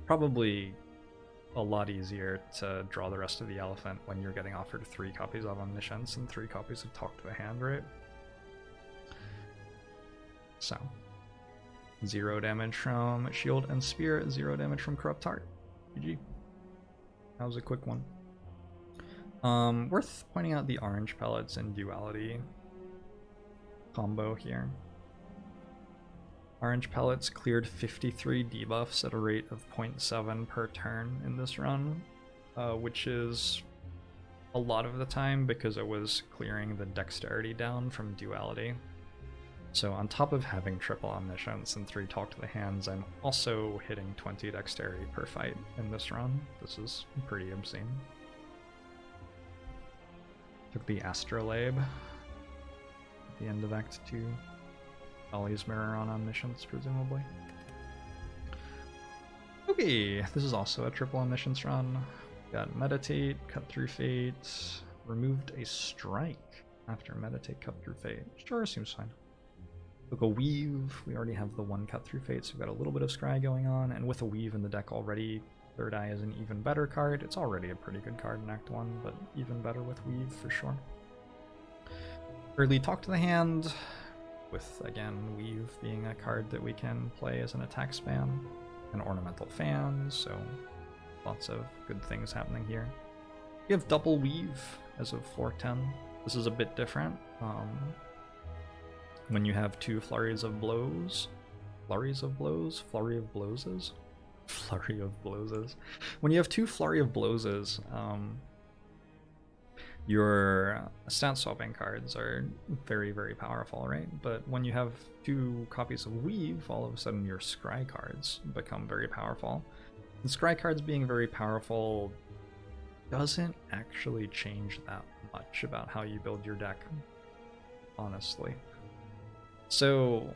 Probably a lot easier to draw the rest of the elephant when you're getting offered 3 copies of Omniscience and 3 copies of Talk to the Hand, right? So, 0 damage from Shield and Spear, 0 damage from Corrupt Heart. GG. That was a quick one. Worth pointing out the orange pellets and duality combo here. Orange pellets cleared 53 debuffs at a rate of 0.7 per turn in this run, which is a lot of the time because it was clearing the dexterity down from duality. So on top of having triple Omniscience and 3 Talk to the Hands, I'm also hitting 20 dexterity per fight in this run. This is pretty obscene. Took the Astrolabe at the end of Act 2. Ollie's Mirror on Omniscience, presumably. Okay, this is also a triple Omniscience run. Got Meditate, Cut Through Fate, removed a Strike after Meditate, Cut Through Fate. Sure, seems fine. Took a Weave. We already have the 1 Cut Through Fate, so we've got a little bit of Scry going on, and with a Weave in the deck already, Third Eye is an even better card. It's already a pretty good card in Act 1, but even better with Weave for sure. Early Talk to the Hand, with, again, Weave being a card that we can play as an attack spam. An Ornamental Fan, so lots of good things happening here. We have double Weave as of 410. This is a bit different. When you have 2 Flurries of Blows, Flurry of Blowses? Flurry of Blowses. When you have 2 Flurry of Blowses, your stat swapping cards are very, very powerful, right? But when you have 2 copies of Weave, all of a sudden your Scry cards become very powerful. And Scry cards being very powerful doesn't actually change that much about how you build your deck, honestly. So,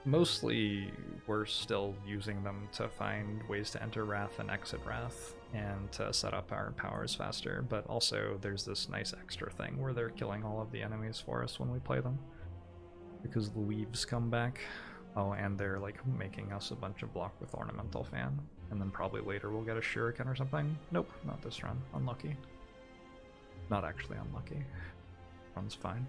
mostly we're still using them to find ways to enter Wrath and exit Wrath, and to set up our powers faster, but also there's this nice extra thing where they're killing all of the enemies for us when we play them, because the Weaves come back. Oh, and they're like making us a bunch of block with Ornamental Fan, and then probably later we'll get a Shuriken or something. Nope, not this run. Unlucky. Not actually unlucky. Run's fine.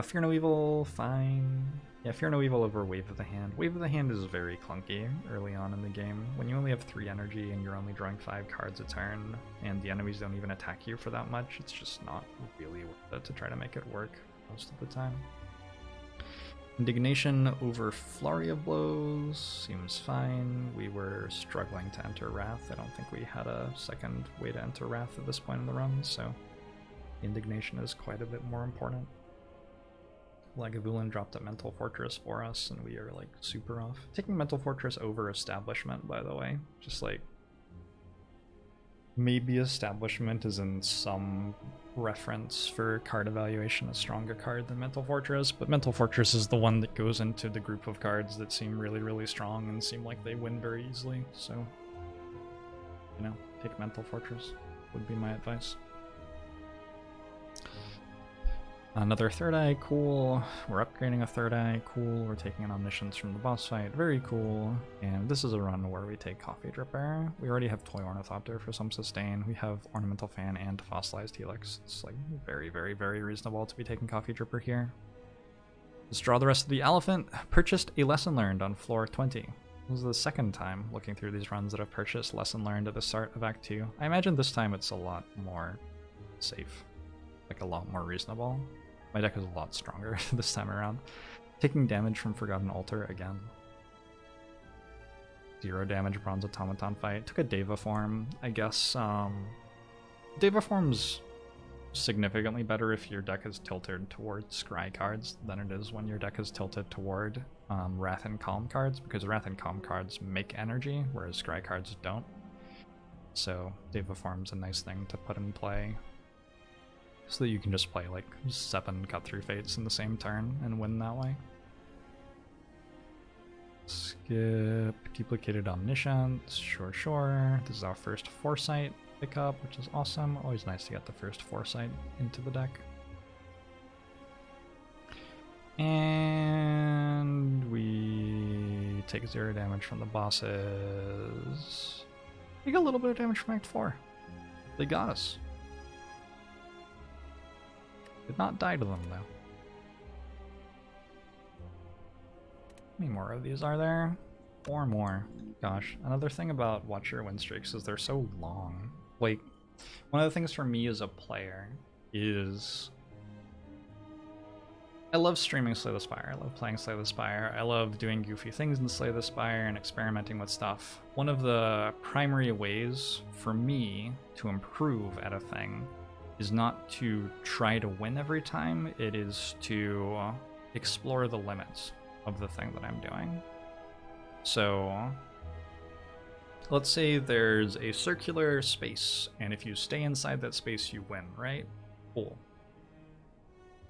Fear No Evil, fine. Yeah, Fear No Evil over Wave of the Hand. Wave of the Hand is very clunky early on in the game. When you only have 3 energy and you're only drawing 5 cards a turn, and the enemies don't even attack you for that much, it's just not really worth it to try to make it work most of the time. Indignation over Flurry of Blows seems fine. We were struggling to enter Wrath. I don't think we had a second way to enter Wrath at this point in the run, so Indignation is quite a bit more important. Lagavulin dropped a Mental Fortress for us, and we are, like, super off. Taking Mental Fortress over Establishment, by the way. Just, like, maybe Establishment is in some reference for card evaluation a stronger card than Mental Fortress, but Mental Fortress is the one that goes into the group of cards that seem really, really strong and seem like they win very easily, so, you know, take Mental Fortress would be my advice. Another Third Eye, cool. We're upgrading a Third Eye, cool. We're taking an Omniscience from the boss fight, very cool. And this is a run where we take Coffee Dripper. We already have Toy Ornithopter for some sustain. We have Ornamental Fan and Fossilized Helix. It's like very, very, very reasonable to be taking Coffee Dripper here. Let's draw the rest of the elephant. Purchased a Lesson Learned on floor 20. This is the second time looking through these runs that I've purchased Lesson Learned at the start of Act 2. I imagine this time it's a lot more safe, like a lot more reasonable. My deck is a lot stronger this time around. Taking damage from Forgotten Altar again. 0 damage Bronze Automaton fight. Took a Deva form, I guess. Deva form's significantly better if your deck is tilted towards Scry cards than it is when your deck is tilted toward Wrath and Calm cards, because Wrath and Calm cards make energy, whereas Scry cards don't. So Deva form's a nice thing to put in play, so that you can just play like 7 cut-through fates in the same turn and win that way. Skip Duplicated Omniscience, sure. This is our first Foresight pickup, which is awesome. Always nice to get the first Foresight into the deck. And we take 0 damage from the bosses. We get a little bit of damage from Act 4. They got us. Did not die to them, though. How many more of these are there? 4 more. Gosh, another thing about Watcher win streaks is they're so long. Like, one of the things for me as a player is I love streaming Slay the Spire. I love playing Slay the Spire. I love doing goofy things in Slay the Spire and experimenting with stuff. One of the primary ways for me to improve at a thing is not to try to win every time. It is to explore the limits of the thing that I'm doing. So let's say there's a circular space, and if you stay inside that space, you win, right? Cool.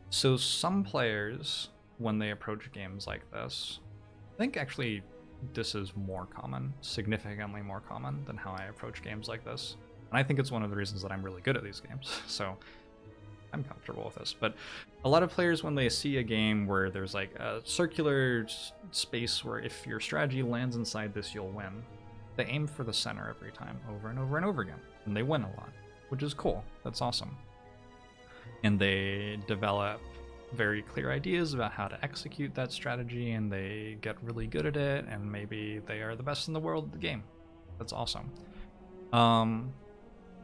So some players, when they approach games like this, I think actually this is more common, significantly more common than how I approach games like this. And I think it's one of the reasons that I'm really good at these games, so I'm comfortable with this. But a lot of players, when they see a game where there's like a circular space where if your strategy lands inside this, you'll win, they aim for the center every time, over and over and over again, and they win a lot, which is cool. That's awesome. And they develop very clear ideas about how to execute that strategy, and they get really good at it, and maybe they are the best in the world at the game. That's awesome.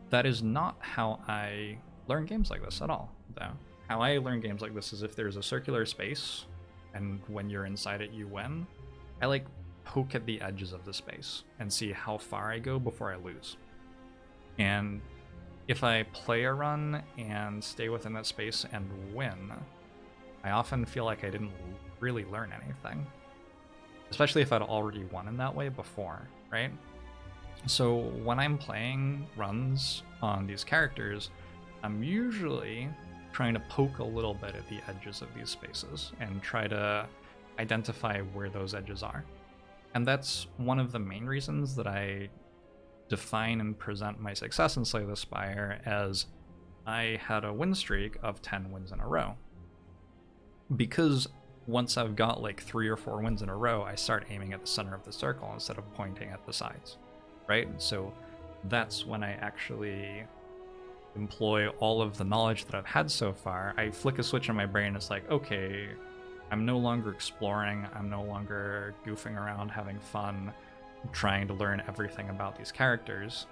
That is not how I learn games like this at all, though. How I learn games like this is if there's a circular space, and when you're inside it, you win. I like poke at the edges of the space and see how far I go before I lose. And if I play a run and stay within that space and win, I often feel like I didn't really learn anything. Especially if I'd already won in that way before, right? So when I'm playing runs on these characters, I'm usually trying to poke a little bit at the edges of these spaces and try to identify where those edges are. And that's one of the main reasons that I define and present my success in Slay the Spire as I had a win streak of 10 wins in a row. Because once I've got like 3 or 4 wins in a row, I start aiming at the center of the circle instead of pointing at the sides, right? So that's when I actually employ all of the knowledge that I've had so far. I flick a switch in my brain, it's like, okay, I'm no longer exploring, I'm no longer goofing around, having fun, trying to learn everything about these characters.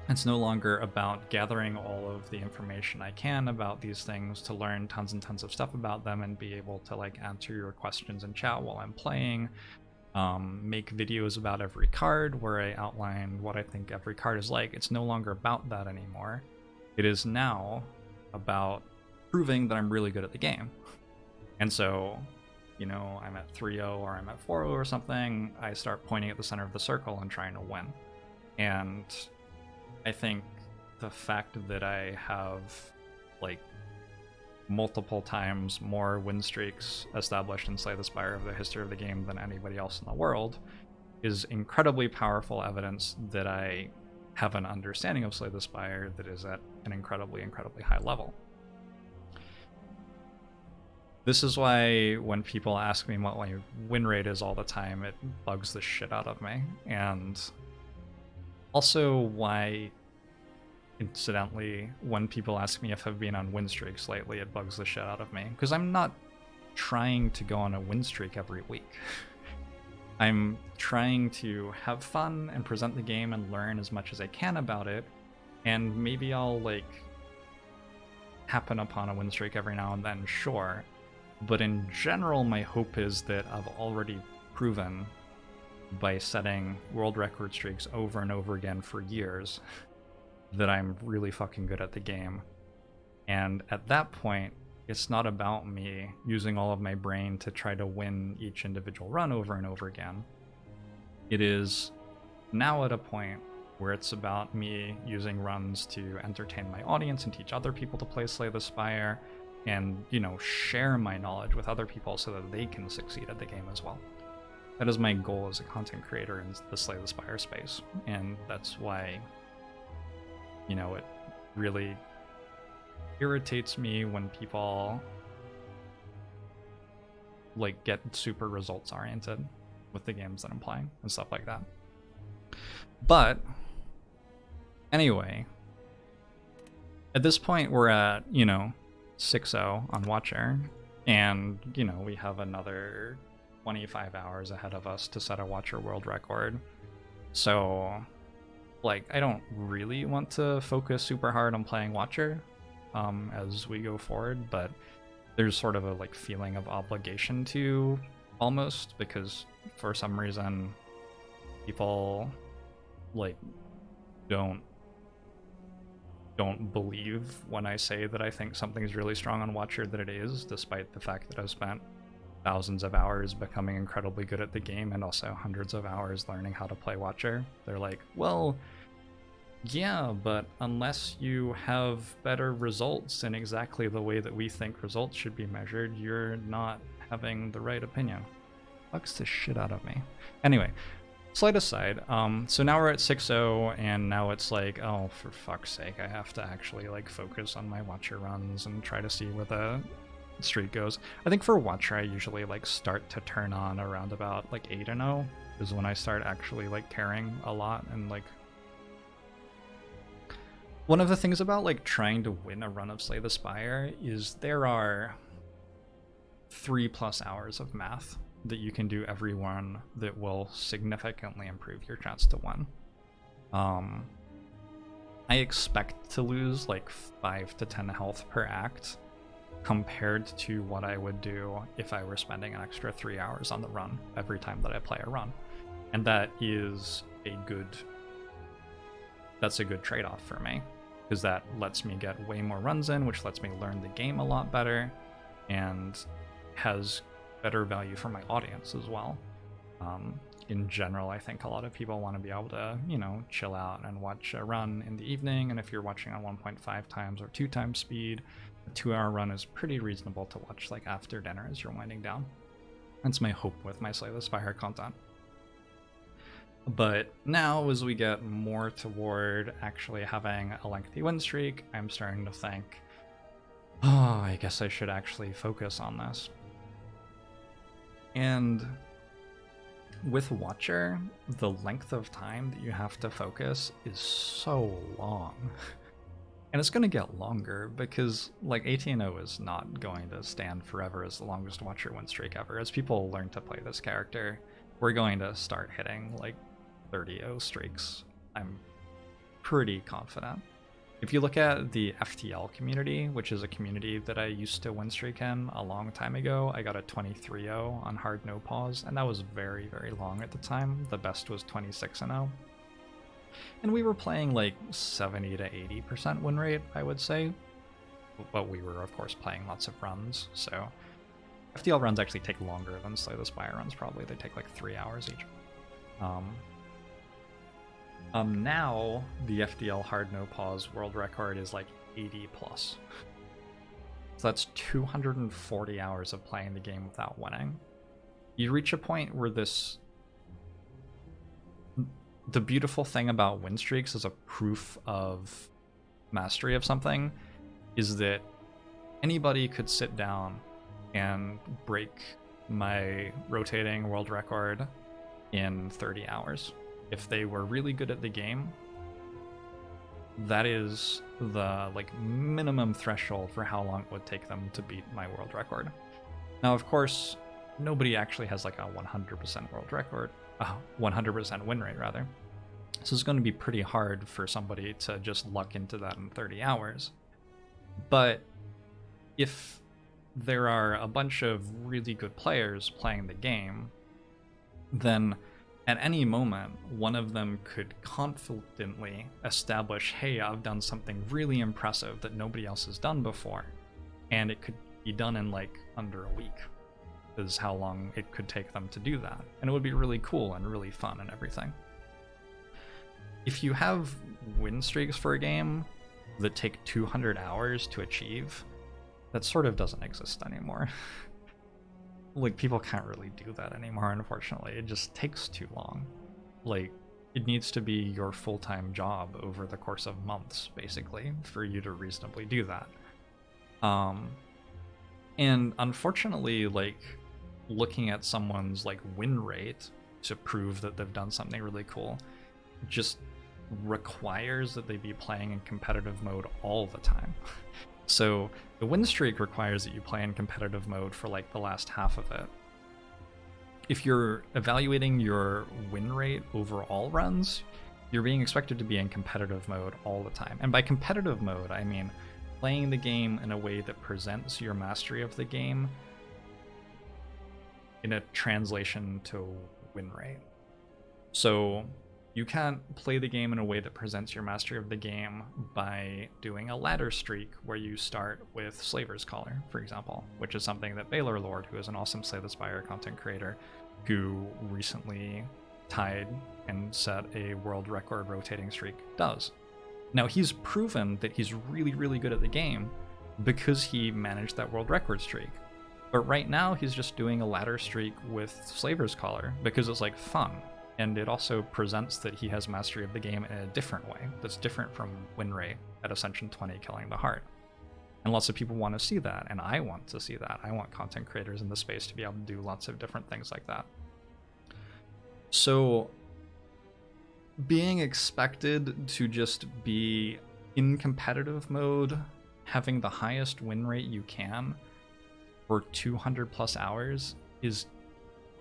It's no longer about gathering all of the information I can about these things to learn tons and tons of stuff about them and be able to like answer your questions in chat while I'm playing, make videos about every card where I outline what I think every card is like. It's no longer about that anymore. It is now about proving that I'm really good at the game. And so, you know, I'm at 3-0 or I'm at 4-0 or something, I start pointing at the center of the circle and trying to win. And I think the fact that I have like multiple times more win streaks established in Slay the Spire of the history of the game than anybody else in the world is incredibly powerful evidence that I have an understanding of Slay the Spire that is at an incredibly, incredibly high level. This is why when people ask me what my win rate is all the time, it bugs the shit out of me. And also why, incidentally, when people ask me if I've been on win streaks lately, it bugs the shit out of me. Because I'm not trying to go on a win streak every week. I'm trying to have fun and present the game and learn as much as I can about it, and maybe I'll like happen upon a win streak every now and then, sure. But in general, my hope is that I've already proven by setting world record streaks over and over again for years that I'm really fucking good at the game. And at that point, it's not about me using all of my brain to try to win each individual run over and over again. It is now at a point where it's about me using runs to entertain my audience and teach other people to play Slay the Spire, and, you know, share my knowledge with other people so that they can succeed at the game as well. That is my goal as a content creator in the Slay the Spire space, and that's why, you know, it really irritates me when people like get super results oriented with the games that I'm playing and stuff like that. But anyway, at this point we're at, you know, 6-0 on Watcher, and, you know, we have another 25 hours ahead of us to set a Watcher world record. So, like, I don't really want to focus super hard on playing Watcher as we go forward, but there's sort of a like feeling of obligation to, almost, because for some reason people like don't believe when I say that I think something's really strong on Watcher that it is, despite the fact that I've spent thousands of hours becoming incredibly good at the game and also hundreds of hours learning how to play Watcher. They're like, well, yeah, but unless you have better results in exactly the way that we think results should be measured, you're not having the right opinion. Fucks the shit out of me. Anyway, slide aside. So now we're at 6-0, and now it's like, oh, for fuck's sake, I have to actually like focus on my Watcher runs and try to see where the streak goes. I think for Watcher, I usually like start to turn on around about like 8-0 is when I start actually like caring a lot. And like, one of the things about like trying to win a run of Slay the Spire is there are 3+ hours of math that you can do every one that will significantly improve your chance to win. I expect to lose like 5 to 10 health per act compared to what I would do if I were spending an extra 3 hours on the run every time that I play a run. And that is that's a good trade-off for me, because that lets me get way more runs in, which lets me learn the game a lot better and has better value for my audience as well. In general, I think a lot of people want to be able to, you know, chill out and watch a run in the evening, and if you're watching on 1.5 times or 2 times speed, a 2-hour run is pretty reasonable to watch like after dinner as you're winding down. That's my hope with my Slay the Spire content. But now, as we get more toward actually having a lengthy win streak, I'm starting to think, oh, I guess I should actually focus on this. And with Watcher, the length of time that you have to focus is so long. And it's going to get longer because like 18-0 is not going to stand forever as the longest Watcher win streak ever. As people learn to play this character, we're going to start hitting like 30-0 streaks. I'm pretty confident. If you look at the FTL community, which is a community that I used to win streak in a long time ago, I got a 23-0 on hard no pause, and that was very, very long at the time. The best was 26-0. And we were playing like 70 to 80% win rate, I would say. But we were, of course, playing lots of runs, so FTL runs actually take longer than Slay the Spire runs, probably. They take like 3 hours each. Now, the FDL hard no pause world record is like 80+. So that's 240 hours of playing the game without winning. You reach a point where the beautiful thing about win streaks as a proof of mastery of something is that anybody could sit down and break my rotating world record in 30 hours. If they were really good at the game, that is the like minimum threshold for how long it would take them to beat my world record. Now, of course, nobody actually has like a 100% world record, 100% win rate rather. So it's going to be pretty hard for somebody to just luck into that in 30 hours. But if there are a bunch of really good players playing the game, then at any moment, one of them could confidently establish, hey, I've done something really impressive that nobody else has done before. And it could be done in like under a week, is how long it could take them to do that. And it would be really cool and really fun and everything. If you have win streaks for a game that take 200 hours to achieve, that sort of doesn't exist anymore. Like, people can't really do that anymore, unfortunately. It just takes too long. Like, it needs to be your full-time job over the course of months, basically, for you to reasonably do that. And unfortunately, like, looking at someone's, like, win rate to prove that they've done something really cool just requires that they be playing in competitive mode all the time. So the win streak requires that you play in competitive mode for like the last half of it. If you're evaluating your win rate over all runs, you're being expected to be in competitive mode all the time. And by competitive mode, I mean playing the game in a way that presents your mastery of the game in a translation to win rate. So you can't play the game in a way that presents your mastery of the game by doing a ladder streak where you start with Slaver's Collar, for example, which is something that Baylor Lord, who is an awesome Slay the Spire content creator, who recently tied and set a world record rotating streak, does. Now, he's proven that he's really, really good at the game because he managed that world record streak. But right now, he's just doing a ladder streak with Slaver's Collar because it's like fun. And it also presents that he has mastery of the game in a different way that's different from win rate at Ascension 20 killing the heart. And lots of people want to see that, and I want to see that. I want content creators in the space to be able to do lots of different things like that. So being expected to just be in competitive mode, having the highest win rate you can for 200 plus hours is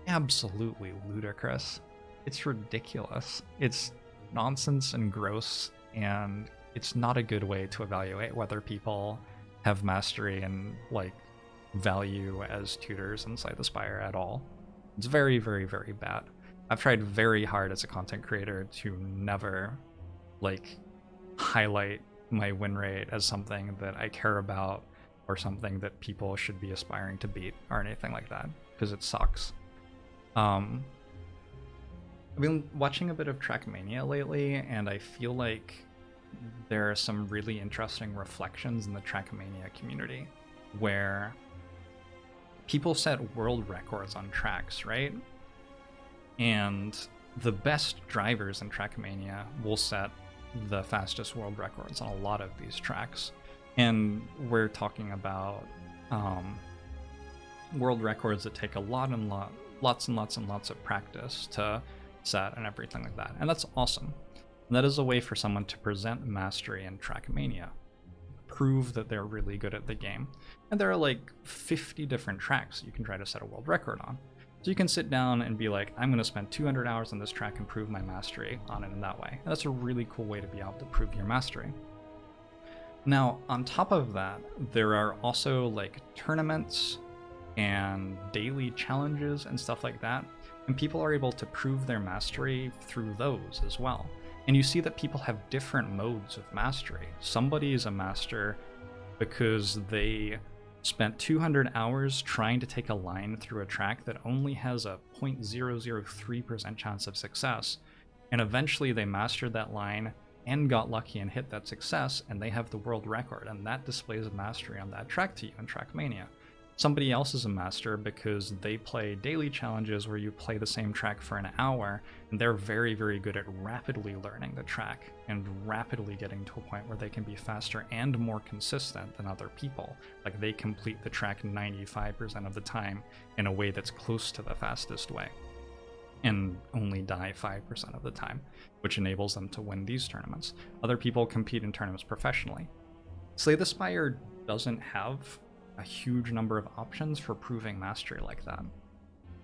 absolutely ludicrous. It's ridiculous. It's nonsense and gross, and it's not a good way to evaluate whether people have mastery and like value as tutors inside the Spire at all. It's very, very, very bad. I've tried very hard as a content creator to never like highlight my win rate as something that I care about or something that people should be aspiring to beat or anything like that, because it sucks. I've been watching a bit of Trackmania lately, and I feel like there are some really interesting reflections in the Trackmania community where people set world records on tracks, right? And the best drivers in Trackmania will set the fastest world records on a lot of these tracks. And we're talking about world records that take a lots and lots of practice to set and everything like that. And that's awesome. And that is a way for someone to present mastery in Trackmania, prove that they're really good at the game. And there are like 50 different tracks you can try to set a world record on. So you can sit down and be like, I'm going to spend 200 hours on this track and prove my mastery on it in that way. And that's a really cool way to be able to prove your mastery. Now, on top of that, there are also like tournaments and daily challenges and stuff like that. And people are able to prove their mastery through those as well. And you see that people have different modes of mastery. Somebody is a master because they spent 200 hours trying to take a line through a track that only has a 0.003% chance of success. And eventually they mastered that line and got lucky and hit that success, and they have the world record. And that displays mastery on that track to you in Trackmania. Somebody else is a master because they play daily challenges where you play the same track for an hour, and they're very, very good at rapidly learning the track and rapidly getting to a point where they can be faster and more consistent than other people. Like, they complete the track 95% of the time in a way that's close to the fastest way, and only die 5% of the time, which enables them to win these tournaments. Other people compete in tournaments professionally. Slay the Spire doesn't have a huge number of options for proving mastery like that.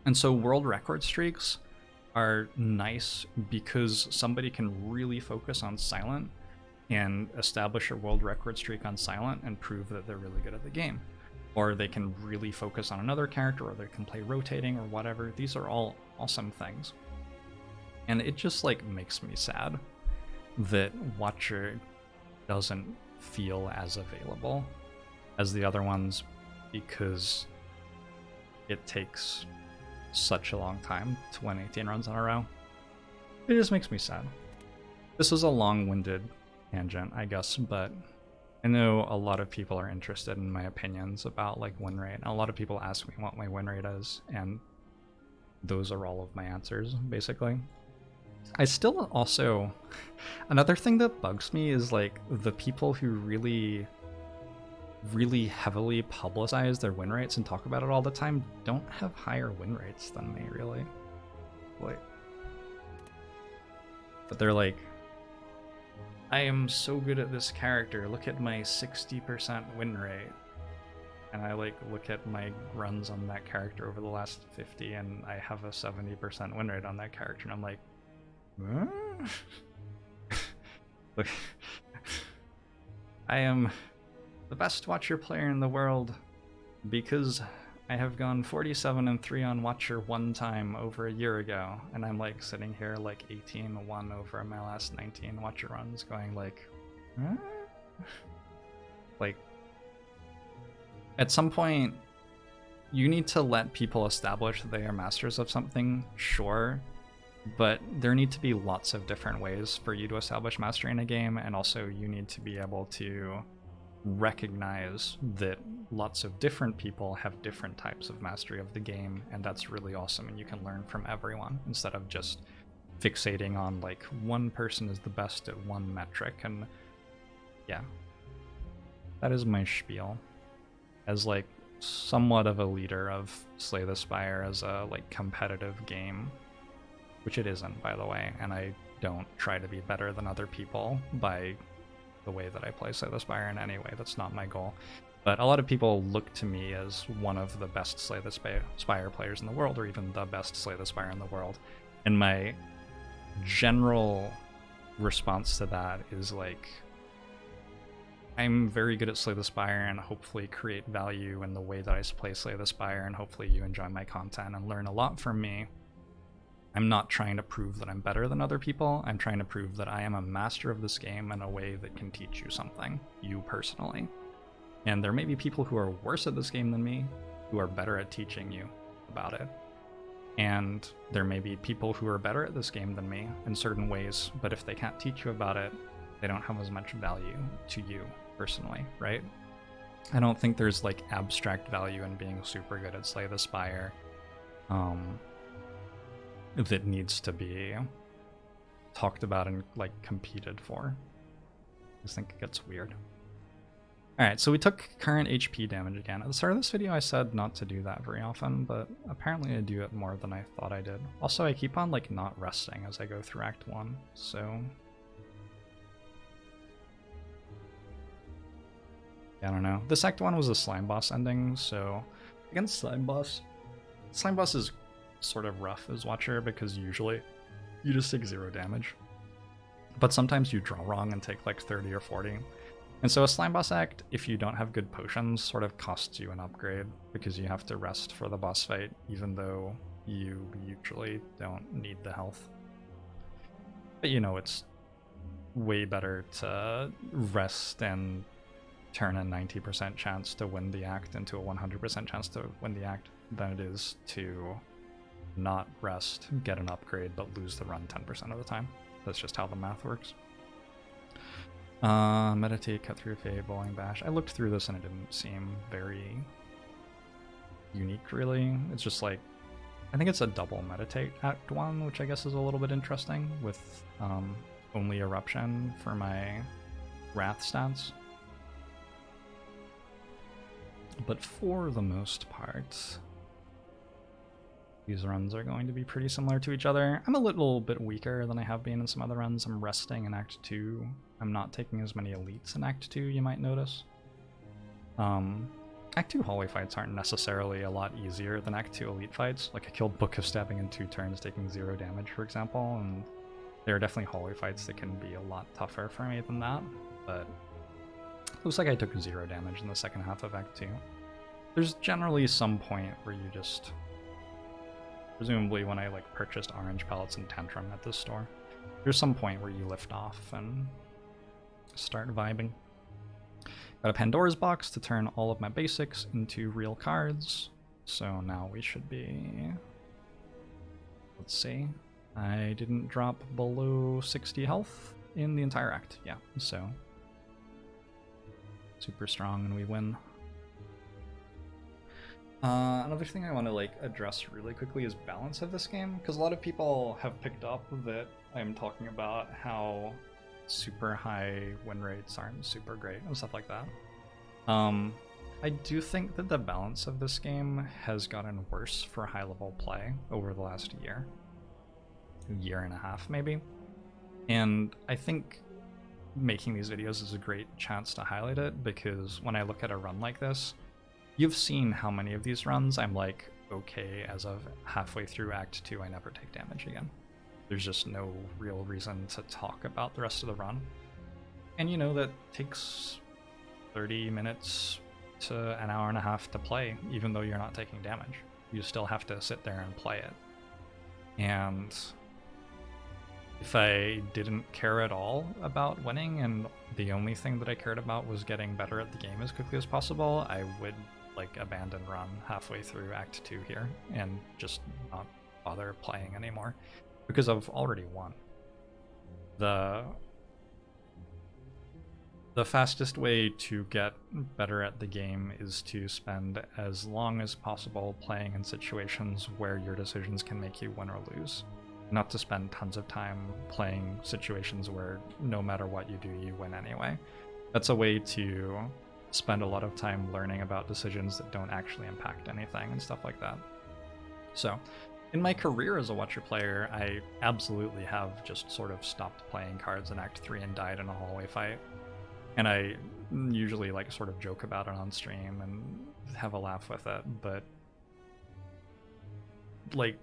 And so world record streaks are nice because somebody can really focus on silent and establish a world record streak on silent and prove that they're really good at the game. Or they can really focus on another character, or they can play rotating or whatever. These are all awesome things. And it just like makes me sad that Watcher doesn't feel as available as the other ones because it takes such a long time to win 18 runs in a row. It just makes me sad. This was a long-winded tangent, I guess, but I know a lot of people are interested in my opinions about like win rate. A lot of people ask me what my win rate is, and those are all of my answers, basically. I still also... Another thing that bugs me is like the people who really heavily publicize their win rates and talk about it all the time don't have higher win rates than me, really. Like, but they're like, I am so good at this character, look at my 60% win rate. And I like look at my runs on that character over the last 50 and I have a 70% win rate on that character, and I'm like, huh? Look, I am the best Watcher player in the world because I have gone 47-3 on Watcher one time over a year ago, and I'm like sitting here like 18-1 over my last 19 Watcher runs going like, huh? Like, at some point you need to let people establish that they are masters of something, sure, but there need to be lots of different ways for you to establish mastery in a game, and also you need to be able to recognize that lots of different people have different types of mastery of the game, and that's really awesome, and you can learn from everyone instead of just fixating on like one person is the best at one metric. And yeah, that is my spiel as like somewhat of a leader of Slay the Spire as a like competitive game, which it isn't, by the way, and I don't try to be better than other people by the way that I play Slay the Spire in any way. That's not my goal. But a lot of people look to me as one of the best Slay the Spire players in the world, or even the best Slay the Spire in the world. And my general response to that is like, I'm very good at Slay the Spire and hopefully create value in the way that I play Slay the Spire, and hopefully you enjoy my content and learn a lot from me. I'm not trying to prove that I'm better than other people. I'm trying to prove that I am a master of this game in a way that can teach you something, you personally. And there may be people who are worse at this game than me, who are better at teaching you about it. And there may be people who are better at this game than me in certain ways, but if they can't teach you about it, they don't have as much value to you personally, right? I don't think there's like abstract value in being super good at Slay the Spire. That needs to be talked about and like competed for. I just think it gets weird. Alright, so we took current HP damage again. At the start of this video I said not to do that very often, but apparently I do it more than I thought I did. Also, I keep on like not resting as I go through Act 1, so... I don't know. This Act 1 was a slime boss ending, so against slime boss is sort of rough as Watcher because usually you just take 0 damage, but sometimes you draw wrong and take like 30 or 40, and so a slime boss act, if you don't have good potions, sort of costs you an upgrade because you have to rest for the boss fight even though you usually don't need the health. But you know, it's way better to rest and turn a 90% chance to win the act into a 100% chance to win the act than it is to not rest, get an upgrade, but lose the run 10% of the time. That's just how the math works. Meditate, cut through fade, bowling bash. I looked through this and it didn't seem very unique, really. It's just like, I think it's a double meditate Act 1, which I guess is a little bit interesting, with only eruption for my wrath stats. But for the most part, these runs are going to be pretty similar to each other. I'm a little bit weaker than I have been in some other runs. I'm resting in Act 2. I'm not taking as many elites in Act 2, you might notice. Act 2 hallway fights aren't necessarily a lot easier than Act 2 elite fights. Like, I killed Book of Stabbing in 2 turns, taking 0 damage, for example, and there are definitely hallway fights that can be a lot tougher for me than that, but it looks like I took 0 damage in the second half of Act 2. There's generally some point where you just... Presumably when I, like, purchased orange pellets and Tantrum at this store, there's some point where you lift off and start vibing. Got a Pandora's box to turn all of my basics into real cards. So now we should be... Let's see. I didn't drop below 60 health in the entire act. Yeah, so... super strong and we win. Another thing I want to like address really quickly is balance of this game, because a lot of people have picked up that I'm talking about how super high win rates aren't super great and stuff like that. I do think that the balance of this game has gotten worse for high level play over the last year and a half maybe, and I think making these videos is a great chance to highlight it, because when I look at a run like this, you've seen how many of these runs I'm like, okay, as of halfway through Act 2 I never take damage again. There's just no real reason to talk about the rest of the run. And you know, that takes 30 minutes to an hour and a half to play, even though you're not taking damage. You still have to sit there and play it. And if I didn't care at all about winning and the only thing that I cared about was getting better at the game as quickly as possible, I would like abandon run halfway through Act 2 here and just not bother playing anymore, because I've already won. The fastest way to get better at the game is to spend as long as possible playing in situations where your decisions can make you win or lose. Not to spend tons of time playing situations where no matter what you do, you win anyway. That's a way to spend a lot of time learning about decisions that don't actually impact anything and stuff like that. So, in my career as a Watcher player, I absolutely have just sort of stopped playing cards in Act 3 and died in a hallway fight. And I usually like sort of joke about it on stream and have a laugh with it, but like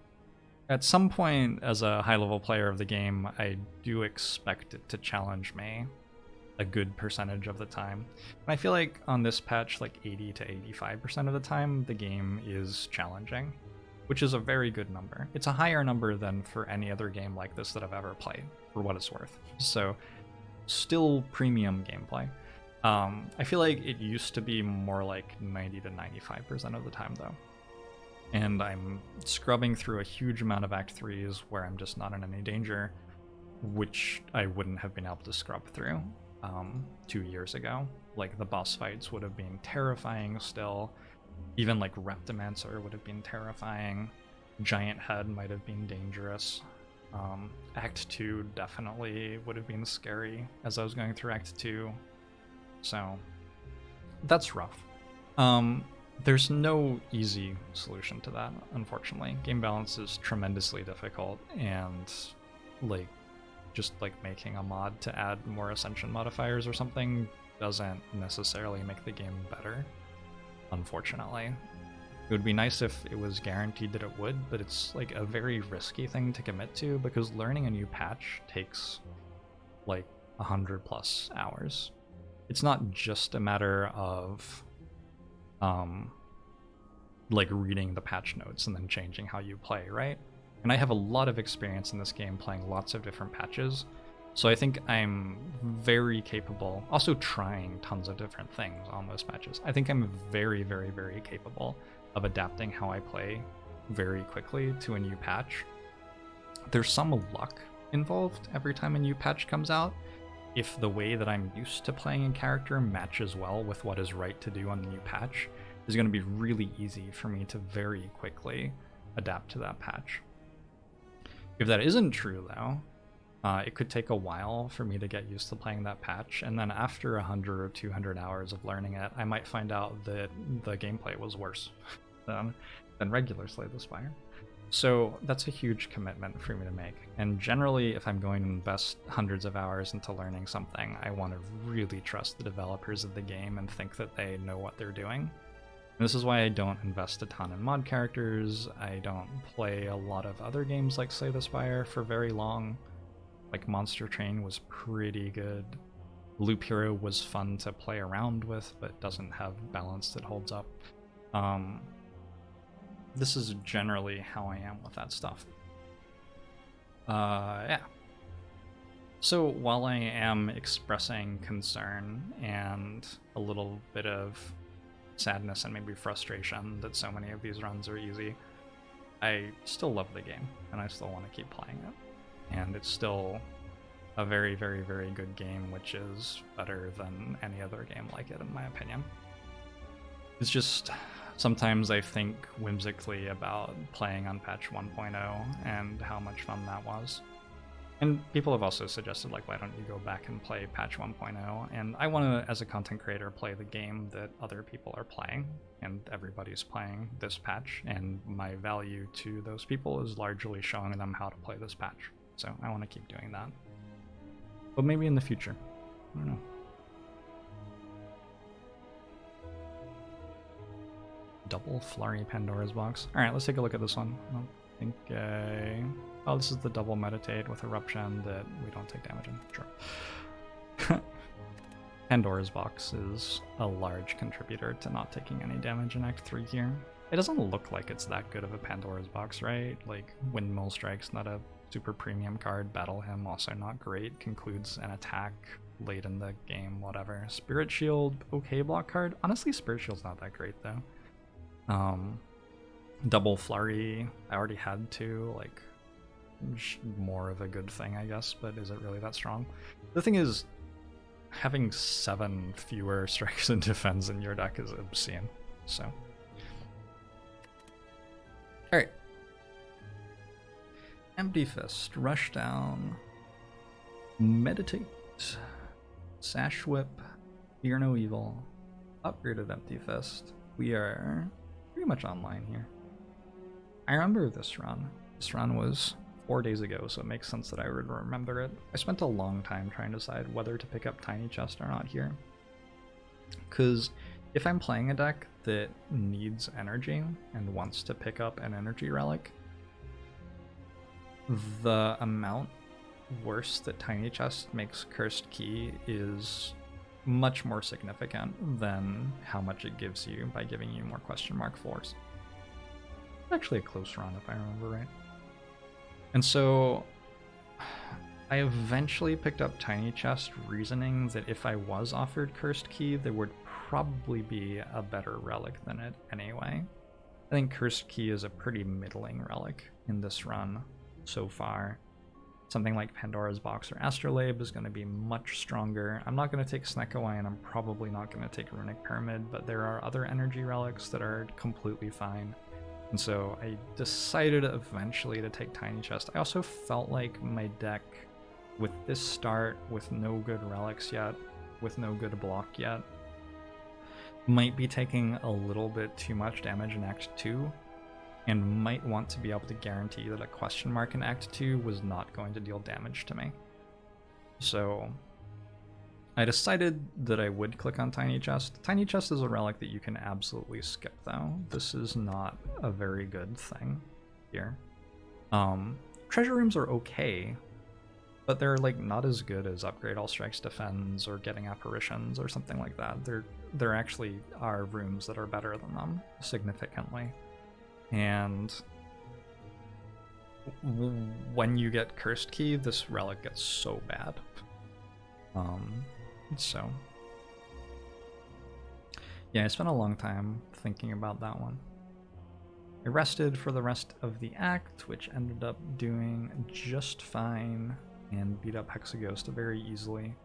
at some point as a high-level player of the game, I do expect it to challenge me a good percentage of the time. And I feel like on this patch, like 80 to 85% of the time, the game is challenging, which is a very good number. It's a higher number than for any other game like this that I've ever played, for what it's worth. So, still premium gameplay. I feel like it used to be more like 90 to 95% of the time though. And I'm scrubbing through a huge amount of Act 3s where I'm just not in any danger, which I wouldn't have been able to scrub through 2 years ago. Like, the boss fights would have been terrifying still. Even like Reptimancer would have been terrifying. Giant Head might have been dangerous. Act 2 definitely would have been scary as I was going through Act 2. So, that's rough. There's no easy solution to that, unfortunately. Game balance is tremendously difficult, and like just like making a mod to add more Ascension modifiers or something doesn't necessarily make the game better, unfortunately. It would be nice if it was guaranteed that it would, but it's like a very risky thing to commit to, because learning a new patch takes like 100+ hours. It's not just a matter of like reading the patch notes and then changing how you play, right? And I have a lot of experience in this game playing lots of different patches, so I think I'm very capable, also trying tons of different things on those patches. I think I'm very, very, very capable of adapting how I play very quickly to a new patch. There's some luck involved every time a new patch comes out. If the way that I'm used to playing a character matches well with what is right to do on the new patch, it's going to be really easy for me to very quickly adapt to that patch. If that isn't true though, it could take a while for me to get used to playing that patch, and then after 100 or 200 hours of learning it, I might find out that the gameplay was worse than regular Slay the Spire. So that's a huge commitment for me to make, and generally if I'm going to invest hundreds of hours into learning something, I want to really trust the developers of the game and think that they know what they're doing. And this is why I don't invest a ton in mod characters. I don't play a lot of other games like Slay the Spire for very long. Like Monster Train was pretty good. Loop Hero was fun to play around with, but doesn't have balance that holds up. This is generally how I am with that stuff. Yeah. So while I am expressing concern and a little bit of sadness and maybe frustration that so many of these runs are easy, I still love the game and I still want to keep playing it. And it's still a very, very, very good game, which is better than any other game like it, in my opinion. It's just sometimes I think whimsically about playing on patch 1.0 and how much fun that was. And people have also suggested, like, why don't you go back and play patch 1.0? And I want to, as a content creator, play the game that other people are playing, and everybody's playing this patch, and my value to those people is largely showing them how to play this patch. So I want to keep doing that. But maybe in the future. I don't know. Double Flurry Pandora's Box. Alright, let's take a look at this one. I don't think oh, this is the double meditate with eruption that we don't take damage in. Sure. Pandora's Box is a large contributor to not taking any damage in Act 3 here. It doesn't look like it's that good of a Pandora's Box, right? Like, Windmill Strike's not a super premium card. Battle Hymn, also not great. Concludes an attack late in the game, whatever. Spirit Shield, okay block card. Honestly, Spirit Shield's not that great, though. Double Flurry, I already had two, like, more of a good thing, I guess, but is it really that strong? The thing is, having 7 fewer strikes and defense in your deck is obscene, so. Alright. Empty Fist, Rush Down, Meditate, Sash Whip, Fear No Evil, upgraded Empty Fist. We are pretty much online here. I remember this run. This run was 4 days ago, so it makes sense that I would remember it. I spent a long time trying to decide whether to pick up Tiny Chest or not here. Because if I'm playing a deck that needs energy and wants to pick up an energy relic, the amount worse that Tiny Chest makes Cursed Key is much more significant than how much it gives you by giving you more question mark 4s. Actually a close run if I remember right. And so I eventually picked up Tiny Chest, reasoning that if I was offered Cursed Key, there would probably be a better relic than it anyway. I think Cursed Key is a pretty middling relic in this run so far. Something like Pandora's Box or Astrolabe is going to be much stronger. I'm not going to take Snecko and I'm probably not going to take Runic Pyramid, but there are other energy relics that are completely fine. And so I decided eventually to take Tiny Chest. I also felt like my deck, with this start, with no good relics yet, with no good block yet, might be taking a little bit too much damage in Act 2, and might want to be able to guarantee that a question mark in Act 2 was not going to deal damage to me. So I decided that I would click on Tiny Chest. Tiny Chest is a relic that you can absolutely skip, though. This is not a very good thing here. Treasure Rooms are okay, but they're like not as good as Upgrade All Strikes Defends or Getting Apparitions or something like that. There actually are rooms that are better than them, significantly. And when you get Cursed Key, this relic gets so bad. So yeah, I spent a long time thinking about that one. I rested for the rest of the act, which ended up doing just fine, and beat up Hexaghost very easily.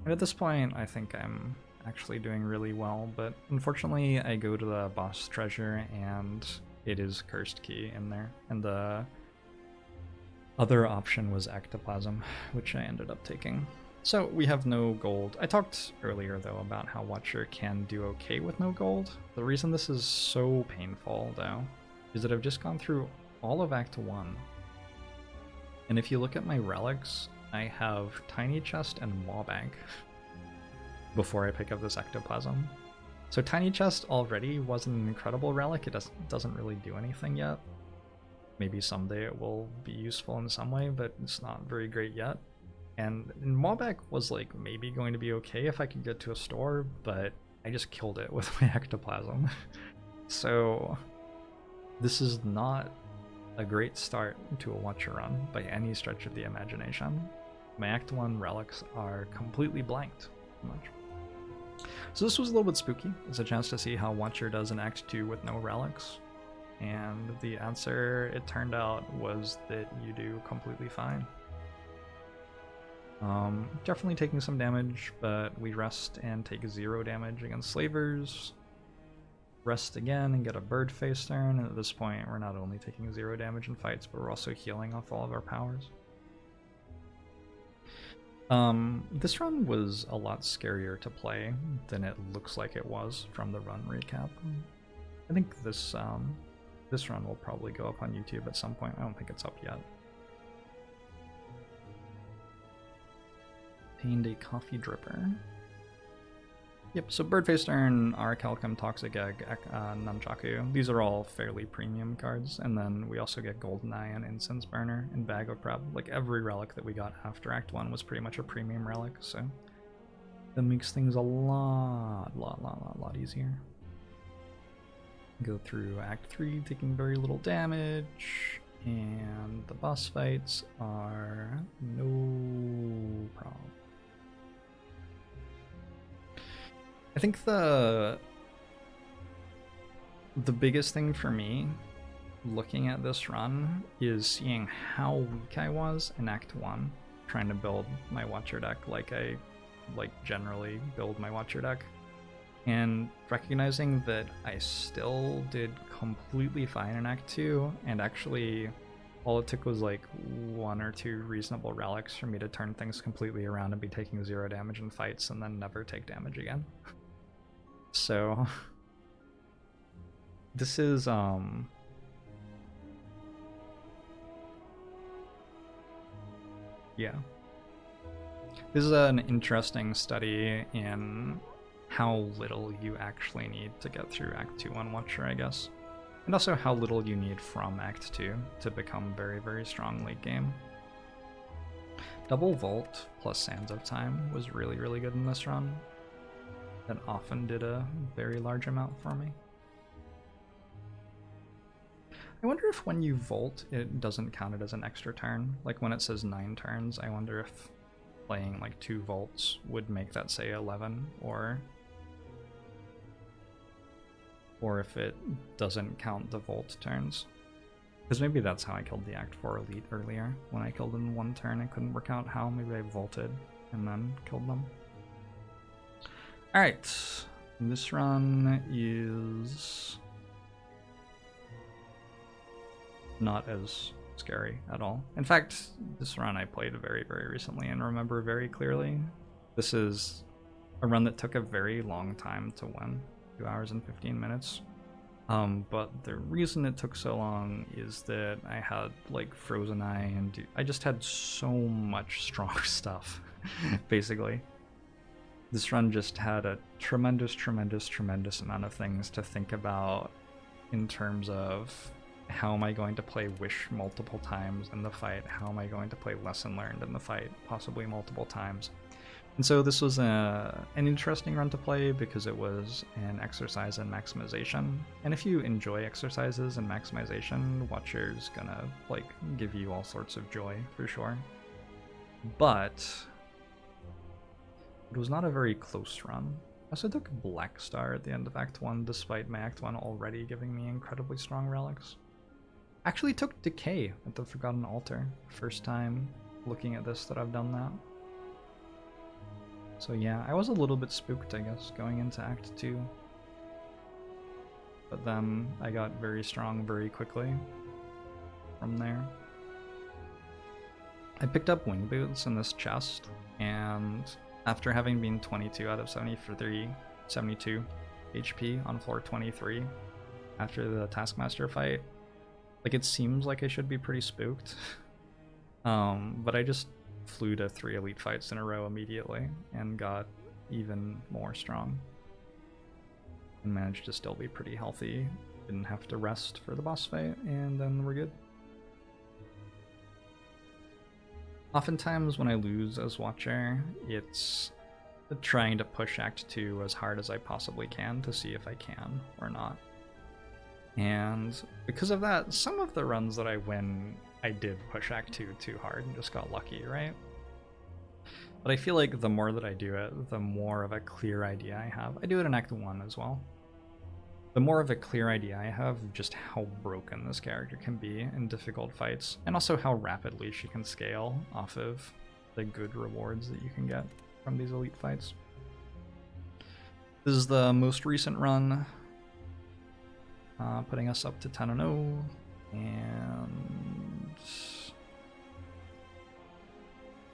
And at this point, I think I'm actually doing really well, but unfortunately I go to the boss treasure and it is Cursed Key in there, and the other option was Ectoplasm, which I ended up taking. So we have no gold. I talked earlier though about how Watcher can do okay with no gold. The reason this is so painful though is that I've just gone through all of Act 1. And if you look at my relics, I have Tiny Chest and Wallbank before I pick up this Ectoplasm. So Tiny Chest already was an incredible relic. It doesn't really do anything yet. Maybe someday it will be useful in some way, but it's not very great yet. And Mawbek was like maybe going to be okay if I could get to a store, but I just killed it with my ectoplasm. So this is not a great start to a Watcher run by any stretch of the imagination. My Act 1 relics are completely blanked, pretty much. So this was a little bit spooky. It's a chance to see how Watcher does in Act 2 with no relics. And the answer, it turned out, was that you do completely fine. Definitely taking some damage, but we rest and take 0 damage against slavers. Rest again and get a bird face turn, and at this point we're not only taking 0 damage in fights, but we're also healing off all of our powers. This run was a lot scarier to play than it looks like it was from the run recap. I think this run will probably go up on YouTube at some point. I don't think it's up yet. Obtained a coffee dripper. Yep, so Birdface Turn, Aracalcum, Toxic Egg, Nunchaku. These are all fairly premium cards. And then we also get Goldeneye and Incense Burner and Bag of Prep. Like every relic that we got after Act 1 was pretty much a premium relic, so that makes things a lot easier. Go through Act 3, taking very little damage, and the boss fights are no problem. I think the biggest thing for me looking at this run is seeing how weak I was in Act 1, trying to build my Watcher deck like I generally build my Watcher deck, and recognizing that I still did completely fine in Act 2, and actually all it took was like 1 or 2 reasonable relics for me to turn things completely around and be taking 0 damage in fights and then never take damage again. So this is yeah. This is an interesting study in how little you actually need to get through Act 2 on Watcher, I guess. And also how little you need from Act 2 to become very, very strong late game. Double Volt plus Sands of Time was really, really good in this run. That often did a very large amount for me. I wonder if when you Volt, it doesn't count it as an extra turn. Like when it says 9 turns, I wonder if playing like 2 Volts would make that say 11, or if it doesn't count the Volt turns. Because maybe that's how I killed the Act 4 Elite earlier. When I killed in 1 turn, I couldn't work out how. Maybe I Volted and then killed them. Alright, this run is not as scary at all. In fact, this run I played very, very recently and remember very clearly. This is a run that took a very long time to win, 2 hours and 15 minutes. But the reason it took so long is that I had like Frozen Eye and I just had so much strong stuff, basically. This run just had a tremendous amount of things to think about in terms of how am I going to play Wish multiple times in the fight, how am I going to play Lesson Learned in the fight, possibly multiple times. And so this was an interesting run to play because it was an exercise in maximization. And if you enjoy exercises in maximization, Watcher's gonna like give you all sorts of joy for sure. But it was not a very close run. I also took Black Star at the end of Act 1, despite my Act 1 already giving me incredibly strong relics. Actually took Decay at the Forgotten Altar. First time looking at this that I've done that. So yeah, I was a little bit spooked, I guess, going into Act 2. But then I got very strong very quickly from there. I picked up Wing Boots in this chest, and after having been 22 out of 72 HP on floor 23 after the Taskmaster fight, like it seems like I should be pretty spooked. But I just flew to 3 elite fights in a row immediately and got even more strong. and managed to still be pretty healthy. Didn't have to rest for the boss fight, and then we're good. Oftentimes when I lose as Watcher, it's trying to push Act 2 as hard as I possibly can to see if I can or not. And because of that, some of the runs that I win, I did push Act 2 too hard and just got lucky, right? But I feel like the more that I do it, the more of a clear idea I have. I do it in Act 1 as well. The more of a clear idea I have of just how broken this character can be in difficult fights, and also how rapidly she can scale off of the good rewards that you can get from these elite fights. This is the most recent run, putting us up to 10-0, and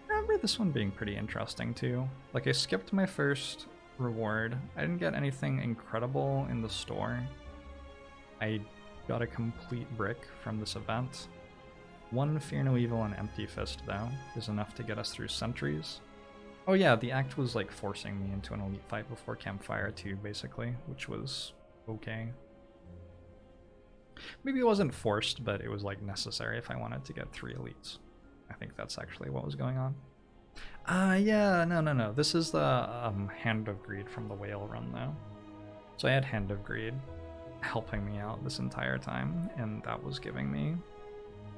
I remember this one being pretty interesting too. Like, I skipped my first reward. I didn't get anything incredible in the store. I got a complete brick from this event. One Fear No Evil and Empty Fist, though, is enough to get us through Sentries. Oh yeah, the act was like forcing me into an elite fight before Campfire 2, basically, which was okay. Maybe it wasn't forced, but it was like necessary if I wanted to get 3 elites. I think that's actually what was going on. Yeah, no. This is the Hand of Greed from the Whale run, though. So I had Hand of Greed helping me out this entire time, and that was giving me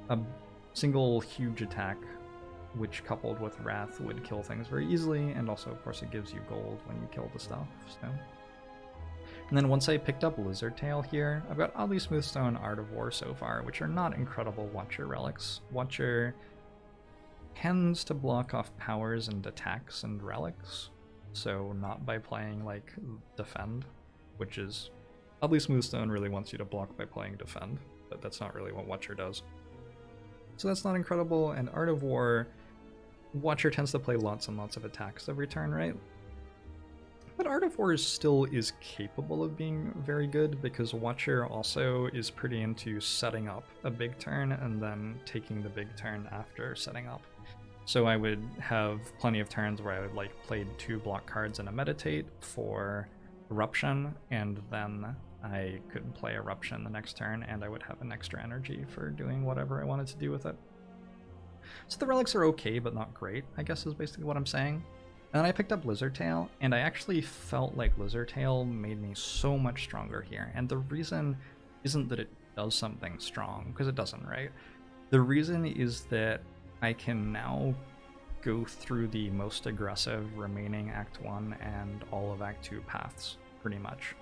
a single huge attack, which coupled with Wrath would kill things very easily, and also, of course, it gives you gold when you kill the stuff, so. And then once I picked up Lizard Tail here, I've got Oddly Smoothstone, Art of War so far, which are not incredible Watcher relics. Watcher tends to block off powers and attacks and relics, so not by playing like Defend, which is Oddly Smoothstone really wants you to block by playing Defend, but that's not really what Watcher does. So that's not incredible, and Art of War, Watcher tends to play lots and lots of attacks every turn, right? But Art of War still is capable of being very good, because Watcher also is pretty into setting up a big turn and then taking the big turn after setting up. So I would have plenty of turns where I would like played 2 block cards and a Meditate for Eruption, and then I could play Eruption the next turn, and I would have an extra energy for doing whatever I wanted to do with it. So the relics are okay, but not great, I guess is basically what I'm saying. And then I picked up Lizard Tail, and I actually felt like Lizard Tail made me so much stronger here. And the reason isn't that it does something strong, because it doesn't, right? The reason is that I can now go through the most aggressive remaining Act 1 and all of Act 2 paths, pretty much.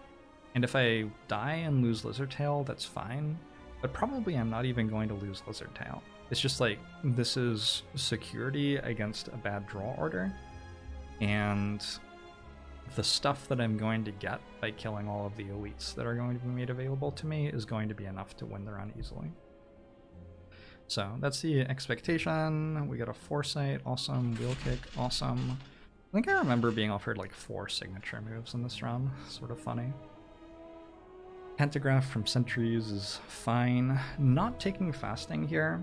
And if I die and lose Lizard Tail, that's fine, but probably I'm not even going to lose Lizard Tail. It's just like, this is security against a bad draw order, and the stuff that I'm going to get by killing all of the elites that are going to be made available to me is going to be enough to win the run easily. So that's the expectation. We got a Foresight, awesome. Wheel Kick, awesome. I think I remember being offered like 4 signature moves in this run, sort of funny. Pentagraph from Sentries is fine. Not taking Fasting here.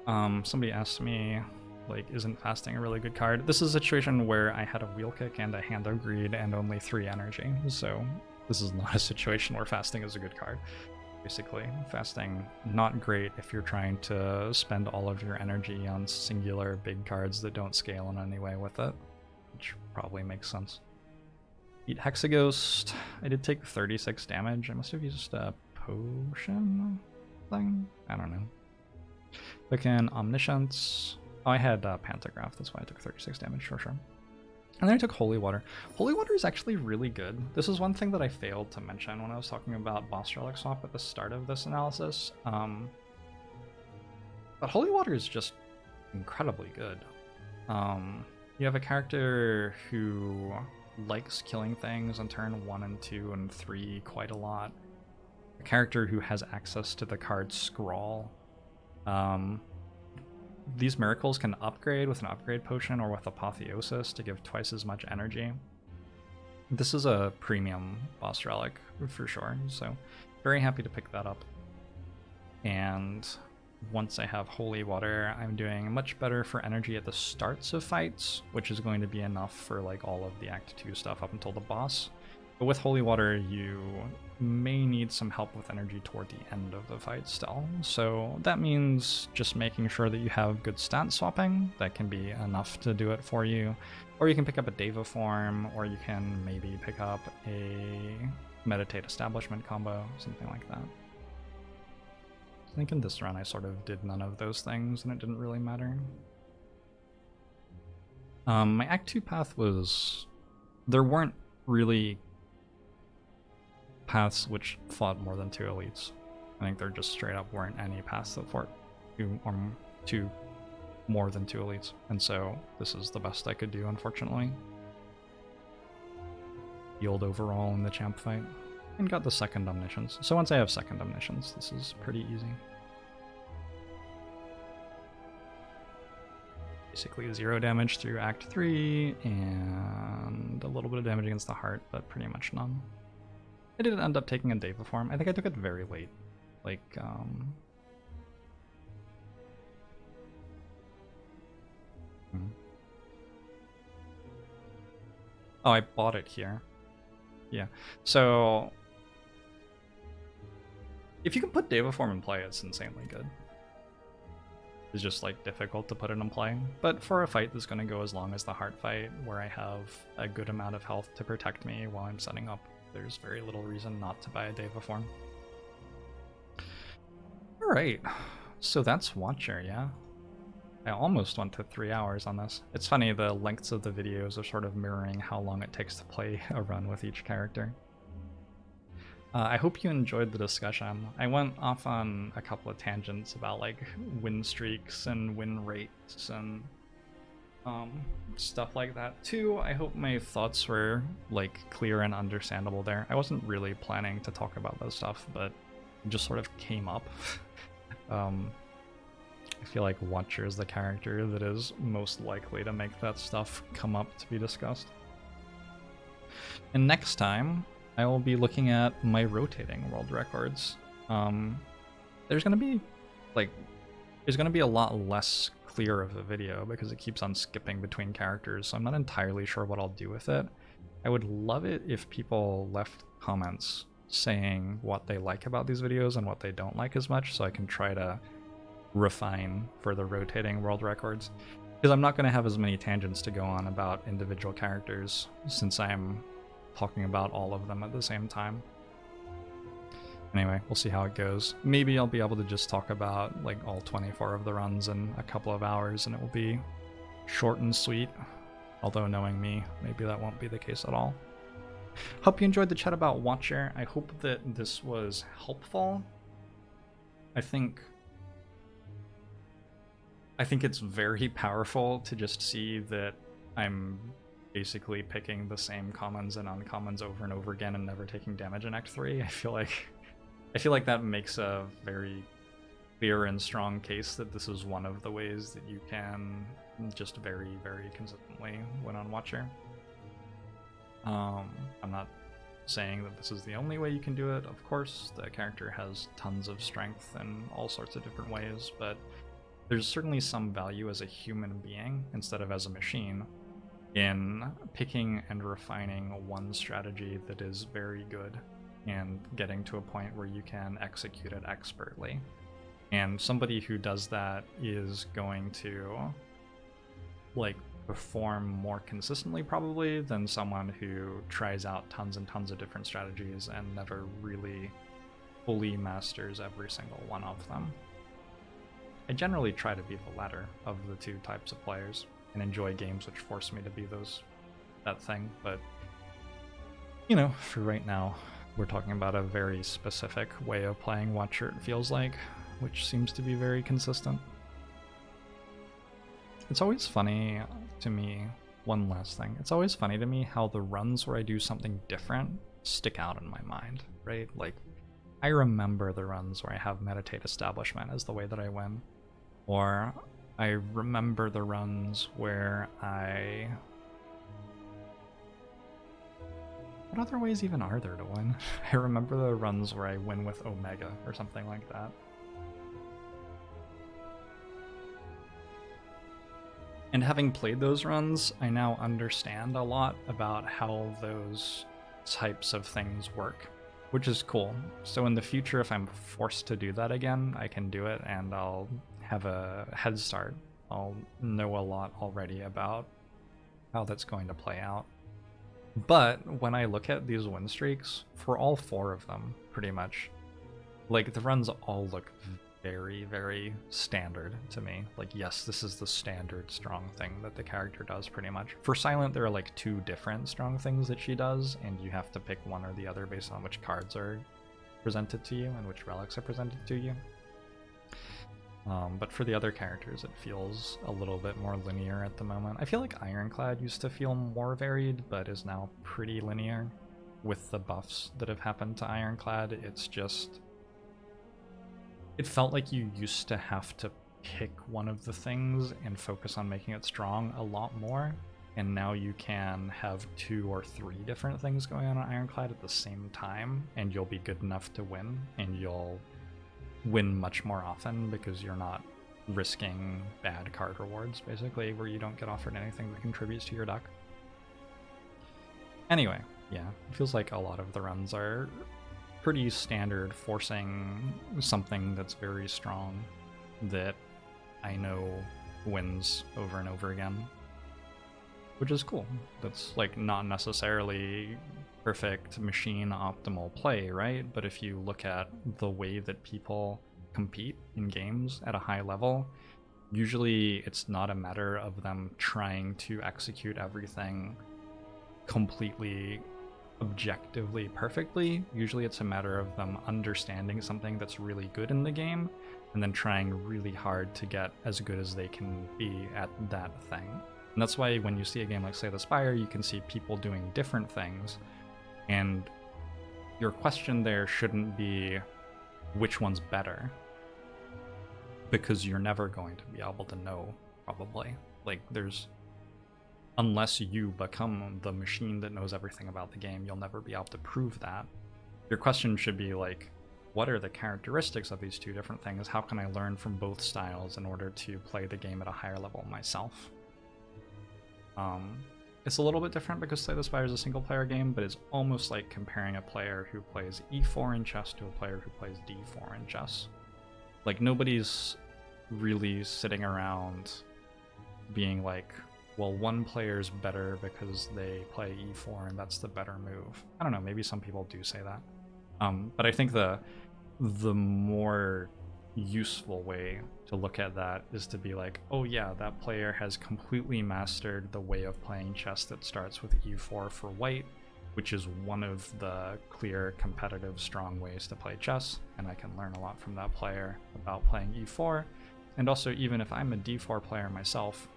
Somebody asked me, like, isn't Fasting a really good card? This is a situation where I had a Wheel Kick and a Hand of Greed and only 3 energy, so this is not a situation where Fasting is a good card. Basically, Fasting, not great if you're trying to spend all of your energy on singular big cards that don't scale in any way with it, which probably makes sense. Beat Hexaghost. I did take 36 damage. I must have used a potion thing? I don't know. Again, Omniscience. Oh, I had Pantograph, that's why I took 36 damage, sure. And then I took Holy Water. Holy Water is actually really good. This is one thing that I failed to mention when I was talking about Boss Relic Swap at the start of this analysis. But Holy Water is just incredibly good. You have a character who likes killing things on turn 1 and 2 and 3 quite a lot. A character who has access to the card Scrawl. These miracles can upgrade with an upgrade potion or with Apotheosis to give twice as much energy. This is a premium boss relic for sure, so very happy to pick that up. And once I have Holy Water, I'm doing much better for energy at the starts of fights, which is going to be enough for like all of the Act 2 stuff up until the boss. But with Holy Water, you may need some help with energy toward the end of the fight still. So that means just making sure that you have good stat swapping. That can be enough to do it for you. Or you can pick up a Deva form, or you can maybe pick up a Meditate Establishment combo, something like that. I think in this run I sort of did none of those things and it didn't really matter. My Act 2 path was... There weren't really paths which fought more than 2 elites. I think there just straight up weren't any paths that fought two more than 2 elites, and so this is the best I could do, unfortunately. Yield overall in the champ fight, and got the second omniscience. So once I have second omniscience, this is pretty easy. Basically 0 damage through Act 3, and a little bit of damage against the heart, but pretty much none. I did end up taking a Deva form. I think I took it very late. Like, Oh, I bought it here. Yeah. So, if you can put Deva form in play, it's insanely good. It's just, like, difficult to put it in play. But for a fight that's going to go as long as the heart fight, where I have a good amount of health to protect me while I'm setting up, there's very little reason not to buy a Deva form. Alright, so that's Watcher, yeah? I almost went to 3 hours on this. It's funny, the lengths of the videos are sort of mirroring how long it takes to play a run with each character. I hope you enjoyed the discussion. I went off on a couple of tangents about like win streaks and win rates and stuff like that too. I hope my thoughts were like clear and understandable there. I wasn't really planning to talk about that stuff, but it just sort of came up. I feel like Watcher is the character that is most likely to make that stuff come up to be discussed. And next time, I will be looking at my rotating world records. There's gonna be a lot less clear of the video because it keeps on skipping between characters, so I'm not entirely sure what I'll do with it. I would love it if people left comments saying what they like about these videos and what they don't like as much, so I can try to refine for the rotating world records. Because I'm not going to have as many tangents to go on about individual characters since I'm talking about all of them at the same time. Anyway, we'll see how it goes. Maybe I'll be able to just talk about like all 24 of the runs in a couple of hours and it will be short and sweet. Although knowing me, maybe that won't be the case at all. Hope you enjoyed the chat about Watcher. I hope that this was helpful. I think it's very powerful to just see that I'm basically picking the same commons and uncommons over and over again and never taking damage in Act 3. I feel like that makes a very clear and strong case that this is one of the ways that you can just very, very consistently win on Watcher. I'm not saying that this is the only way you can do it. Of course, the character has tons of strength in all sorts of different ways, but there's certainly some value as a human being instead of as a machine in picking and refining one strategy that is very good and getting to a point where you can execute it expertly. And somebody who does that is going to like perform more consistently probably than someone who tries out tons and tons of different strategies and never really fully masters every single one of them. I generally try to be the latter of the two types of players and enjoy games which force me to be that thing, but you know, for right now, we're talking about a very specific way of playing Watcher, it feels like, which seems to be very consistent. It's always funny to me, one last thing, it's always funny to me how the runs where I do something different stick out in my mind, right? Like, I remember the runs where I have Meditate Establishment as the way that I win. Or I remember the runs where what other ways even are there to win? I remember the runs where I win with Omega or something like that. And having played those runs, I now understand a lot about how those types of things work, which is cool. So in the future, if I'm forced to do that again, I can do it and I'll have a head start. I'll know a lot already about how that's going to play out. But when I look at these win streaks, for all 4 of them, pretty much, like the runs all look very, very standard to me. Like, yes, this is the standard strong thing that the character does pretty much. For Silent, there are like 2 different strong things that she does, and you have to pick one or the other based on which cards are presented to you and which relics are presented to you. But for the other characters, it feels a little bit more linear at the moment. I feel like Ironclad used to feel more varied, but is now pretty linear. With the buffs that have happened to Ironclad, it's just... It felt like you used to have to pick one of the things and focus on making it strong a lot more, and now you can have 2 or 3 different things going on Ironclad at the same time, and you'll be good enough to win, and you'll win much more often because you're not risking bad card rewards, basically, where you don't get offered anything that contributes to your deck. Anyway, yeah, it feels like a lot of the runs are pretty standard, forcing something that's very strong that I know wins over and over again, which is cool. That's like not necessarily perfect machine optimal play, right? But if you look at the way that people compete in games at a high level, usually it's not a matter of them trying to execute everything completely objectively perfectly. Usually it's a matter of them understanding something that's really good in the game and then trying really hard to get as good as they can be at that thing. And that's why when you see a game like, say, the Spire, you can see people doing different things, and your question there shouldn't be which one's better, because you're never going to be able to know, probably. Like, unless you become the machine that knows everything about the game, you'll never be able to prove that. Your question should be like, what are the characteristics of these 2 different things? How can I learn from both styles in order to play the game at a higher level myself? It's a little bit different because, say, the Spire is a single-player game, but it's almost like comparing a player who plays e4 in chess to a player who plays d4 in chess. Like, nobody's really sitting around being like, well, one player's better because they play e4 and that's the better move. I don't know, maybe some people do say that. But I think the more useful way to look at that is to be like, oh yeah, that player has completely mastered the way of playing chess that starts with e4 for white, which is one of the clear competitive strong ways to play chess, and I can learn a lot from that player about playing e4. And also, even if I'm a d4 player myself,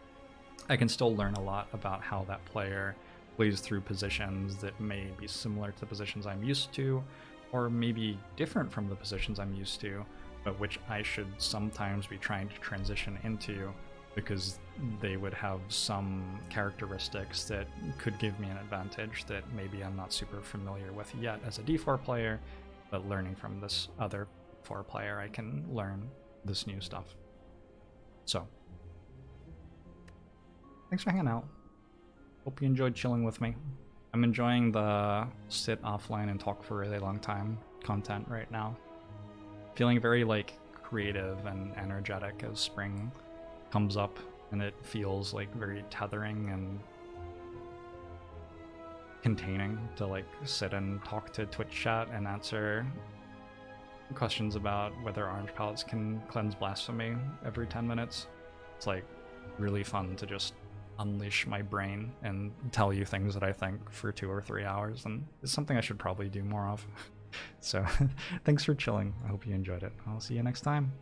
I can still learn a lot about how that player plays through positions that may be similar to positions I'm used to, or maybe different from the positions I'm used to, but which I should sometimes be trying to transition into, because they would have some characteristics that could give me an advantage that maybe I'm not super familiar with yet as a d4 player, but learning from this other 4 player, I can learn this new stuff. So, thanks for hanging out. Hope you enjoyed chilling with me. I'm enjoying the sit offline and talk for a really long time content right now. Feeling very like creative and energetic as spring comes up, and it feels like very tethering and containing to like sit and talk to Twitch chat and answer questions about whether orange palettes can cleanse blasphemy every 10 minutes. It's like really fun to just unleash my brain and tell you things that I think for 2 or 3 hours, and it's something I should probably do more of. So thanks for chilling. I hope you enjoyed it. I'll see you next time.